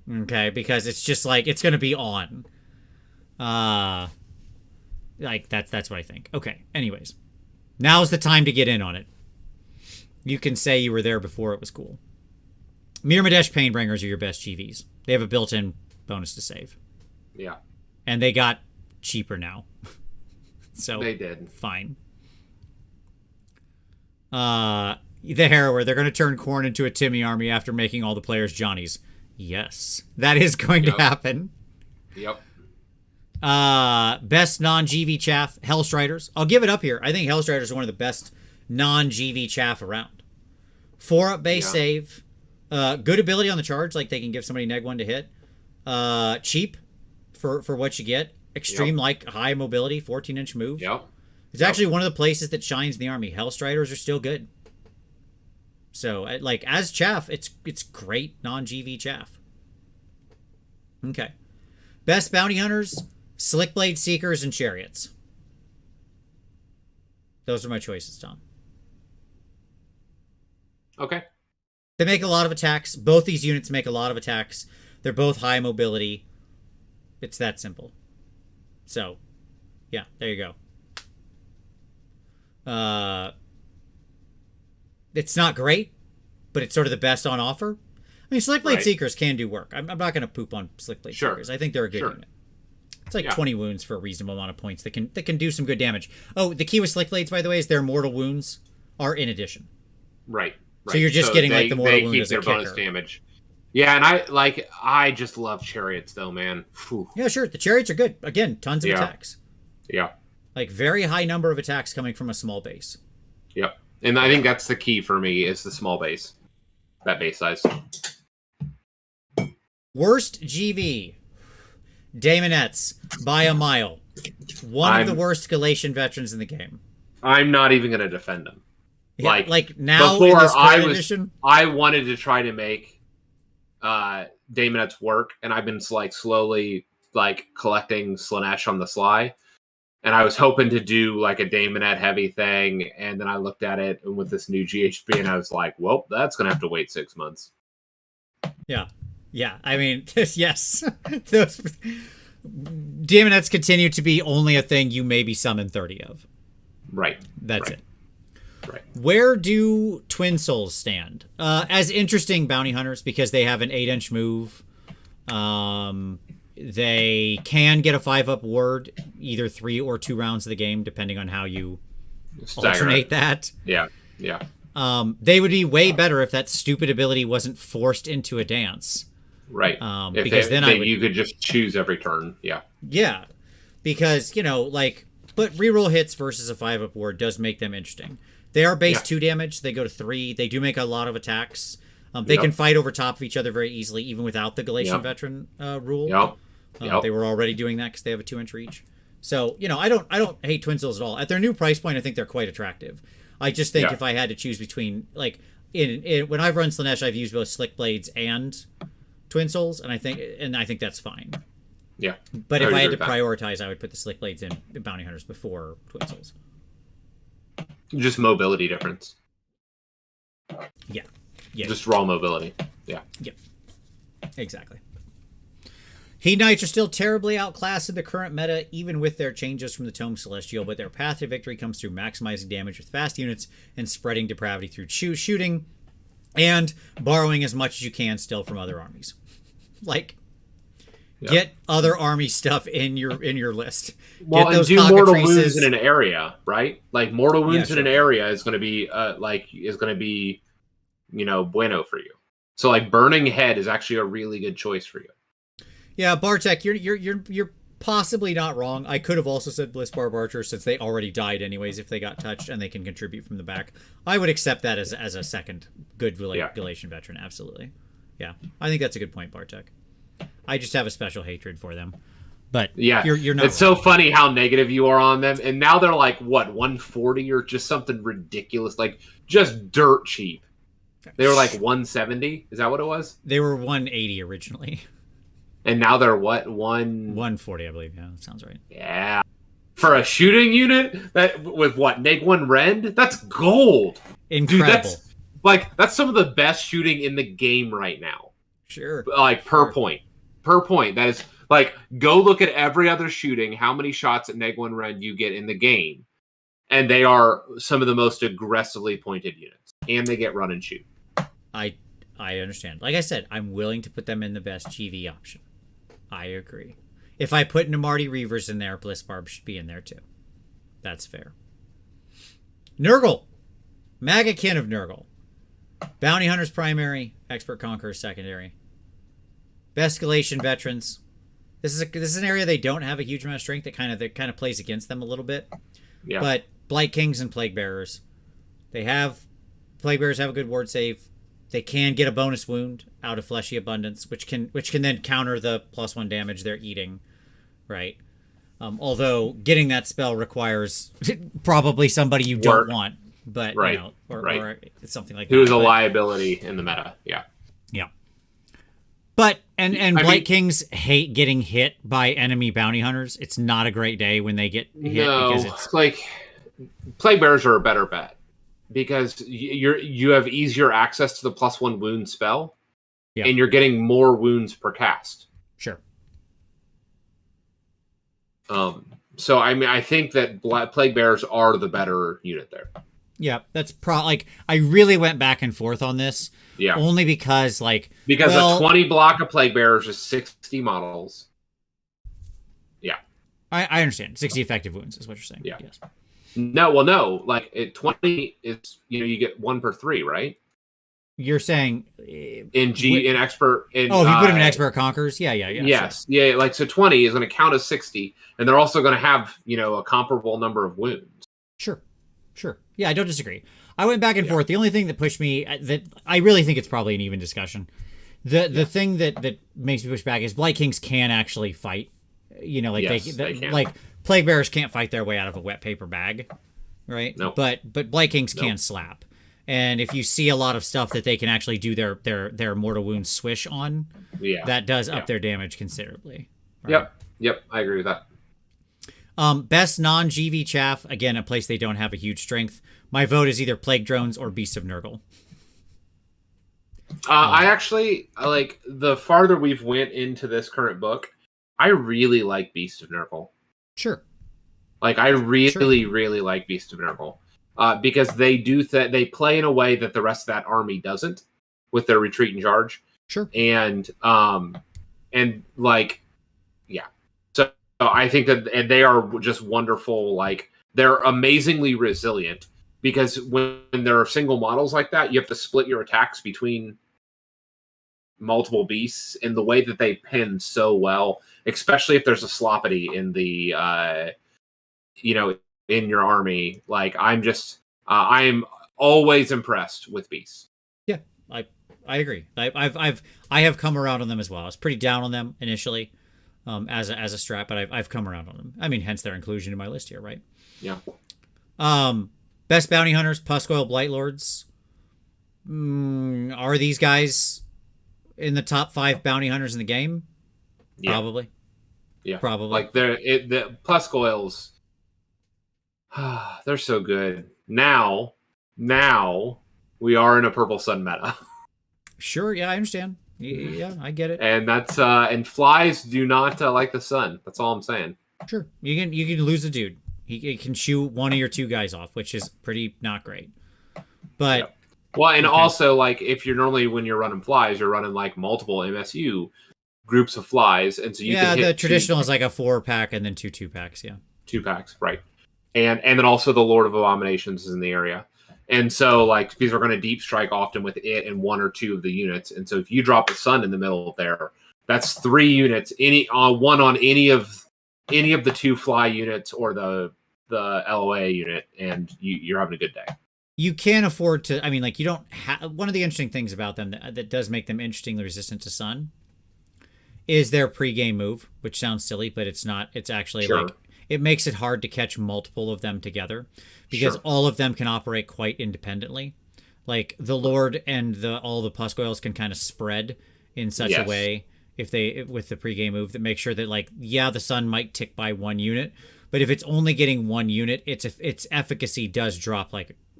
okay? Because it's just like it's gonna be on. Like that's what I think. Okay. Anyways, now's the time to get in on it. You can say you were there before it was cool. Mirmadesh Painbringers are your best GVs. They have a built-in bonus to save. Yeah. And they got cheaper now. So they did. Fine. The Harrower, they're going to turn Khorne into a Timmy army after making all the players Johnnies. Yes, that is going to happen. Yep. Best non-GV chaff, Hellstriders. I'll give it up here. I think Hellstriders are one of the best non-GV chaff around. 4-up base save. Good ability on the charge, like they can give somebody neg 1 to hit. Cheap for what you get. Extreme, like high mobility, 14-inch move. Yep. It's actually one of the places that shines in the army. Hellstriders are still good. So, like, as chaff, it's great non-GV chaff. Okay. Best bounty hunters, Slickblade Seekers, and Chariots. Those are my choices, Tom. Okay. They make a lot of attacks. Both these units make a lot of attacks. They're both high mobility. It's that simple. So, yeah, there you go. It's not great, but it's sort of the best on offer. I mean, Slickblade Seekers can do work. I'm not going to poop on Slickblade Seekers. I think they're a good unit. It's like 20 wounds for a reasonable amount of points that can do some good damage. Oh, the key with Slickblades, by the way, is their mortal wounds are in addition. Right. So you're just getting like the mortal wound as a kicker. They keep their bonus damage. Yeah, and I just love Chariots though, man. Whew. Yeah, sure. The Chariots are good. Again, tons of attacks. Yeah. Like very high number of attacks coming from a small base. Yep. And I think that's the key for me is the small base. That base size. Worst GV. Daemonettes by a mile. One of the worst Galatian veterans in the game. I'm not even going to defend them. Yeah, like now before in this edition? I wanted to try to make Daemonettes work, and I've been like slowly like collecting Slanesh on the sly. And I was hoping to do like a Daemonette heavy thing, and then I looked at it with this new GHB, and I was like, "Well, that's gonna have to wait 6 months." Yeah. I mean, yes, those Daemonettes continue to be only a thing you maybe summon 30 of. Right. That's it. Right. Where do Twin Souls stand? As interesting bounty hunters because they have an 8-inch move. They can get a 5-up ward either 3 or 2 rounds of the game, depending on how you alternate that. Yeah. They would be way better if that stupid ability wasn't forced into a dance. Right. Because then you could just choose every turn. Yeah. Yeah. Because, but reroll hits versus a 5-up ward does make them interesting. They are base 2 damage. They go to 3. They do make a lot of attacks. They can fight over top of each other very easily, even without the Galatian veteran rule. They were already doing that because they have a 2-inch reach. So, I don't hate Twin Souls at all. At their new price point, I think they're quite attractive. I just think if I had to choose between, like, when I've run Slanesh, I've used both Slick Blades and Twin Souls, and I think that's fine. Yeah. But if I had to prioritize, I would put the Slick Blades in Bounty Hunters before Twin Souls. Just mobility difference. Yeah. Just raw mobility. Yeah. Yep. Exactly. Heat Knights are still terribly outclassed in the current meta, even with their changes from the Tome Celestial, but their path to victory comes through maximizing damage with fast units and spreading depravity through shooting and borrowing as much as you can still from other armies. Get other army stuff in your list. Well, get those and do mortal wounds in an area, right? Like mortal wounds in an area is going to be bueno for you. So like Burning Head is actually a really good choice for you. Yeah, Bartek, you're possibly not wrong. I could have also said Blissbarb Archer since they already died anyways if they got touched and they can contribute from the back. I would accept that as a second good Galatian veteran, absolutely. Yeah, I think that's a good point, Bartek. I just have a special hatred for them. But yeah, you're not It's wrong. So funny how negative you are on them. And now they're like, what, 140 or just something ridiculous, like just dirt cheap. They were like 170. Is that what it was? They were 180 originally. And now they're what? 140, I believe. Yeah, that sounds right. Yeah. For a shooting unit that with what? Neg 1 Rend? That's gold. Incredible. Dude, that's some of the best shooting in the game right now. Sure. Per point. Per point. That is go look at every other shooting, how many shots at Neg 1 Rend you get in the game. And they are some of the most aggressively pointed units. And they get run and shoot. I understand. Like I said, I'm willing to put them in the best GV option. I agree. if I put Namarti Reavers in there, Bliss Barb should be in there too. That's fair. Nurgle. Magakin of Nurgle. Bounty Hunters primary, Expert Conquerors secondary. Escalation veterans. This is an area they don't have a huge amount of strength. That kind of plays against them a little bit. Yeah. But Blight Kings and Plague Bearers. Plague Bearers have a good ward save. They can get a bonus wound out of Fleshy Abundance, which can then counter the +1 damage they're eating, right? Although getting that spell requires probably somebody you don't want, but right. or something like Who's a liability in the meta? Yeah. Yeah. But Blight Kings hate getting hit by enemy bounty hunters. It's not a great day when they get hit because it's like Plague Bearers are a better bet because you have easier access to the +1 wound spell, and you're getting more wounds per cast. Sure. So I think that Plague Bearers are the better unit there. Yeah, that's I really went back and forth on this. Yeah. Only because a 20 block of Plague Bearers is 60 models. Yeah. I understand. 60 effective wounds is what you're saying. Yeah. Yes. No. 20 is you get 1 per 3, right? You're saying in expert. If you put them in expert conquerors, yeah. Yes, sure. yeah. So 20 is going to count as 60, and they're also going to have a comparable number of wounds. Sure. Yeah, I don't disagree. I went back and forth. The only thing that pushed me, that I really think it's probably an even discussion. The thing that makes me push back is Blight Kings can actually fight. They can. Like Plague Bearers can't fight their way out of a wet paper bag, right? Nope. But Blight Kings can slap. And if you see a lot of stuff that they can actually do their mortal wound swish on, that does up their damage considerably. Right? Yep, I agree with that. Best non-GV chaff, again, a place they don't have a huge strength. My vote is either Plague Drones or Beast of Nurgle. I actually, the farther we've went into this current book, I really like Beast of Nurgle. Sure. I really like Beast of Nurgle. Because they they play in a way that the rest of that army doesn't with their retreat and charge. Sure. And So I think that they are just wonderful. They're amazingly resilient because when there are single models like that, you have to split your attacks between multiple beasts, and the way that they pin so well, especially if there's a sloppity in the in your army. I am always impressed with beasts. Yeah, I agree. I have come around on them as well. I was pretty down on them initially as a strat, but I've come around on them. I mean, hence their inclusion in my list here, right? Yeah. Best bounty hunters, Puscoil Blightlords. Are these guys in the top 5 bounty hunters in the game? Yeah. Probably. Yeah. Probably. The Puscoils. They're so good. Now we are in a Purple Sun meta. Sure, yeah, I understand. Yeah, I get it. And that's and flies do not like the sun. That's all I'm saying. Sure, you can lose a dude. He can shoot one of your 2 guys off, which is pretty not great. But well, and also if you're normally when you're running flies, you're running multiple MSU groups of flies, and so you can hit the traditional is a 4-pack and then 2 2-packs. Yeah, 2 packs, right? And then also the Lord of Abominations is in the area. And so these are going to deep strike often with it and 1 or 2 of the units. And so if you drop the sun in the middle of there, that's 3 units, one on any of the 2 fly units or the LOA unit, and you're having a good day. You can't afford to. I mean, you don't have. One of the interesting things about them that does make them interestingly resistant to sun is their pregame move, which sounds silly, but it's not. It's actually it makes it hard to catch multiple of them together because all of them can operate quite independently. The Lord and all the Puscoils can kind of spread in such a way with the pregame move that makes sure that the sun might tick by 1 unit, but if it's only getting 1 unit, its efficacy does drop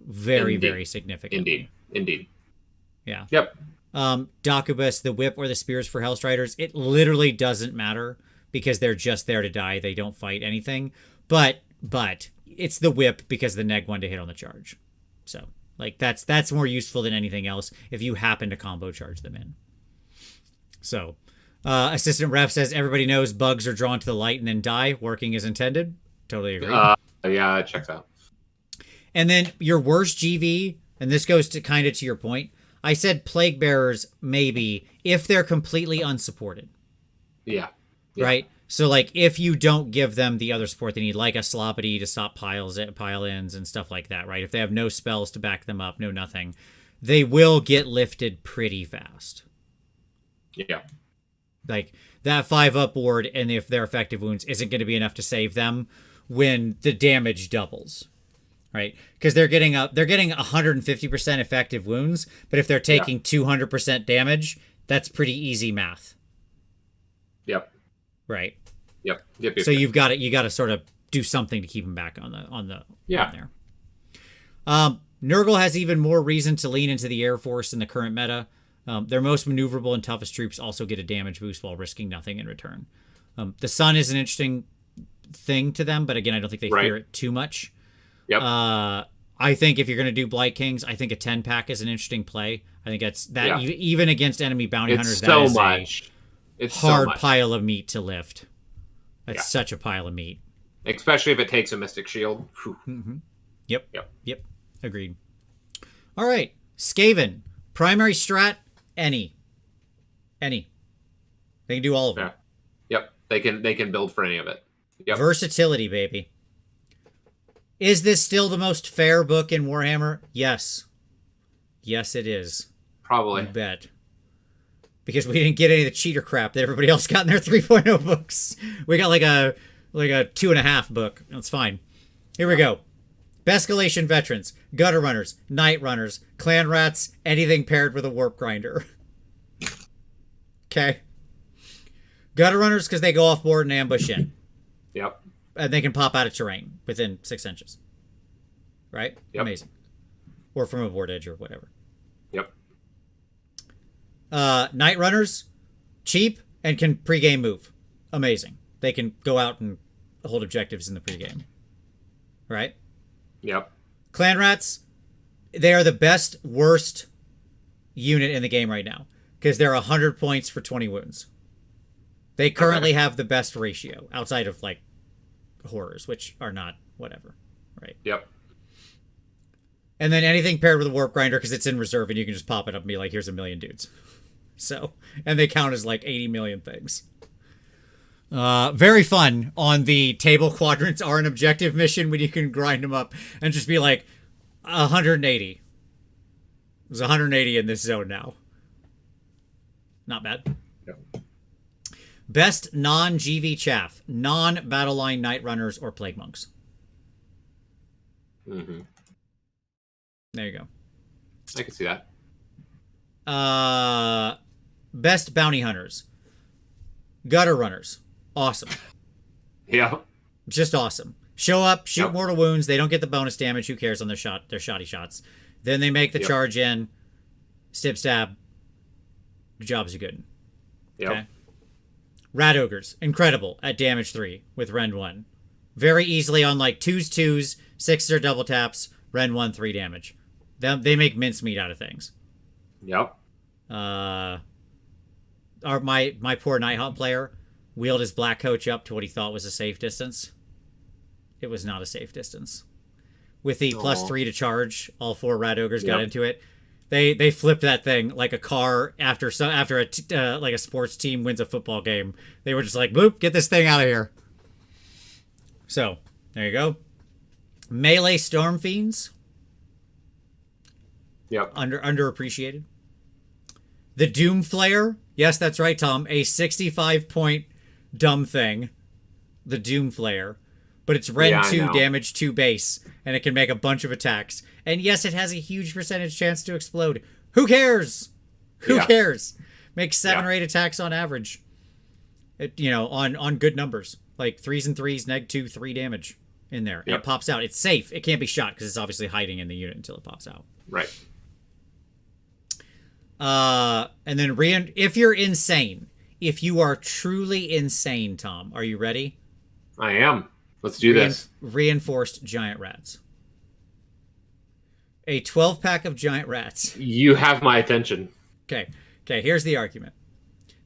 very very significantly. Indeed. Yeah. Yep. Dakubus, the whip or the spears for Hellstriders, it literally doesn't matter because they're just there to die. They don't fight anything. But it's the whip because the neg 1 to hit on the charge. So that's more useful than anything else if you happen to combo charge them in. So Assistant Ref says everybody knows bugs are drawn to the light and then die. Working as intended. Totally agree. Yeah, it checks out. And then your worst GV, and this goes to kind of to your point. I said Plague Bearers maybe if they're completely unsupported. Yeah. Right? So, like, if you don't give them the other support they need, like a Sloppity to stop pile-ins and stuff like that, right? If they have no spells to back them up, no nothing, they will get lifted pretty fast. Yeah. Like, that 5-up ward, and if their effective wounds isn't going to be enough to save them when the damage doubles. Right? Because they're getting 150% effective wounds, but if they're taking 200% damage, that's pretty easy math. Yep. Right. Yep. So you got to sort of do something to keep them back on there. Nurgle has even more reason to lean into the Air Force in the current meta. Their most maneuverable and toughest troops also get a damage boost while risking nothing in return. The Sun is an interesting thing to them, but again, I don't think they fear it too much. Yep. I think if you're going to do Blight Kings, I think a 10-pack is an interesting play. I think that's that even against enemy bounty hunters. So that is much. It's hard pile of meat to lift. That's such a pile of meat. Especially if it takes a Mystic Shield. Mm-hmm. Yep. Agreed. All right. Skaven. Primary strat, any. They can do all of them. Yep. They can build for any of it. Yep. Versatility, baby. Is this still the most fair book in Warhammer? Yes. Yes, it is. Probably. I bet. Because we didn't get any of the cheater crap that everybody else got in their 3.0 books. We got like a 2.5 book. That's fine. Here we go. Bescalation veterans, gutter runners, night runners, clan rats, anything paired with a warp grinder. Okay. Gutter runners because they go off board and ambush in. Yep. And they can pop out of terrain within 6 inches. Right? Yep. Amazing. Or from a board edge or whatever. Yep. Night runners, cheap, and can pregame move. Amazing. They can go out and hold objectives in the pregame. Right? Yep. Clan rats, they are the best, worst unit in the game right now. Because they're 100 points for 20 wounds. They currently have the best ratio outside of, like, horrors, which are not whatever. Right? Yep. And then anything paired with a warp grinder because it's in reserve and you can just pop it up and be like, here's a million dudes. So, and they count as like 80 million things. Very fun on the table quadrants are an objective mission when you can grind them up and just be like 180. There's 180 in this zone now. Not bad. Yep. Best non-GV chaff, non-battle line night runners or plague monks. Mm-hmm. There you go. I can see that. Best bounty hunters. Gutter runners. Awesome. Yeah. Just awesome. Show up, shoot mortal wounds. They don't get the bonus damage. Who cares on their shoddy shots? Then they make the charge in. Stab. Jobs are good. Yep. Okay. Rat ogres. Incredible at damage 3 with Rend 1. Very easily on like 2s, 6s or double taps. Rend 1, 3 damage. They make mincemeat out of things. Yep. My poor Nighthawk player wheeled his black coach up to what he thought was a safe distance. It was not a safe distance. With the +3 to charge, all 4 rat ogres got into it. They flipped that thing like a car after a sports team wins a football game. They were just like, bloop, get this thing out of here. So there you go. Melee Storm Fiends. Yep. Underappreciated. The Doom Flare. Yes, that's right, Tom. A 65-point dumb thing. The Doom Flare. But it's Rend 2, damage 2 base. And it can make a bunch of attacks. And yes, it has a huge percentage chance to explode. Who cares? Who cares? Makes 7 or 8 attacks on average. On good numbers. Like 3s and 3s, -2, 3 damage in there. And it pops out. It's safe. It can't be shot because it's obviously hiding in the unit until it pops out. Right. And then if you're insane, if you are truly insane, Tom, are you ready? I am. Let's do this. Reinforced giant rats. A 12-pack of giant rats. You have my attention. Okay, here's the argument.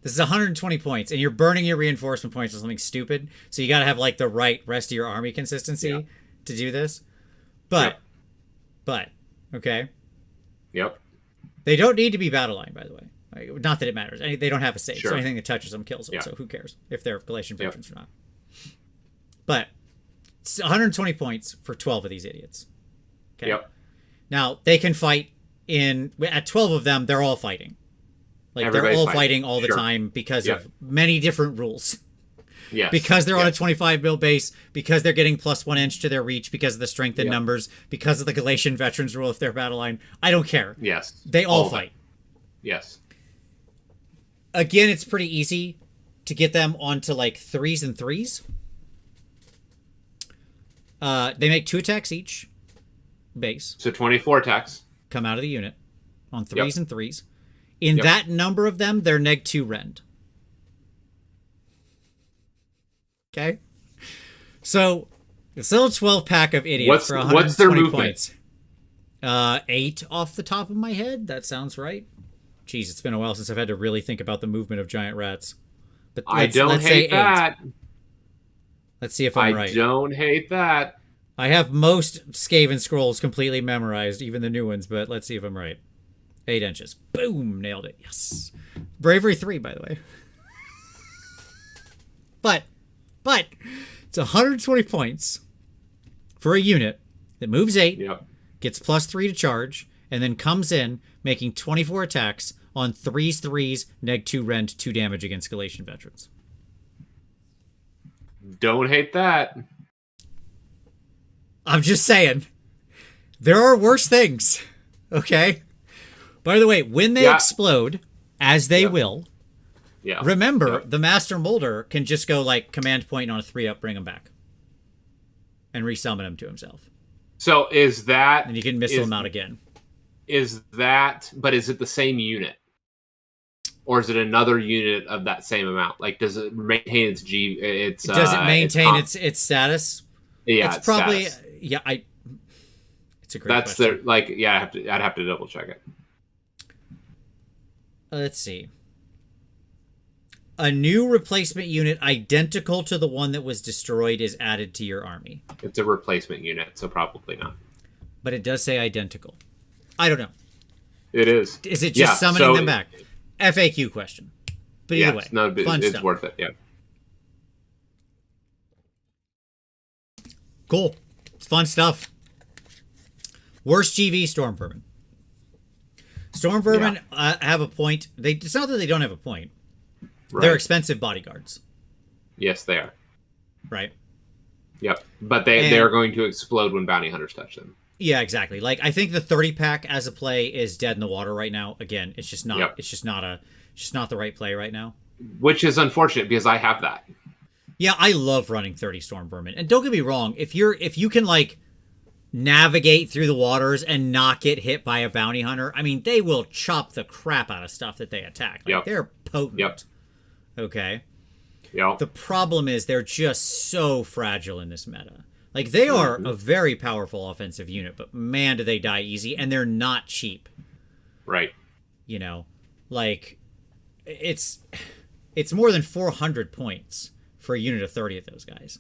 This is 120 points, and you're burning your reinforcement points or something stupid. So you got to have like the right rest of your army consistency to do this. But, okay. Yep. They don't need to be battle line, by the way. Like, not that it matters. They don't have a save, Sure. so anything that touches them kills them. Yeah. So who cares if they're Galatian veterans or not? But it's 120 points for 12 of these idiots. Okay. Yep. Now they can fight at 12 of them. They're all fighting. Like Everybody's they're all fighting all the Sure. time because of many different rules. Yes. Because they're on a 25 mil base, because they're getting +1 inch to their reach, because of the strength in numbers, because of the Galatian veterans rule if they're battle line. I don't care. Yes. They all fight. Yes. Again, it's pretty easy to get them onto like 3s and 3s. They make 2 attacks each base. So 24 attacks. Come out of the unit on 3s and 3s. In that number of them, they're -2 rend. Okay? So, it's a little 12 pack of idiots for 120 what's their movement? points. 8 off the top of my head. That sounds right. Jeez, it's been a while since I've had to really think about the movement of giant rats. But I don't hate that. Let's see if I'm right. I don't hate that. I have most Skaven scrolls completely memorized, even the new ones, but let's see if I'm right. 8 inches. Boom! Nailed it. Yes. Bravery 3, by the way. But it's 120 points for a unit that moves 8, gets +3 to charge, and then comes in making 24 attacks on 3s, 3s, -2 rend, 2 damage against Galatian veterans. Don't hate that. I'm just saying. There are worse things. Okay? By the way, when they explode, as they will, remember, the Master Molder can just go like command point on a 3-up, bring him back. And resummon him to himself. So is that... And you can missile him out again. Is it the same unit? Or is it another unit of that same amount? Like, does it maintain its G... Does it maintain its status? Yeah, it's probably... Status. Yeah, it's a great question. I'd have to double check it. Let's see. A new replacement unit identical to the one that was destroyed is added to your army. It's a replacement unit, so probably not. But it does say identical. I don't know. It is. Is it just summoning them back? FAQ question. But either way, it's stuff. worth it, yeah. Cool. It's fun stuff. Worst GV Storm Vermin. Storm Vermin have a point. It's not that they don't have a point. Right. They're expensive bodyguards. Yes, they are. Right. Yep. But they are going to explode when bounty hunters touch them. Yeah, exactly. Like I think the 30 pack as a play is dead in the water right now. Again, it's just not. It's just not the right play right now. Which is unfortunate because I have that. Yeah, I love running 30 Storm Vermin. And don't get me wrong, if you can like navigate through the waters and not get hit by a bounty hunter, I mean, they will chop the crap out of stuff that they attack. Like they're potent. Yep. Okay. Yep. The problem is they're just so fragile in this meta. Like they are a very powerful offensive unit, but man, do they die easy, and they're not cheap. Right. You know, like it's more than 400 points for a unit of 30 of those guys.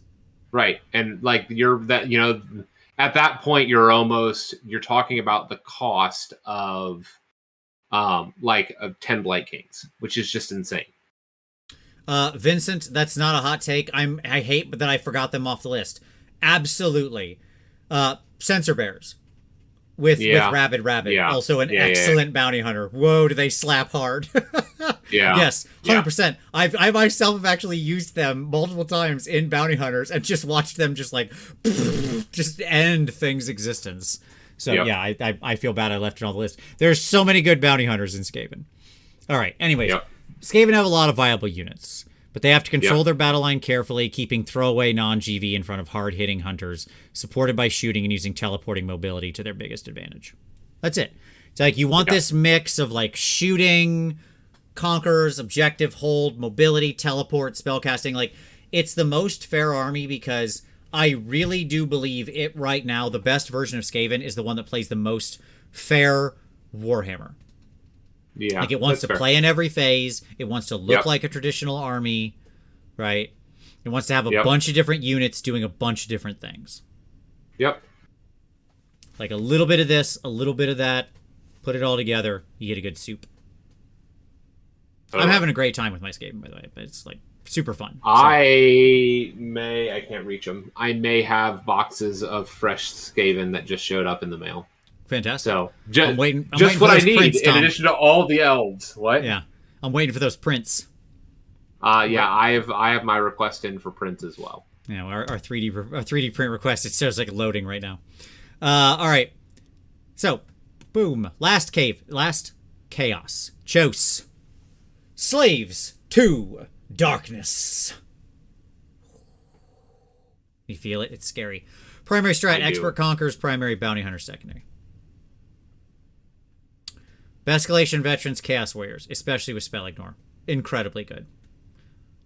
Right. And like at that point you're talking about the cost of 10 Blight Kings, which is just insane. Vincent, that's not a hot take. I hate that I forgot them off the list. Absolutely. Sensor Bears with Rabid. Yeah. Also an excellent bounty hunter. Whoa, do they slap hard. Yeah. Yes, 100%. I myself have actually used them multiple times in bounty hunters and just watched them just like just end things' existence. So I feel bad I left it on the list. There's so many good bounty hunters in Skaven. All right, anyways. Skaven have a lot of viable units, but they have to control their battle line carefully, keeping throwaway non-GV in front of hard-hitting hunters, supported by shooting and using teleporting mobility to their biggest advantage. That's it. It's like you want this mix of like shooting, conquerors, objective, hold, mobility, teleport, spellcasting. Like it's the most fair army because I really do believe it right now. The best version of Skaven is the one that plays the most fair Warhammer. Yeah, Like, it wants to play in every phase. It wants to look Yep. like a traditional army, right? It wants to have a Yep. bunch of different units doing a bunch of different things. Yep. Like a little bit of this, a little bit of that, put it all together, you get a good soup. I'm having a great time with my Skaven, by the way, but it's like super fun. I can't reach them. I may have boxes of fresh Skaven that just showed up in the mail. Fantastic. So I'm waiting just for what I those need prints, in Tom. addition to all the elves. What? Yeah, I'm waiting for those prints. Yeah, I have my request in for prints as well. You know, our 3D print request. It shows like loading right now. All right. So, boom. Last chaos. Chose. Slaves to darkness. You feel it? It's scary. Primary strat, expert conquers. Primary bounty hunter, secondary. Escalation veterans, chaos warriors, especially with spell ignore. Incredibly good.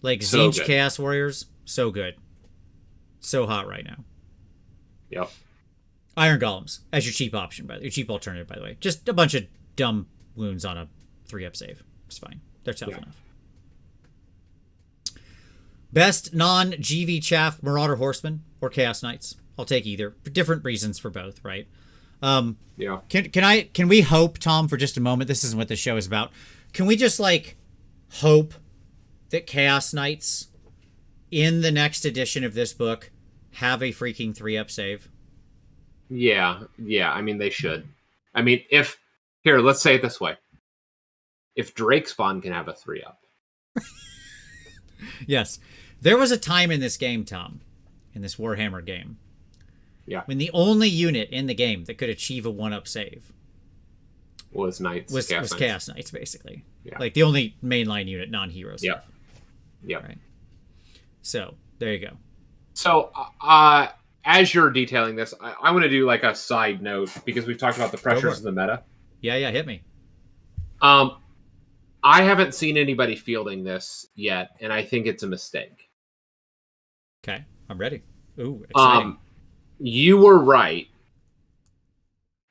Like So Tzeentch good. chaos warriors, so good. So hot right now. Yep. Iron golems as your cheap option, your cheap alternative, by the way. Just a bunch of dumb wounds on a 3-up save. It's fine. They're tough enough. Best non-GV chaff, Marauder Horsemen or Chaos Knights. I'll take either. For different reasons for both, right? Yeah. Can we hope, Tom, for just a moment? This isn't what this show is about. Can we just like hope that Chaos Knights in the next edition of this book have a freaking 3-up save? Yeah. I mean, they should. I mean, let's say it this way: if Drakespawn can have a 3-up. Yes. There was a time in this game, Tom, in this Warhammer game, when the only unit in the game that could achieve a 1-up save was Knights. was Chaos Knights, basically. Yeah. Like the only mainline unit, non-hero stuff. Yep. Right. So, there you go. So, as you're detailing this, I want to do like a side note because we've talked about the pressures of the meta. Yeah, hit me. I haven't seen anybody fielding this yet, and I think it's a mistake. Okay, I'm ready. Ooh, exciting. You were right,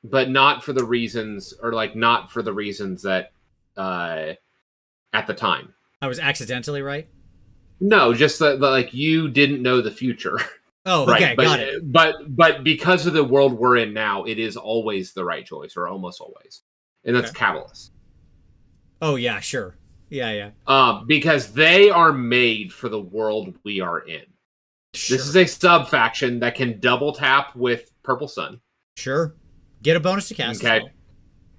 but not for the reasons that at the time. I was accidentally right? No, just that like you didn't know the future. Oh, okay, right? got it. But because of the world we're in now, it is always the right choice, or almost always, and that's Cabalist. Oh yeah, sure. Yeah. Because they are made for the world we are in. Sure. This is a sub-faction that can double tap with Purple Sun. Sure. Get a bonus to cast. Okay.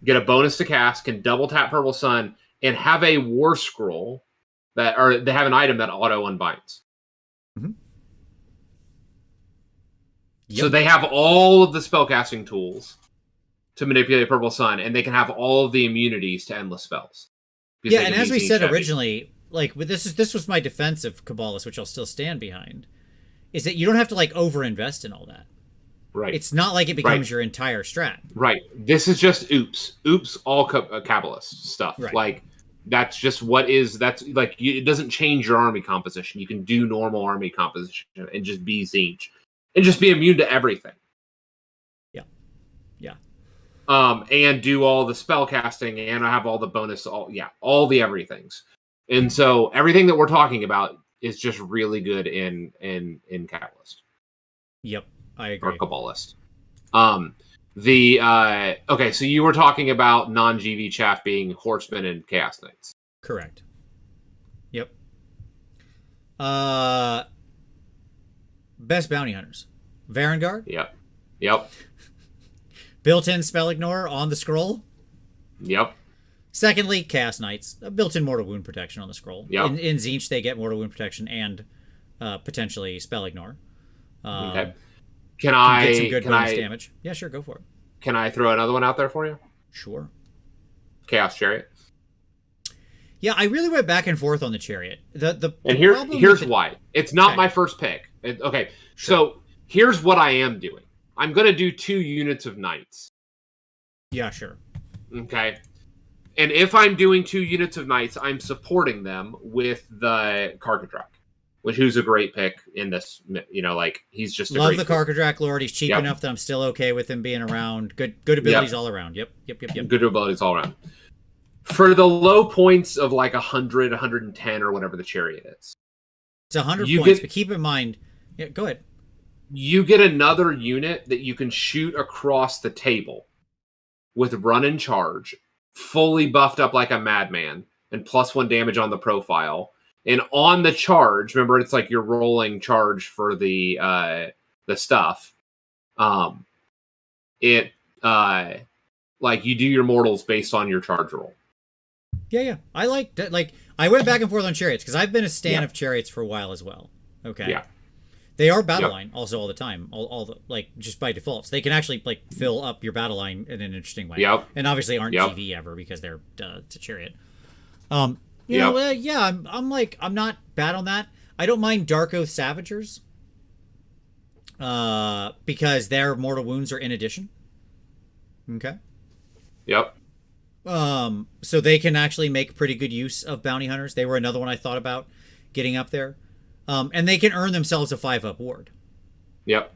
Get a bonus to cast, can double tap Purple Sun, and have a War Scroll they have an item that auto unbinds. Mm-hmm. Yep. So they have all of the spellcasting tools to manipulate Purple Sun, and they can have all of the immunities to endless spells. Yeah, and as we said originally, like this was my defense of Cabalist, which I'll still stand behind, is that you don't have to like overinvest in all that. Right. It's not like it becomes your entire strat. Right. This is just oops, all Cabalist stuff. Right. Like that's just that's like it doesn't change your army composition. You can do normal army composition and just be Tzeentch and just be immune to everything. Yeah. And do all the spell casting and I have all the bonus, all the everythings. And so everything that we're talking about is just really good in Catalyst. Yep, I agree. Or Cabalist. Okay, so you were talking about non-GV chaff being Horsemen and Chaos Knights. Correct. Yep. Best bounty hunters. Varangard. Yep. Built-in spell ignore on the scroll. Yep. Secondly, Chaos Knights. Built-in mortal wound protection on the scroll. Yep. In Tzeentch, they get mortal wound protection and potentially spell ignore. Okay. Can get some good bonus damage. Yeah, sure, go for it. Can I throw another one out there for you? Sure. Chaos Chariot. Yeah, I really went back and forth on the Chariot. Here's why. It's not my first pick. Sure. So here's what I am doing. I'm going to do 2 units of Knights. Yeah, sure. Okay. And if I'm doing 2 units of Knights, I'm supporting them with the Karkadrak, who's a great pick in this. He's just love the Karkadrak Lord. He's cheap enough that I'm still okay with him being around. Good abilities all around. Yep. Good abilities all around. For the low points of like 100, 110, or whatever the chariot is. It's 100 points, but keep in mind... Yeah, go ahead. You get another unit that you can shoot across the table with run and charge, fully buffed up like a madman, and +1 damage on the profile. And on the charge, remember, it's like you're rolling charge for the stuff. Like you do your mortals based on your charge roll. Yeah. I like that. Like, I went back and forth on chariots because I've been a stan of chariots for a while as well. Okay. Yeah. They are battle line also all the time, all the, like, just by default. So they can actually like fill up your battle line in an interesting way. Yep. And obviously aren't GV ever because they're it's a chariot. You know, I'm not bad on that. I don't mind Dark Oath Savagers. Because their mortal wounds are in addition. Okay. Yep. So they can actually make pretty good use of bounty hunters. They were another one I thought about getting up there. And they can earn themselves a 5-up ward. Yep.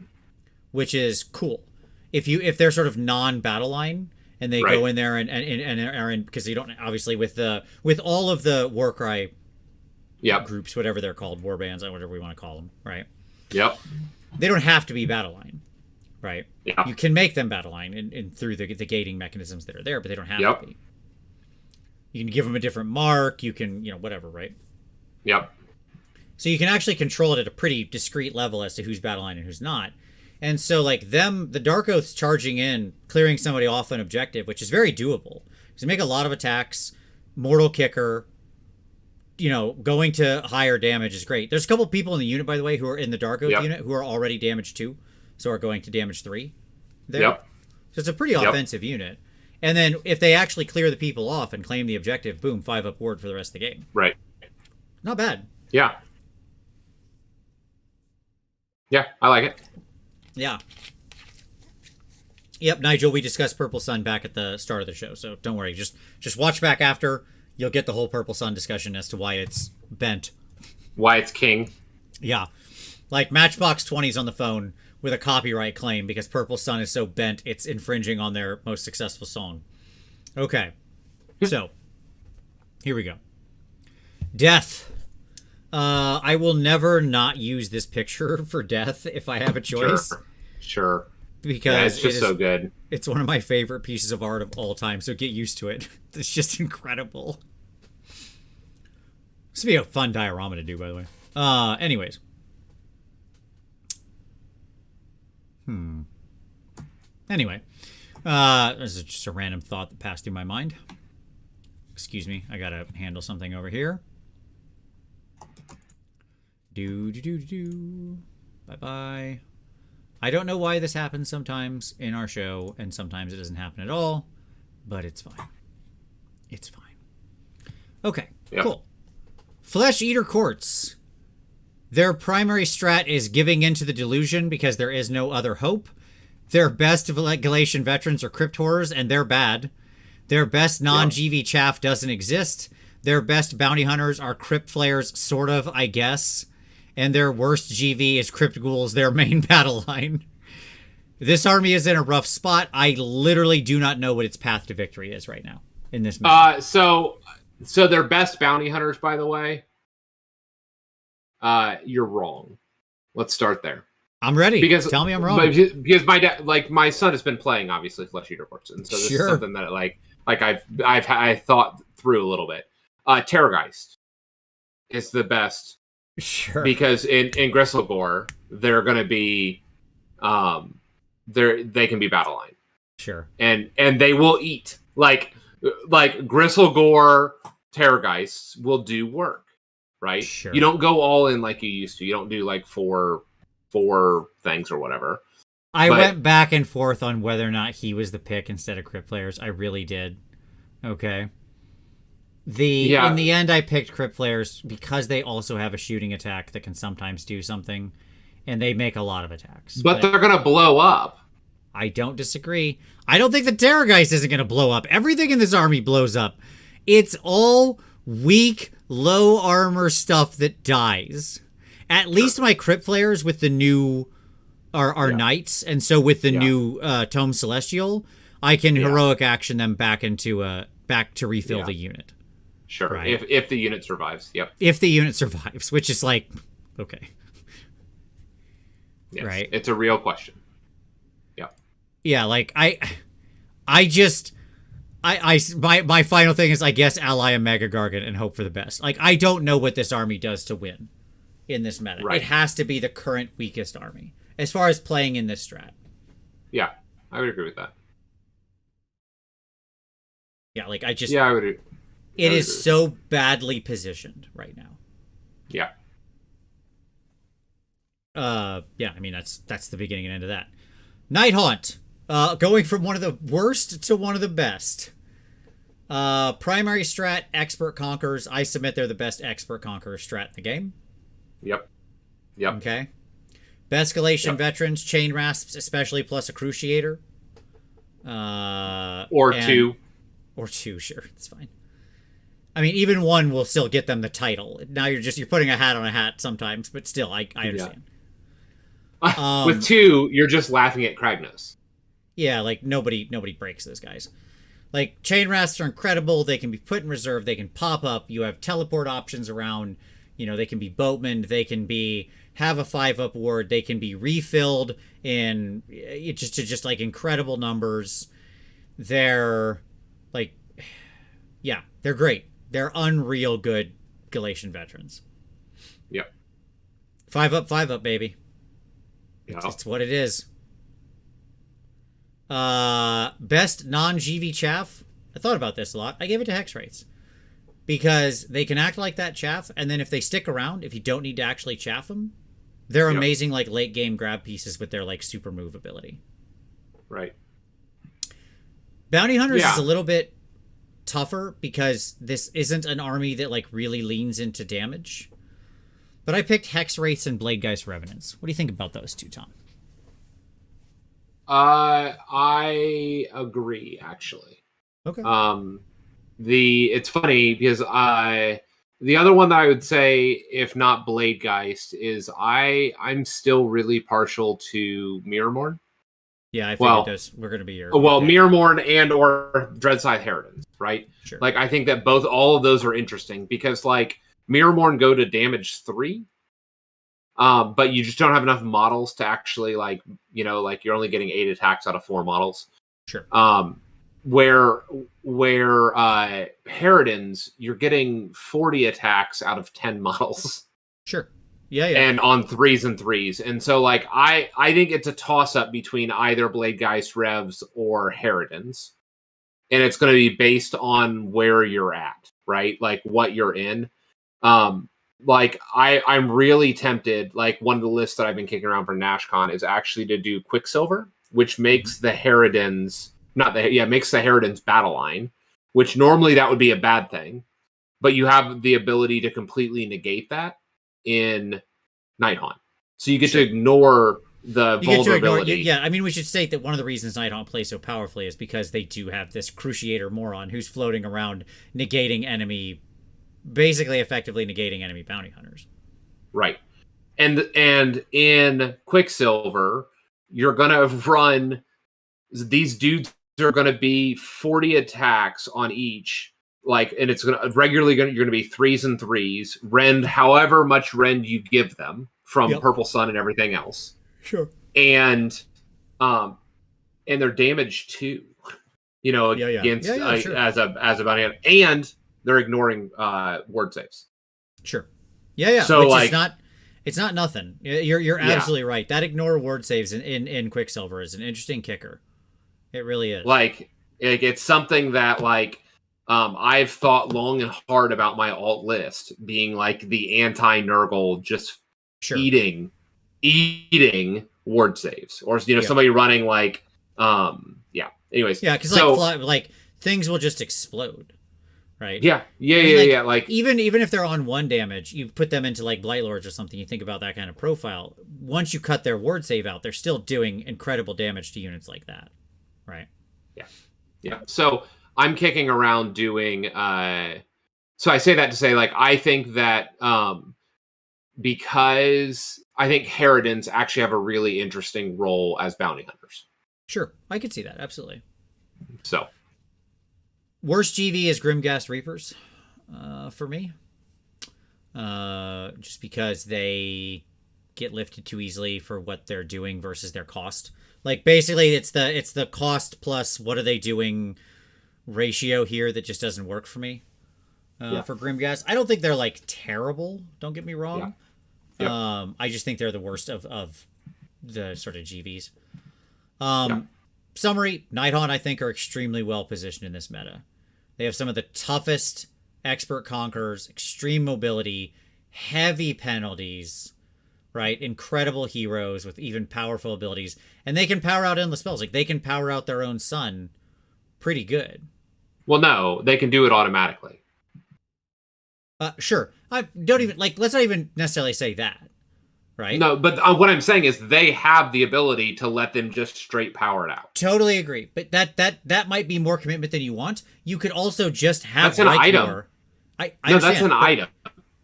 Which is cool. If they're sort of non-battle line and they go in there and are in, because you don't obviously with all of the Warcry groups, whatever they're called, war bands, whatever we want to call them, right? Yep. They don't have to be battle line, right? Yeah. You can make them battle line and through the gating mechanisms that are there, but they don't have to be. You can give them a different mark. You can, whatever, right? Yep. So you can actually control it at a pretty discrete level as to who's battle line and who's not. And so, like, the Dark Oaths charging in, clearing somebody off an objective, which is very doable. Because they make a lot of attacks, mortal kicker, going to higher damage is great. There's a couple people in the unit, by the way, who are in the Dark Oath unit who are already damage 2, so are going to damage 3 there. Yep. So it's a pretty offensive unit. And then if they actually clear the people off and claim the objective, boom, 5-up ward for the rest of the game. Right. Not bad. Yeah. Yeah, I like it. Yeah. Yep, Nigel, we discussed Purple Sun back at the start of the show, so don't worry. Just watch back after. You'll get the whole Purple Sun discussion as to why it's bent. Why it's king. Yeah. Like Matchbox 20's on the phone with a copyright claim because Purple Sun is so bent it's infringing on their most successful song. Okay. So, here we go. Death. I will never not use this picture for Death if I have a choice. Sure. Because it's just so good. It's one of my favorite pieces of art of all time, so get used to it. It's just incredible. This would be a fun diorama to do, by the way. Anyways. Anyway. This is just a random thought that passed through my mind. Excuse me, I gotta handle something over here. Bye-bye. I don't know why this happens sometimes in our show, and sometimes it doesn't happen at all, but it's fine. It's fine. Okay, cool. Flesh Eater Courts. Their primary strat is giving into the delusion because there is no other hope. Their best Galatian veterans are Crypt Horrors, and they're bad. Their best non-GV chaff doesn't exist. Their best bounty hunters are Crypt Flayers, sort of, I guess. And their worst GV is Crypt Ghouls, their main battle line. This army is in a rough spot. I literally do not know what its path to victory is right now in this movie. So their best bounty hunters, by the way, you're wrong. Let's start there. I'm ready. Tell me I'm wrong. Because my dad, my son has been playing obviously Flesh Eater Courts, and so this is something that I thought through a little bit. Terrorgeist is the best. Sure. Because in Gristlegore, they're going to be, they can be battle line. Sure. And they will eat like Gristlegore Terrorgeists will do work, right? Sure. You don't go all in like you used to. You don't do like four things or whatever. I went back and forth on whether or not he was the pick instead of Crypt Flayers. I really did. Okay. In the end, I picked Crypt Flayers because they also have a shooting attack that can sometimes do something, and they make a lot of attacks. But they're going to blow up. I don't disagree. I don't think the Terrorgeist isn't going to blow up. Everything in this army blows up. It's all weak, low armor stuff that dies. At least my Crypt Flayers with the new are knights, and so with the new Tome Celestial, I can heroic action them back into back to refill the unit. Sure. Right? If the unit survives. Yep. If the unit survives, which is like, okay. Yes. Right. It's a real question. Yep. Yeah, like my final thing is, I guess, ally a Mega Gargant and hope for the best. Like, I don't know what this army does to win in this meta. Right. It has to be the current weakest army as far as playing in this strat. Yeah, I would agree with that. Yeah, like I just... Yeah, I would. It is so badly positioned right now. Yeah. Yeah, I mean, that's the beginning and end of that. Night Haunt. Going from one of the worst to one of the best. Primary strat, Expert Conquerors. I submit they're the best Expert Conqueror strat in the game. Yep. Okay. Bescalation Veterans, Chain Rasps, especially, plus a Cruciator. Or two. Or two, sure. That's fine. I mean, even one will still get them the title. Now you're putting a hat on a hat sometimes, but still, I understand. With two, you're just laughing at Kragnos. Yeah, like nobody breaks those guys. Like, Chain Rasps are incredible. They can be put in reserve. They can pop up. You have teleport options around. You know, they can be boatmen. They can have a 5-up ward. They can be refilled in just like incredible numbers. They're like, yeah, they're great. They're unreal good Galatian veterans. Yep. 5-up, baby. Yep. It's what it is. Best non-GV chaff. I thought about this a lot. I gave it to Hex Rates. Because they can act like that chaff, and then if they stick around, if you don't need to actually chaff them, they're amazing, like, late game grab pieces with their, like, super move ability. Right. Bounty Hunters is a little bit tougher because this isn't an army that, like, really leans into damage. But I picked Hex Wraiths and Bladegeist Revenants. What do you think about those two, Tom? I agree, actually. Okay. It's funny because the other one that I would say, if not Bladegeist, is I'm still really partial to Mirrormorn. Yeah, I think we're going to be your... Mirrormorn and or Dreadscythe Harridans, right? Sure. Like, I think that all of those are interesting because, like, Mirrormorn go to damage 3, but you just don't have enough models to actually, like, you know, like, you're only getting 8 attacks out of 4 models. Sure. Where Harridans, you're getting 40 attacks out of 10 models. Sure. Yeah. And on 3s and 3s. And so, like, I think it's a toss-up between either Bladegeist Revs or Harridans. And it's going to be based on where you're at, right? Like, what you're in. Like, I'm really tempted, like, one of the lists that I've been kicking around for NashCon is actually to do Quicksilver, which makes the Harridans... makes the Harridans battle line, which normally that would be a bad thing. But you have the ability to completely negate that in Night Haunt. So you get to ignore the vulnerability. I mean, we should state that one of the reasons Night Haunt plays so powerfully is because they do have this Cruciator moron who's floating around negating enemy, basically effectively negating enemy bounty hunters. Right. And in Quicksilver, you're going to run... These dudes are going to be 40 attacks on each, like, and it's going to regularly you're going to be 3s and 3s, rend however much rend you give them from Purple Sun and everything else. Sure. And they're damage 2, you know, against sure. as a bounty hunter, and they're ignoring ward saves. Sure. Yeah. So, which like, it's not nothing. You're absolutely right. That ignore ward saves in Quicksilver is an interesting kicker. It really is. Like it's something that, like, I've thought long and hard about my alt list being like the anti-Nurgle, just eating ward saves, or, you know, somebody running like anyways, because like things will just explode, right? Yeah. Like, even if they're on 1 damage, you put them into like Blight Lords or something, you think about that kind of profile. Once you cut their ward save out, they're still doing incredible damage to units like that. Right. Yeah. So I'm kicking around doing. So I say that to say, like, I think that because I think Harridans actually have a really interesting role as bounty hunters. Sure, I could see that, absolutely. So Worst GV is Grimghast Reapers for me. Just because they get lifted too easily for what they're doing versus their cost. Like basically it's the cost plus what are they doing ratio here that just doesn't work for me. For Grimghast. I don't think they're like terrible, don't get me wrong. Yeah. Yep. I just think they're the worst of the sort of GVs. Summary, Nighthaunt I think are extremely well positioned in this meta. They have some of the toughest expert conquerors, extreme mobility, heavy penalties, right? Incredible heroes with even powerful abilities. And they can power out endless spells. Like, they can power out their own sun pretty good. Well, no, they can do it automatically. Sure. I don't even, like, let's not even necessarily say that, right? No, but what I'm saying is they have the ability to let them just straight power it out. Totally agree. But that might be more commitment than you want. You could also just have That's an item. I no, that's an item.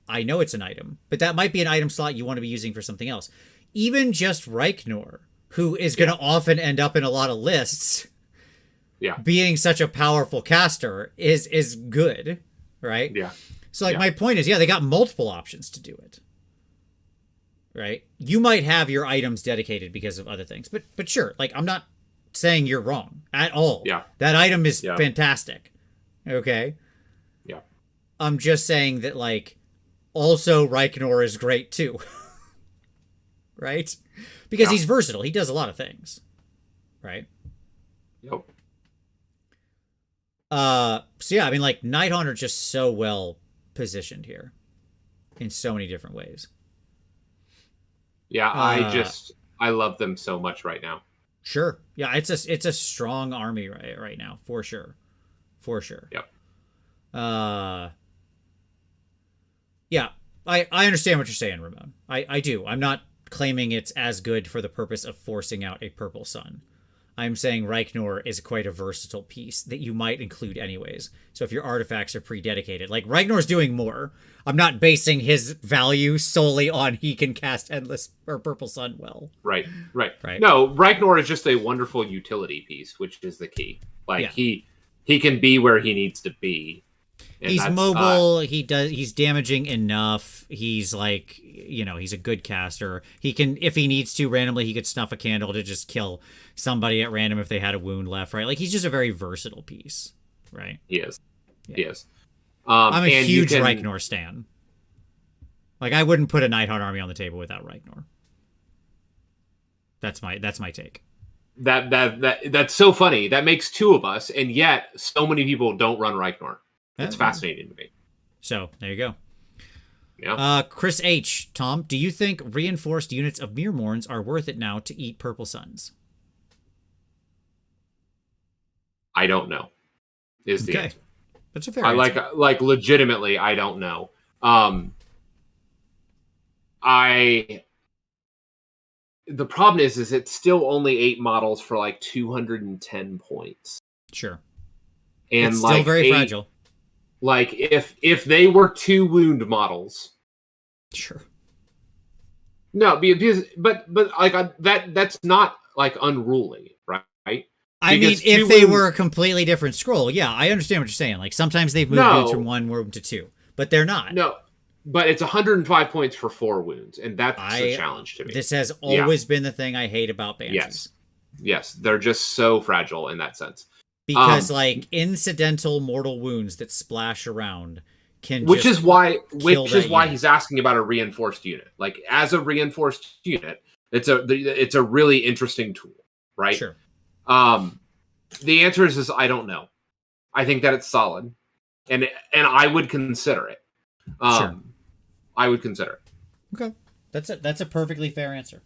I know it's an item, but that might be an item slot you want to be using for something else. Even just Reichnor, who is going to often end up in a lot of lists, being such a powerful caster is good, right? Yeah. So like my point is, they got multiple options to do it. Right? You might have your items dedicated because of other things, but sure, like I'm not saying you're wrong at all. Yeah. That item is fantastic. Okay? Yeah. I'm just saying that, like, also Reichnor is great too. Right? Because he's versatile. He does a lot of things. Right? Yep. So yeah, I mean, like, Nighthaunt are just so well positioned here in so many different ways. Yeah, I love them so much right now. Sure. Yeah, it's a strong army right now, for sure. For sure. Yep. Yeah, I understand what you're saying, Ramon. I do. I'm not claiming it's as good for the purpose of forcing out a purple sun. I'm saying Reichnor is quite a versatile piece that you might include anyways. So if your artifacts are pre-dedicated, like Reichnor's doing more. I'm not basing his value solely on he can cast endless or purple sun well. Right. No, Reichnor is just a wonderful utility piece, which is the key. Like he can be where he needs to be. He's mobile. He's damaging enough. He's like, he's a good caster. He can, if he needs to, randomly, he could snuff a candle to just kill somebody at random if they had a wound left, right? Like, he's just a very versatile piece, right? He is. Yeah. He is. I'm a huge Reichnor stan. Like, I wouldn't put a Nighthaunt army on the table without Reichnor. That's my take. That's so funny. That makes two of us, and yet so many people don't run Reichnor. It's fascinating to me. So, there you go. Yeah. Chris H. Tom, do you think reinforced units of Mirmorns are worth it now to eat purple suns? I don't know. Is the answer. That's a fair answer. Like legitimately, I don't know. The problem is it's still only 8 models for like 210 points. Sure. And it's still very fragile. Like if they were 2 wound models, sure. No, because but like that's not like unruly, right? I mean, if they were a completely different scroll, yeah, I understand what you're saying. Like sometimes they've moved wounds from 1 wound to 2, but they're not. No, but it's 105 points for 4 wounds, and that's a challenge to me. This has always been the thing I hate about banshees. Yes, they're just so fragile in that sense. Because like incidental mortal wounds that splash around can which is why unit. He's asking about a reinforced unit. Like as a reinforced unit, it's a really interesting tool, right? Sure. The answer is I don't know. I think that it's solid, and I would consider it. Sure. I would consider it. Okay, that's a perfectly fair answer.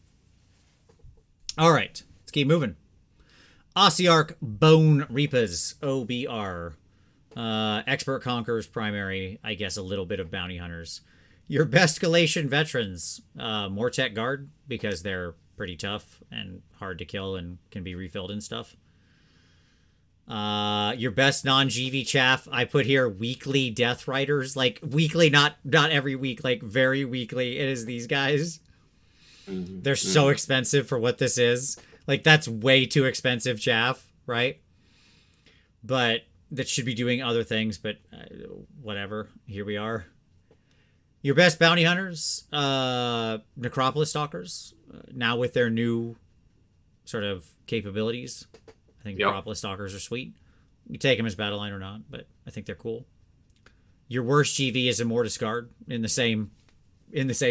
All right, let's keep moving. Ossiarch Bone Reapers, OBR. Expert Conquerors primary, I guess a little bit of Bounty Hunters. Your best Galatian veterans, Mortek Guard, because they're pretty tough and hard to kill and can be refilled and stuff. Your best non-GV chaff, I put here weekly Death Riders. Like weekly, not every week, like very weekly. It is these guys. They're so expensive for what this is. Like, that's way too expensive chaff, right? But that should be doing other things, but whatever. Here we are. Your best bounty hunters, Necropolis Stalkers, now with their new sort of capabilities. I think Necropolis Stalkers are sweet. You take them as battle line or not, but I think they're cool. Your worst GV is a Mortis Guard in the same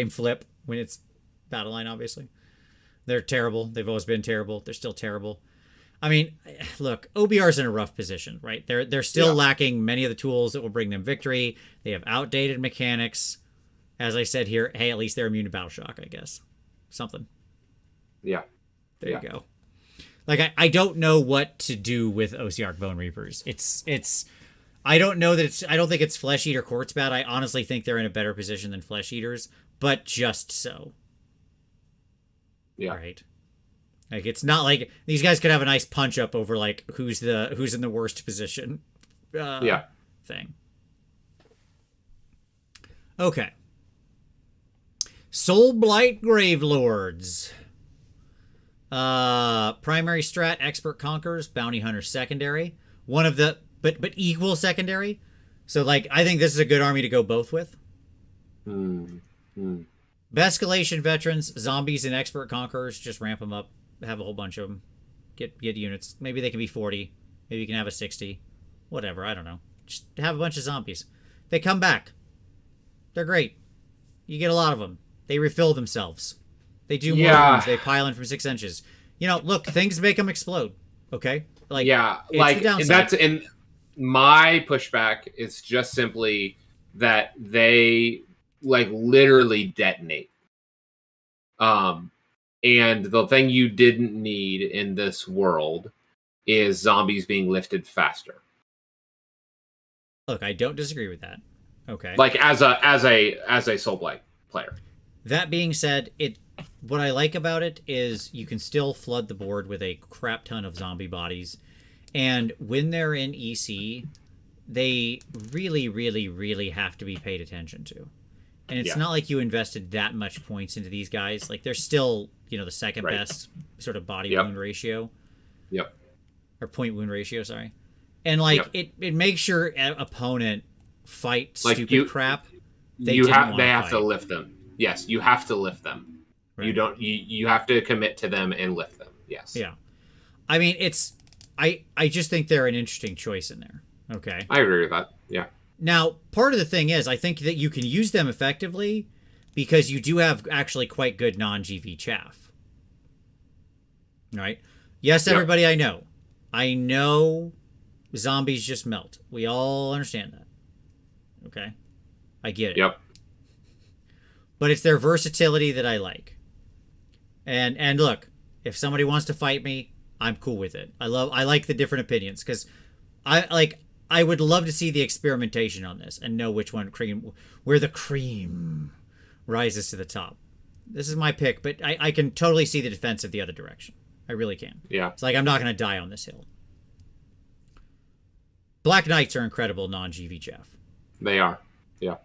flip when it's battle line, obviously. They're terrible. They've always been terrible. They're still terrible. I mean, look, OBR's in a rough position, right? They're still lacking many of the tools that will bring them victory. They have outdated mechanics. As I said here, hey, at least they're immune to battle shock, I guess. Something. Yeah. There you go. Like, I don't know what to do with OCR Bone Reapers. I don't think it's Flesh Eater Court's bad. I honestly think they're in a better position than Flesh Eaters, but just so. Yeah. Right. Like, it's not like these guys could have a nice punch up over like who's in the worst position. Thing. Okay. Soul Blight Gravelords. Primary strat, Expert Conquerors, Bounty Hunter secondary. One of the but equal secondary. So like I think this is a good army to go both with. Bescalation veterans, zombies, and Expert Conquerors. Just ramp them up. Have a whole bunch of them. Get units. Maybe they can be 40. Maybe you can have a 60. Whatever. I don't know. Just have a bunch of zombies. They come back. They're great. You get a lot of them. They refill themselves. They do more wounds. They pile in from 6 inches. You know, look, things make them explode. Okay? Like, that's and my pushback is just simply that they like literally detonate. And the thing you didn't need in this world is zombies being lifted faster. Look, I don't disagree with that. Okay. Like as a Soul Blight player. That being said, what I like about it is you can still flood the board with a crap ton of zombie bodies. And when they're in EC, they really, really, really have to be paid attention to. And it's not like you invested that much points into these guys. Like, they're still, the second best sort of body wound ratio. Yep. Or point wound ratio, sorry. And, like, it makes your opponent fight stupid crap. They have to lift them. Yes, you have to lift them. Right. You have to commit to them and lift them. Yes. Yeah. I mean, I just think they're an interesting choice in there. Okay. I agree with that. Yeah. Now, part of the thing is, I think that you can use them effectively because you do have actually quite good non-GV chaff. Right? Yes, everybody, I know zombies just melt. We all understand that. Okay? I get it. Yep. But it's their versatility that I like. And look, if somebody wants to fight me, I'm cool with it. I like the different opinions because I would love to see the experimentation on this and know which one where the cream rises to the top. This is my pick, but I can totally see the defense of the other direction. I really can. Yeah. It's like I'm not going to die on this hill. Black Knights are incredible non-GV chaff. They are. Yeah.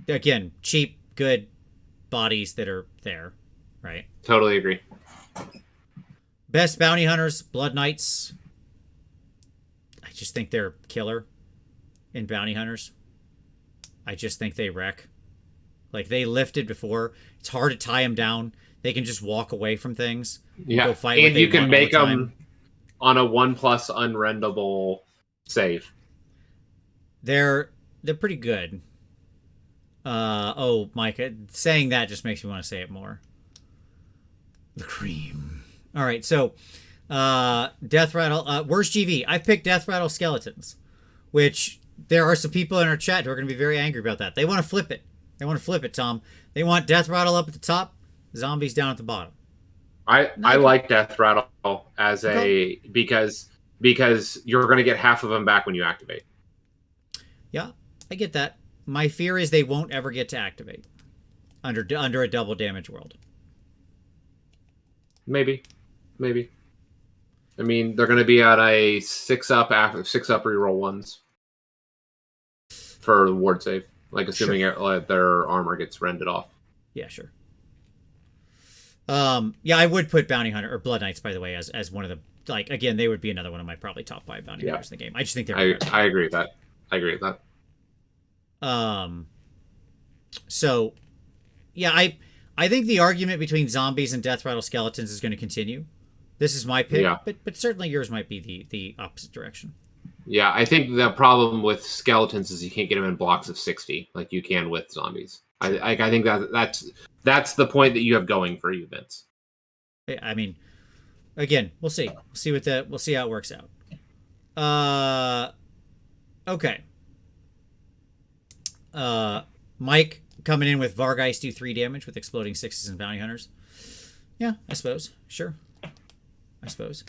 Again, cheap, good bodies that are there, right? Totally agree. Best bounty hunters, Blood Knights. I just think they're killer in bounty hunters. I just think they wreck. Like, they lifted before. It's hard to tie them down. They can just walk away from things. Yeah, go fight and you can make them on a 1+ unrendable save. They're pretty good. Micah, saying that just makes me want to say it more. The cream. All right, so Death Rattle, worst GV. I've picked Death Rattle Skeletons, which there are some people in our chat who are going to be very angry about that. They want to flip it. Tom. They want Death Rattle up at the top, zombies down at the bottom. I like Death Rattle as because you're going to get half of them back when you activate. Yeah, I get that. My fear is they won't ever get to activate under a double damage world. Maybe. I mean, they're going to be at a 6-up reroll ones for the ward save. Like, assuming their armor gets rended off. Yeah, sure. Yeah, I would put Bounty Hunter or Blood Knights, by the way, as one of the, like, again, they would be another one of my probably top 5 bounty hunters in the game. I just think they're I agree with that. I agree with that. So yeah, I think the argument between zombies and death rattle skeletons is going to continue. This is my pick, but certainly yours might be the opposite direction. Yeah, I think the problem with skeletons is you can't get them in blocks of 60 like you can with zombies. I think that's the point that you have going for you, Vince. I mean, again, we'll see. We'll see how it works out. Okay. Mike coming in with Vargeist do 3 damage with exploding 6s and bounty hunters. Yeah, I suppose. Sure. I suppose.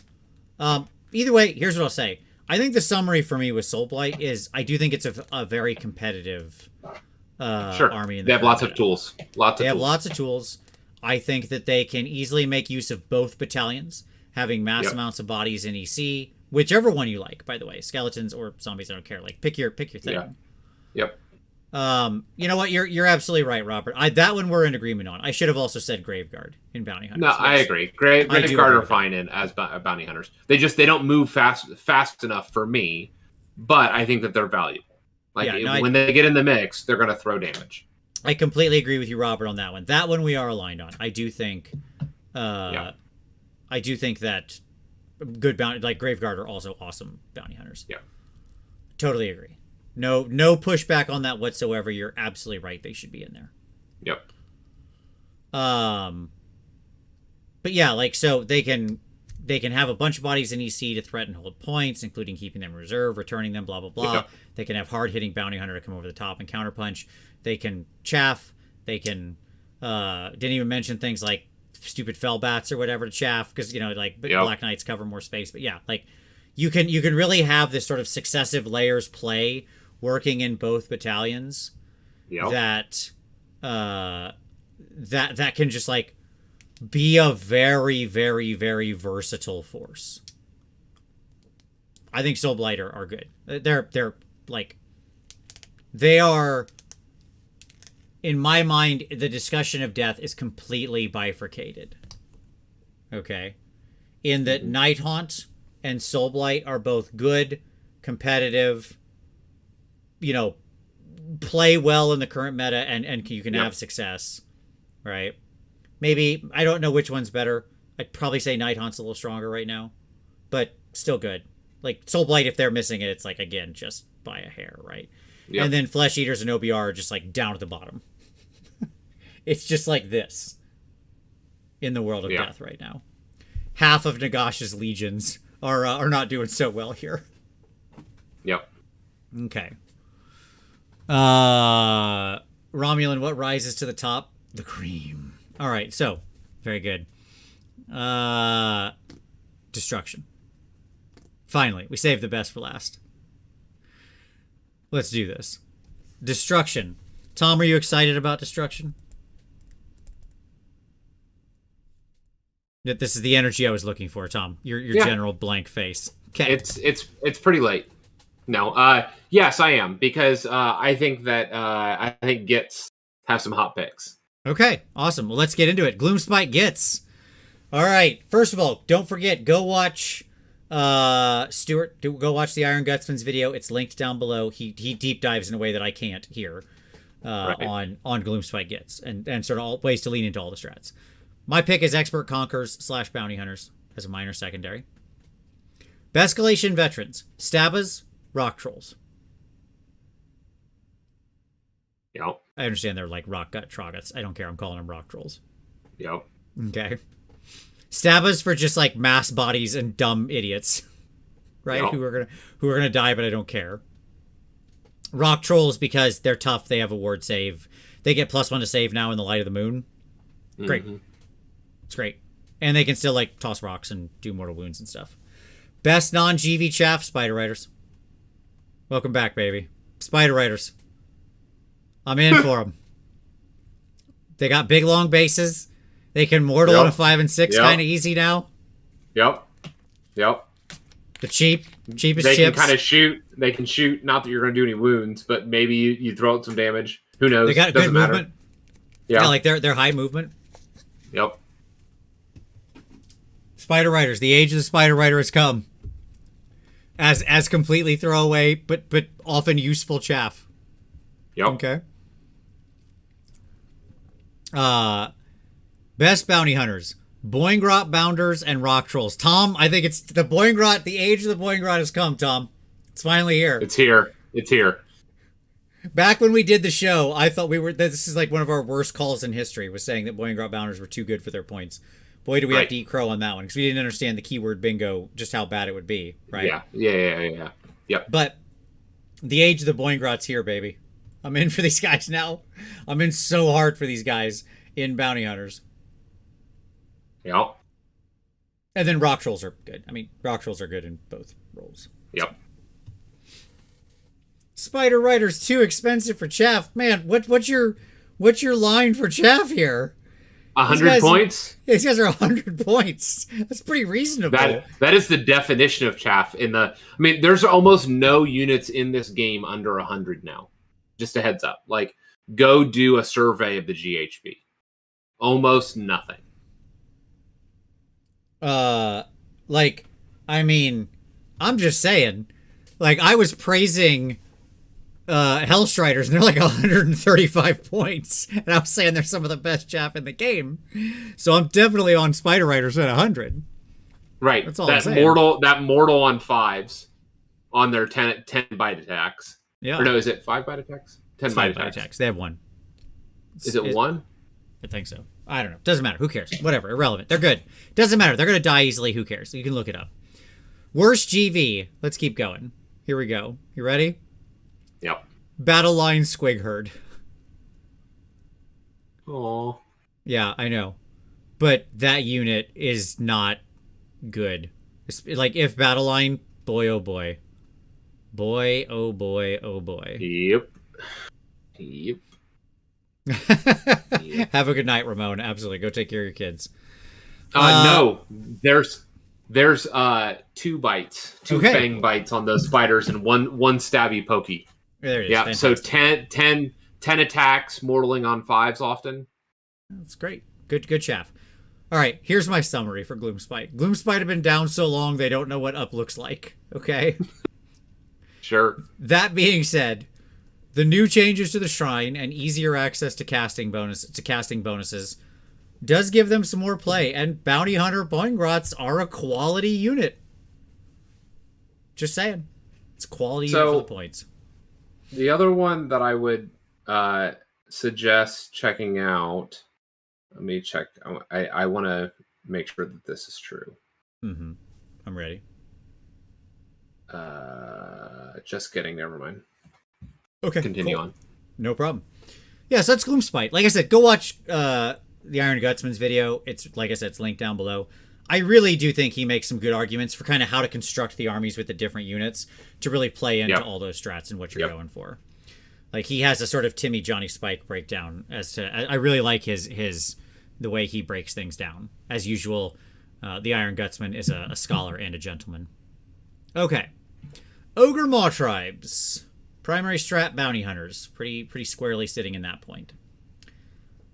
Either way, here's what I'll say. I think the summary for me with Soulblight is I do think it's a very competitive army. They have lots of tools. They have lots of tools. I think that they can easily make use of both battalions, having mass amounts of bodies in EC, whichever one you like, by the way. Skeletons or zombies, I don't care. Like, pick your thing. Yeah. Yep. You know what? You're absolutely right, Robert. That one we're in agreement on. I should have also said Graveguard in Bounty Hunters. No, I agree. Graveguard are fine as bounty hunters. They don't move fast enough for me, but I think that they're valuable. When they get in the mix, they're going to throw damage. I completely agree with you, Robert, on that one. That one we are aligned on. I do think, I do think that good bounty, like Graveguard, are also awesome bounty hunters. Yeah, totally agree. No pushback on that whatsoever. You're absolutely right. They should be in there. Yep. But yeah, like, so they can have a bunch of bodies in EC to threaten hold points, including keeping them in reserve, returning them, blah blah blah. Yep. They can have hard hitting bounty hunter to come over the top and counterpunch. They can chaff. They can didn't even mention things like stupid fell bats or whatever to chaff because Black Knights cover more space. But yeah, like you can really have this sort of successive layers play working in both battalions. That can just like be a very, very, very versatile force. I think Soulblight are good. They're like, they are, in my mind, the discussion of death is completely bifurcated. Okay? In that Nighthaunt and Soulblight are both good, competitive, play well in the current meta, and you can have success, right? Maybe, I don't know which one's better. I'd probably say Nighthaunt's a little stronger right now, but still good. Like, Soulblight, if they're missing it, it's like, again, just by a hair, right? Yep. And then Flesh Eaters and OBR are just like down at the bottom. It's just like this in the world of death right now. Half of Nagash's legions are not doing so well here. Yep. Okay. Romulan, what rises to the top? The cream. All right, so very good. Destruction. Finally, we saved the best for last. Let's do this. Destruction. Tom, are you excited about Destruction? This is the energy I was looking for, Tom. Your general blank face. Okay. It's pretty late. No. Yes, I am, because I think that Gits have some hot picks. Okay, awesome. Well, let's get into it. Gloomspite Gits. All right. First of all, don't forget, go watch Stuart. Go watch the Iron Gutsman's video. It's linked down below. He deep dives in a way that I can't here on Gloomspite Gits and sort of all ways to lean into all the strats. My pick is Expert Conquerors / Bounty Hunters as a minor secondary. Bescalation Veterans. Stabas, Rock Trolls. Yep. I understand they're like rock gut trogots. I don't care. I'm calling them rock trolls. Yep. Okay. Stabas for just like mass bodies and dumb idiots, right? Yep. Who are gonna die, but I don't care. Rock trolls because they're tough. They have a ward save. They get +1 to save now in the light of the moon. Great. Mm-hmm. It's great, and they can still like toss rocks and do mortal wounds and stuff. Best non-GV chaff, Spider Riders. Welcome back, baby. Spider Riders. I'm in for them. They got big, long bases. They can mortal on a 5 and 6 kind of easy now. Yep. The cheapest chips. They can kind of shoot. They can shoot. Not that you're going to do any wounds, but maybe you throw out some damage. Who knows? They got good movement. Yeah, like they're high movement. Yep. Spider Riders. The age of the Spider Rider has come. As completely throwaway, but often useful chaff. Yep. Okay. Best bounty hunters. Boingrot Bounders and Rock Trolls. Tom, I think it's the Boingrot. The age of the Boingrot has come, Tom. It's finally here. It's here. It's here. Back when we did the show, I thought this is like one of our worst calls in history, was saying that Boingrot Bounders were too good for their points. Boy, do we have to eat crow on that one, because we didn't understand the keyword bingo, just how bad it would be, right? Yeah. Yep. But the age of the Boingrot's here, baby. I'm in for these guys now. I'm in so hard for these guys in bounty hunters. Yep. And then Rock Trolls are good. I mean, Rock Trolls are good in both roles. Yep. Spider Rider's too expensive for chaff. Man, what's your line for chaff here? 100 points? These guys are 100 points. That's pretty reasonable. That is the definition of chaff. There's almost no units in this game under 100 now. Just a heads up. Like, go do a survey of the GHB. Almost nothing. I'm just saying. Like, I was praising Hellstriders, and they're like 135 points. And I was saying they're some of the best chaff in the game. So I'm definitely on Spider Riders at 100. Right. That's all I'm saying. That mortal on 5s on their 10 bite attacks. Yeah. Or no, is it 5 bite attacks? 10 bite attacks. They have 1. Is it 1? I think so. I don't know. Doesn't matter. Who cares? Whatever. Irrelevant. They're good. Doesn't matter. They're going to die easily. Who cares? You can look it up. Worst GV. Let's keep going. Here we go. You ready? Yep. Battle Line Squig Herd. Aw. Yeah, I know. But that unit is not good. It's like, if Battle Line, boy oh boy. Boy oh boy oh boy. Yep. Have a good night, Ramon. Absolutely. Go take care of your kids. No. There's 2 bites. 2 fang bites on those spiders and one stabby pokey. There it is. Yeah, Fantastic. so 10 attacks, mortaling on 5s often. That's great. Good chaff. All right, here's my summary for Gloomspite. Gloomspite have been down so long they don't know what up looks like. Okay? Sure. That being said, the new changes to the shrine and easier access to casting bonuses does give them some more play, and Bounty Hunter Boingrots are a quality unit. Just saying. It's a quality unit for the points. The other one that I would suggest checking out, let me check. I want to make sure that this is true. Mm-hmm. I'm ready. Just kidding. Never mind. Okay. Continue on. No problem. Yeah, so that's Gloomspite. Like I said, go watch the Iron Gutsman's video. It's, like I said, it's linked down below. I really do think he makes some good arguments for kind of how to construct the armies with the different units to really play into all those strats and what you're going for. Like, he has a sort of Timmy Johnny Spike breakdown as to, I really like the way he breaks things down. As usual, the Iron Gutsman is a scholar and a gentleman. Okay. Ogre Maw Tribes. Primary strat bounty hunters. Pretty squarely sitting in that point.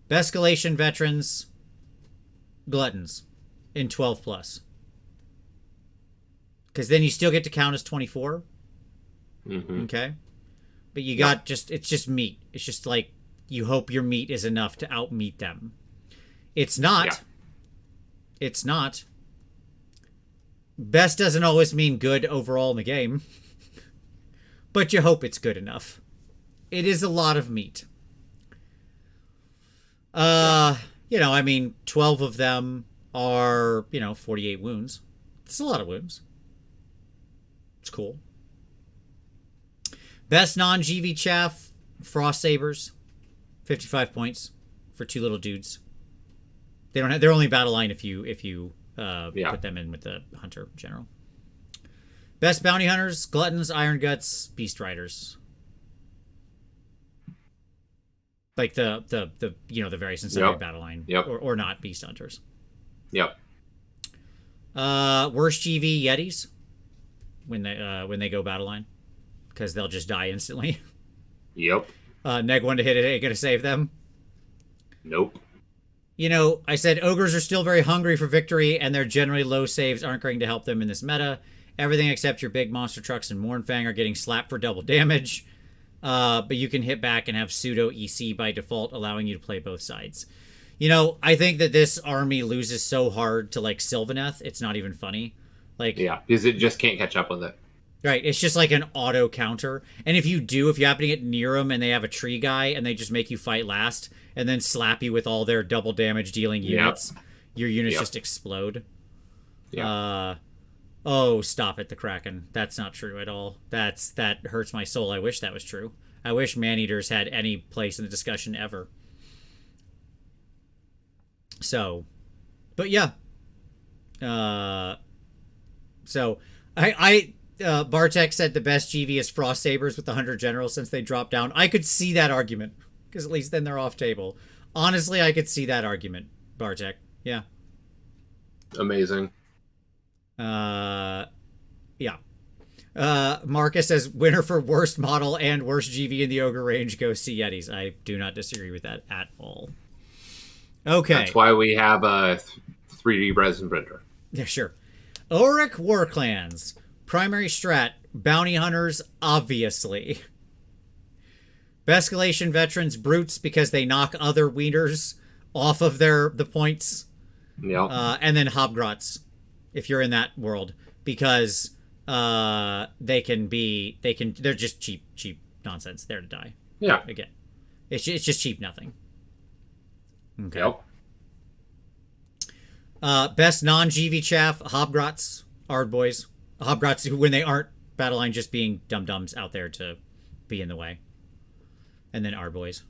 Bescalation veterans. Gluttons. In 12 plus. Because then you still get to count as 24. Mm-hmm. Okay. But you got it's just meat. It's just like, you hope your meat is enough to outmeat them. It's not. Yeah. It's not. Best doesn't always mean good overall in the game. But you hope it's good enough. It is a lot of meat. 12 of them are, 48 wounds. It's a lot of wounds. It's cool. Best non-GV chaff, Frost Sabers. 55 points for 2 little dudes. They're only battle line if you put them in with the hunter general. Best bounty hunters, Gluttons, Iron Guts, Beast Riders. Like the various inside battle line. Yep. Or not Beast Hunters. Yep. Worst GV Yetis when they go battle line. Because they'll just die instantly. Yep. Neg 1 to hit it ain't gonna save them. Nope. I said ogres are still very hungry for victory, and their generally low saves aren't going to help them in this meta. Everything except your big monster trucks and Mournfang are getting slapped for double damage. But you can hit back and have pseudo EC by default, allowing you to play both sides. I think that this army loses so hard to like Sylvaneth, it's not even funny. Yeah, because it just can't catch up with it. Right, it's just like an auto counter. And if you happen to get near them and they have a tree guy and they just make you fight last and then slap you with all their double damage dealing units, your units just explode. Yeah. Oh, stop it, the Kraken. That's not true at all. That hurts my soul. I wish that was true. I wish man-eaters had any place in the discussion ever. So, but yeah. So, Bartek said the best GV is Frost Sabers with the 100 Generals since they dropped down. I could see that argument, because at least then they're off table. Honestly, I could see that argument, Bartek. Yeah. Amazing. Yeah. Marcus says winner for worst model and worst GV in the Ogre range, go see Yetis. I do not disagree with that at all. Okay. That's why we have a 3D resin printer. Yeah, sure. Auric War Clans. Primary strat, bounty hunters, obviously. Bescalation veterans, brutes, because they knock other wieners off of the points. Yeah. And then Hobgrots, if you're in that world, because they're just cheap nonsense. There to die. Yeah. Again, it's just cheap nothing. Okay. Yep. Best non-GV chaff, Hobgrots, Ardboys. Hobgrots who, when they aren't battle line, just being dum-dums out there to be in the way. And then Ardboys.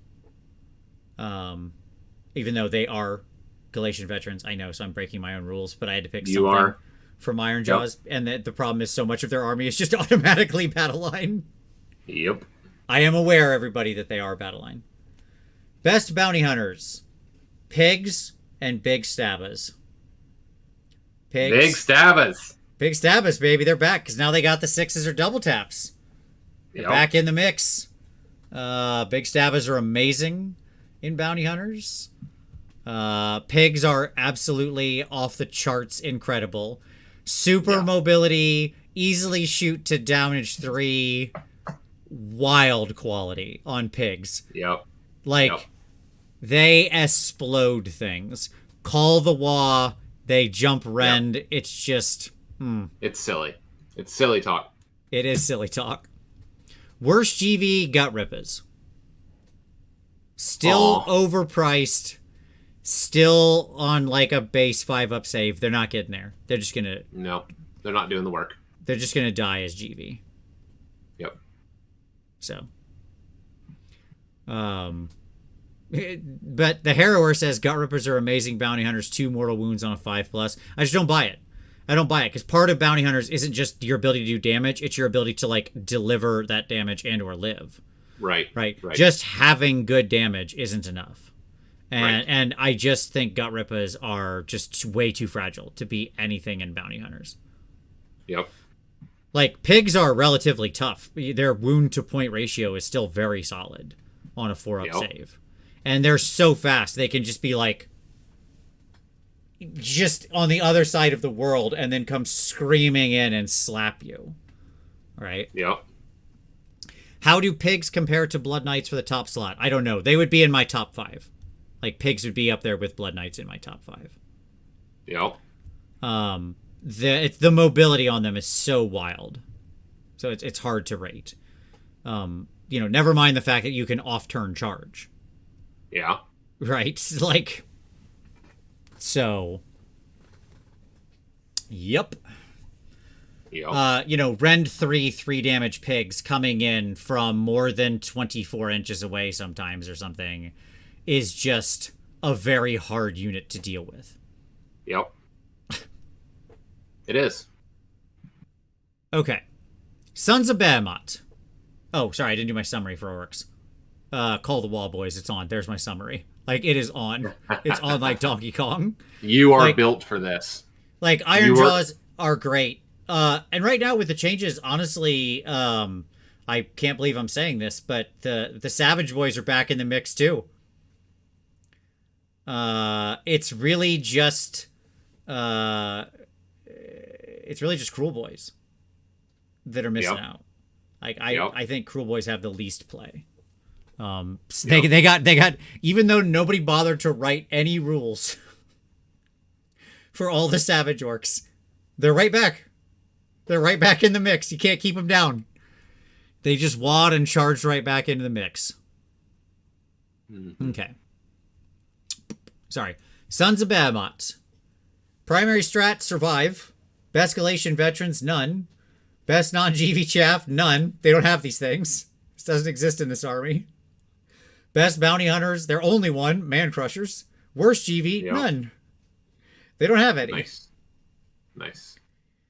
Even though they are Galatian veterans, I know, so I'm breaking my own rules, but I had to pick something from Iron Jaws, and the problem is so much of their army is just automatically battle line. Yep. I am aware, everybody, that they are battle line. Best bounty hunters, Pigs and Big Stabbas. Big Stabbas. Big Stabbas, baby. They're back because now they got the 6s or double taps. They're back in the mix. Big Stabbas are amazing in bounty hunters. Pigs are absolutely off the charts incredible. Super mobility, easily shoot to damage 3, wild quality on pigs. Yep. They explode things. Call the Wah, they jump rend. Yep. It's just... It's silly. It's silly talk. It is silly talk. Worst GV, Gut Rippers. Still overpriced. Still on like a base 5-up save. They're not getting there. They're just gonna... No, they're not doing the work. They're just gonna die as GV. Yep. So. But the Harrower says Gut Rippers are amazing bounty hunters, 2 mortal wounds on a 5+. I just don't buy it. I don't buy it because part of bounty hunters isn't just your ability to do damage, it's your ability to like deliver that damage and or live. Right. Just having good damage isn't enough. And I just think Gut Rippers are just way too fragile to be anything in bounty hunters. Yep. Like, pigs are relatively tough. Their wound to point ratio is still very solid on a 4-up save. And they're so fast, they can just be like, just on the other side of the world and then come screaming in and slap you. Right? Yep. How do pigs compare to Blood Knights for the top slot? I don't know. They would be in my top 5. Like, pigs would be up there with Blood Knights in my top 5. Yep. The mobility on them is so wild. So it's hard to rate. Never mind the fact that you can off-turn charge. Yeah. Right? Like, so... Yep. Rend 3 damage pigs coming in from more than 24 inches away sometimes or something is just a very hard unit to deal with. Yep. It is. Okay. Sons of Behemoth. Oh, sorry, I didn't do my summary for orcs. Call the Wall, boys. It's on. There's my summary. Like, it is on. It's on like Donkey Kong. You are built for this. Like, Iron Jaws are great. And right now with the changes, honestly, I can't believe I'm saying this, but the Savage Boys are back in the mix too. It's really just Cruel Boys that are missing out. Like I think Cruel Boys have the least play. They got even though nobody bothered to write any rules for all the Savage Orcs, they're right back. They're right back in the mix. You can't keep them down. They just wad and charged right back into the mix. Okay. Sorry. Sons of Bahamut. Primary strat, survive. Best Galatian veterans, none. Best non-GV chaff, none. They don't have these things. This doesn't exist in this army. Best bounty hunters, they're only one, man crushers. Worst GV, none. They don't have any. Nice.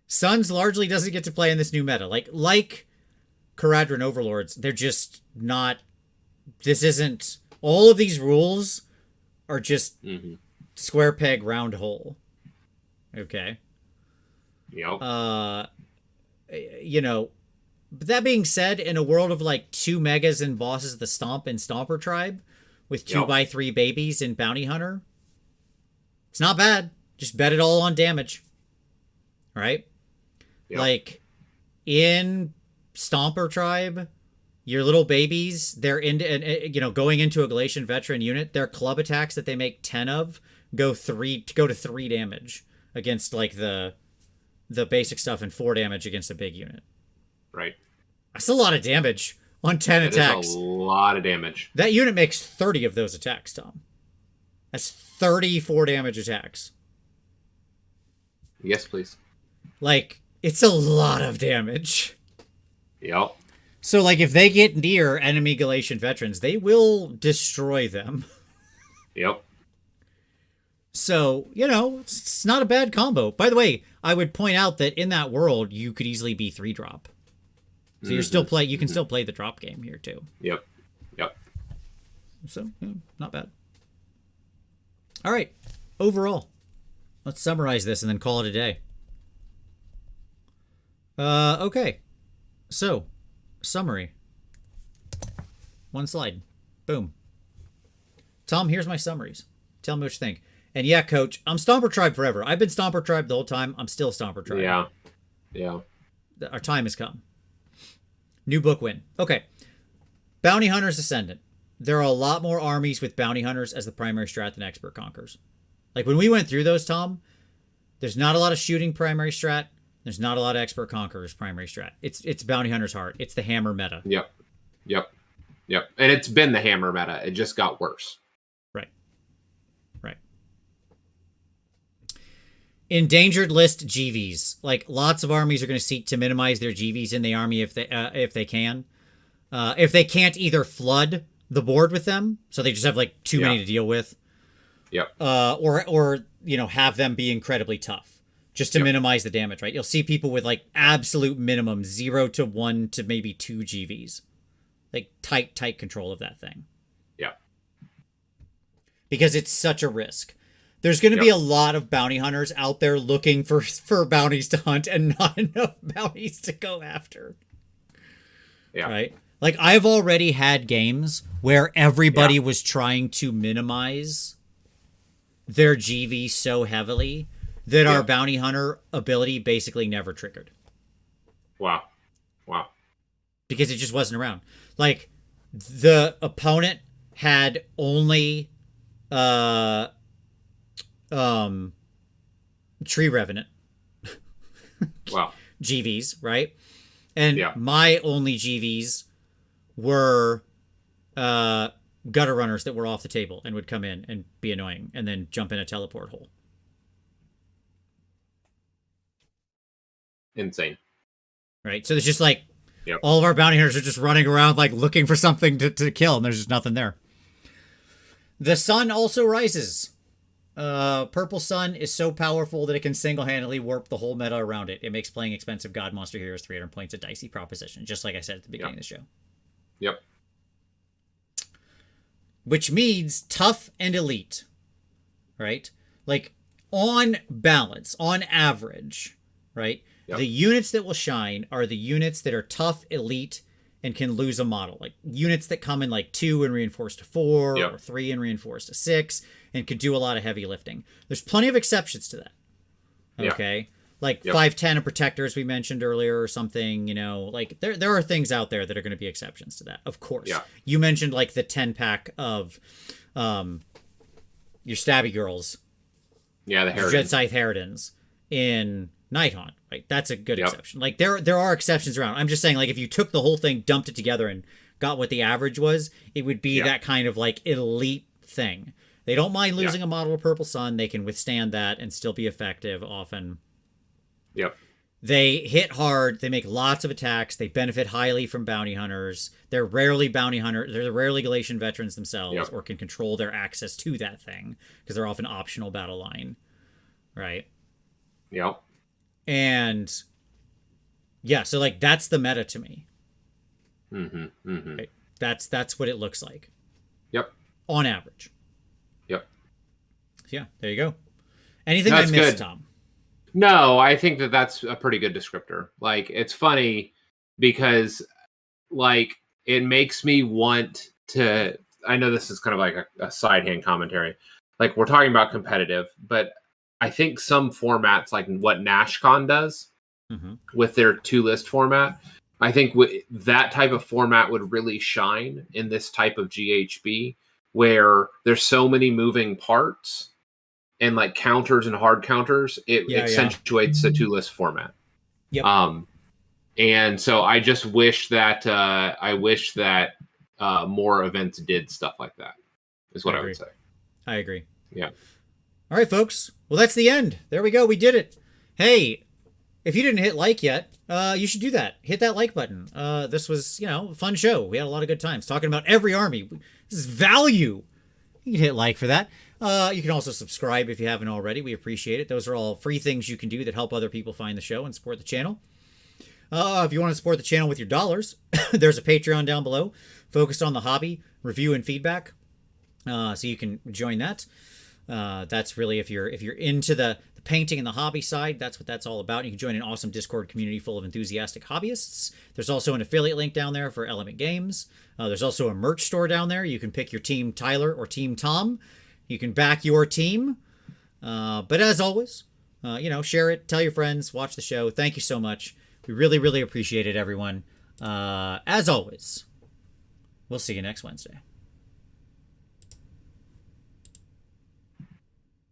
Sons largely doesn't get to play in this new meta. Like Caradron Overlords, they're just not... This isn't... All of these rules are just square peg, round hole. Okay. Yep. You know, but that being said, in a world of like 2 megas and bosses of the Stomp and Stomper tribe with 2x3 babies and Bounty Hunter, it's not bad. Just bet it all on damage. Right? Yep. Like in Stomper tribe, your little babies, they're going into a Galatian veteran unit, their club attacks that they make 10 of go to 3 damage against like the basic stuff and 4 damage against a big unit. Right. That's a lot of damage on 10 attacks. That's a lot of damage. That unit makes 30 of those attacks, Tom. That's 34 damage attacks. Yes, please. Like, it's a lot of damage. Yep. So, like, if they get near enemy Galatian veterans, they will destroy them. Yep. So, it's not a bad combo. By the way, I would point out that in that world, you could easily be 3-drop. So you can still play the drop game here, too. Yep. So, not bad. All right. Overall, let's summarize this and then call it a day. Okay. So, summary. 1 slide. Boom. Tom, here's my summaries. Tell me what you think. And yeah, Coach, I'm Stomper Tribe forever. I've been Stomper Tribe the whole time. I'm still Stomper Tribe. Yeah. Our time has come. New book win. Okay. Bounty Hunters Ascendant. There are a lot more armies with Bounty Hunters as the primary strat than Expert Conquerors. Like when we went through those, Tom, there's not a lot of shooting primary strat. There's not a lot of Expert Conquerors primary strat. It's Bounty Hunter's heart. It's the hammer meta. Yep. And it's been the hammer meta. It just got worse. Right. Endangered list GVs. Like lots of armies are going to seek to minimize their GVs in the army if they can. If they can't either flood the board with them, so they just have like too many to deal with. Yep. Or have them be incredibly tough just to minimize the damage, right? You'll see people with like absolute minimum 0 to 1 to maybe 2 GVs. Like tight control of that thing. Yeah. Because it's such a risk. There's going to be a lot of bounty hunters out there looking for bounties to hunt and not enough bounties to go after. Yeah. Right? Like, I've already had games where everybody was trying to minimize their GV so heavily that our bounty hunter ability basically never triggered. Wow. Because it just wasn't around. Like, the opponent had only Tree Revenant. Wow. GVs, right? And my only GVs were gutter runners that were off the table and would come in and be annoying and then jump in a teleport hole. Insane. Right? So there's just like all of our bounty hunters are just running around like looking for something to kill, and there's just nothing there. The sun also rises. Purple Sun is so powerful that it can single-handedly warp the whole meta around it. It makes playing expensive God Monster Heroes 300 points a dicey proposition, just like I said at the beginning of the show. Yep. Which means tough and elite, right? Like, on balance, on average, right? Yep. The units that will shine are the units that are tough, elite, and can lose a model. Like, units that come in, like, 2 and reinforced to 4, or 3 and reinforced to 6, and could do a lot of heavy lifting. There's plenty of exceptions to that. Okay. Like 510 and protectors we mentioned earlier or something, you know, like there are things out there that are going to be exceptions to that. Of course. Yeah. You mentioned like the 10 pack of your stabby girls. Yeah, the Harridans. Jet Scythe Harridans in Nighthaunt, right? That's a good exception. Like there are exceptions around. I'm just saying, like, if you took the whole thing, dumped it together, and got what the average was, it would be that kind of like elite thing. They don't mind losing a model of Purple Sun. They can withstand that and still be effective often. Yep. They hit hard. They make lots of attacks. They benefit highly from bounty hunters. They're rarely bounty hunters. They're rarely Galatian veterans themselves, or can control their access to that thing because they're often optional battle line, right? Yep. And yeah, so like that's the meta to me. Right? That's what it looks like. Yep. On average. Yep. So yeah, there you go. Anything That's I missed, good. Tom? No, I think that's a pretty good descriptor. Like, it's funny because, like, it makes me want to. I know this is kind of like a side hand commentary. Like, we're talking about competitive, but I think some formats, like what NashCon does with their 2-list format, I think that type of format would really shine in this type of GHB, where there's so many moving parts. And like counters and hard counters, it accentuates the 2-list format. Yep. And so I just wish that more events did stuff like that. Is what I would say. I agree. Yeah. All right, folks. Well, that's the end. There we go. We did it. Hey, if you didn't hit like yet, you should do that. Hit that like button. This was, a fun show. We had a lot of good times talking about every army. This is value. You can hit like for that. You can also subscribe if you haven't already. We appreciate it. Those are all free things you can do that help other people find the show and support the channel. If you want to support the channel with your dollars, there's a Patreon down below focused on the hobby, review, and feedback. So you can join that. That's really if you're into the painting and the hobby side, that's what that's all about. You can join an awesome Discord community full of enthusiastic hobbyists. There's also an affiliate link down there for Element Games. There's also a merch store down there. You can pick your Team Tyler or Team Tom. You can back your team. But as always, share it, tell your friends, watch the show. Thank you so much. We really, really appreciate it, everyone. As always, we'll see you next Wednesday.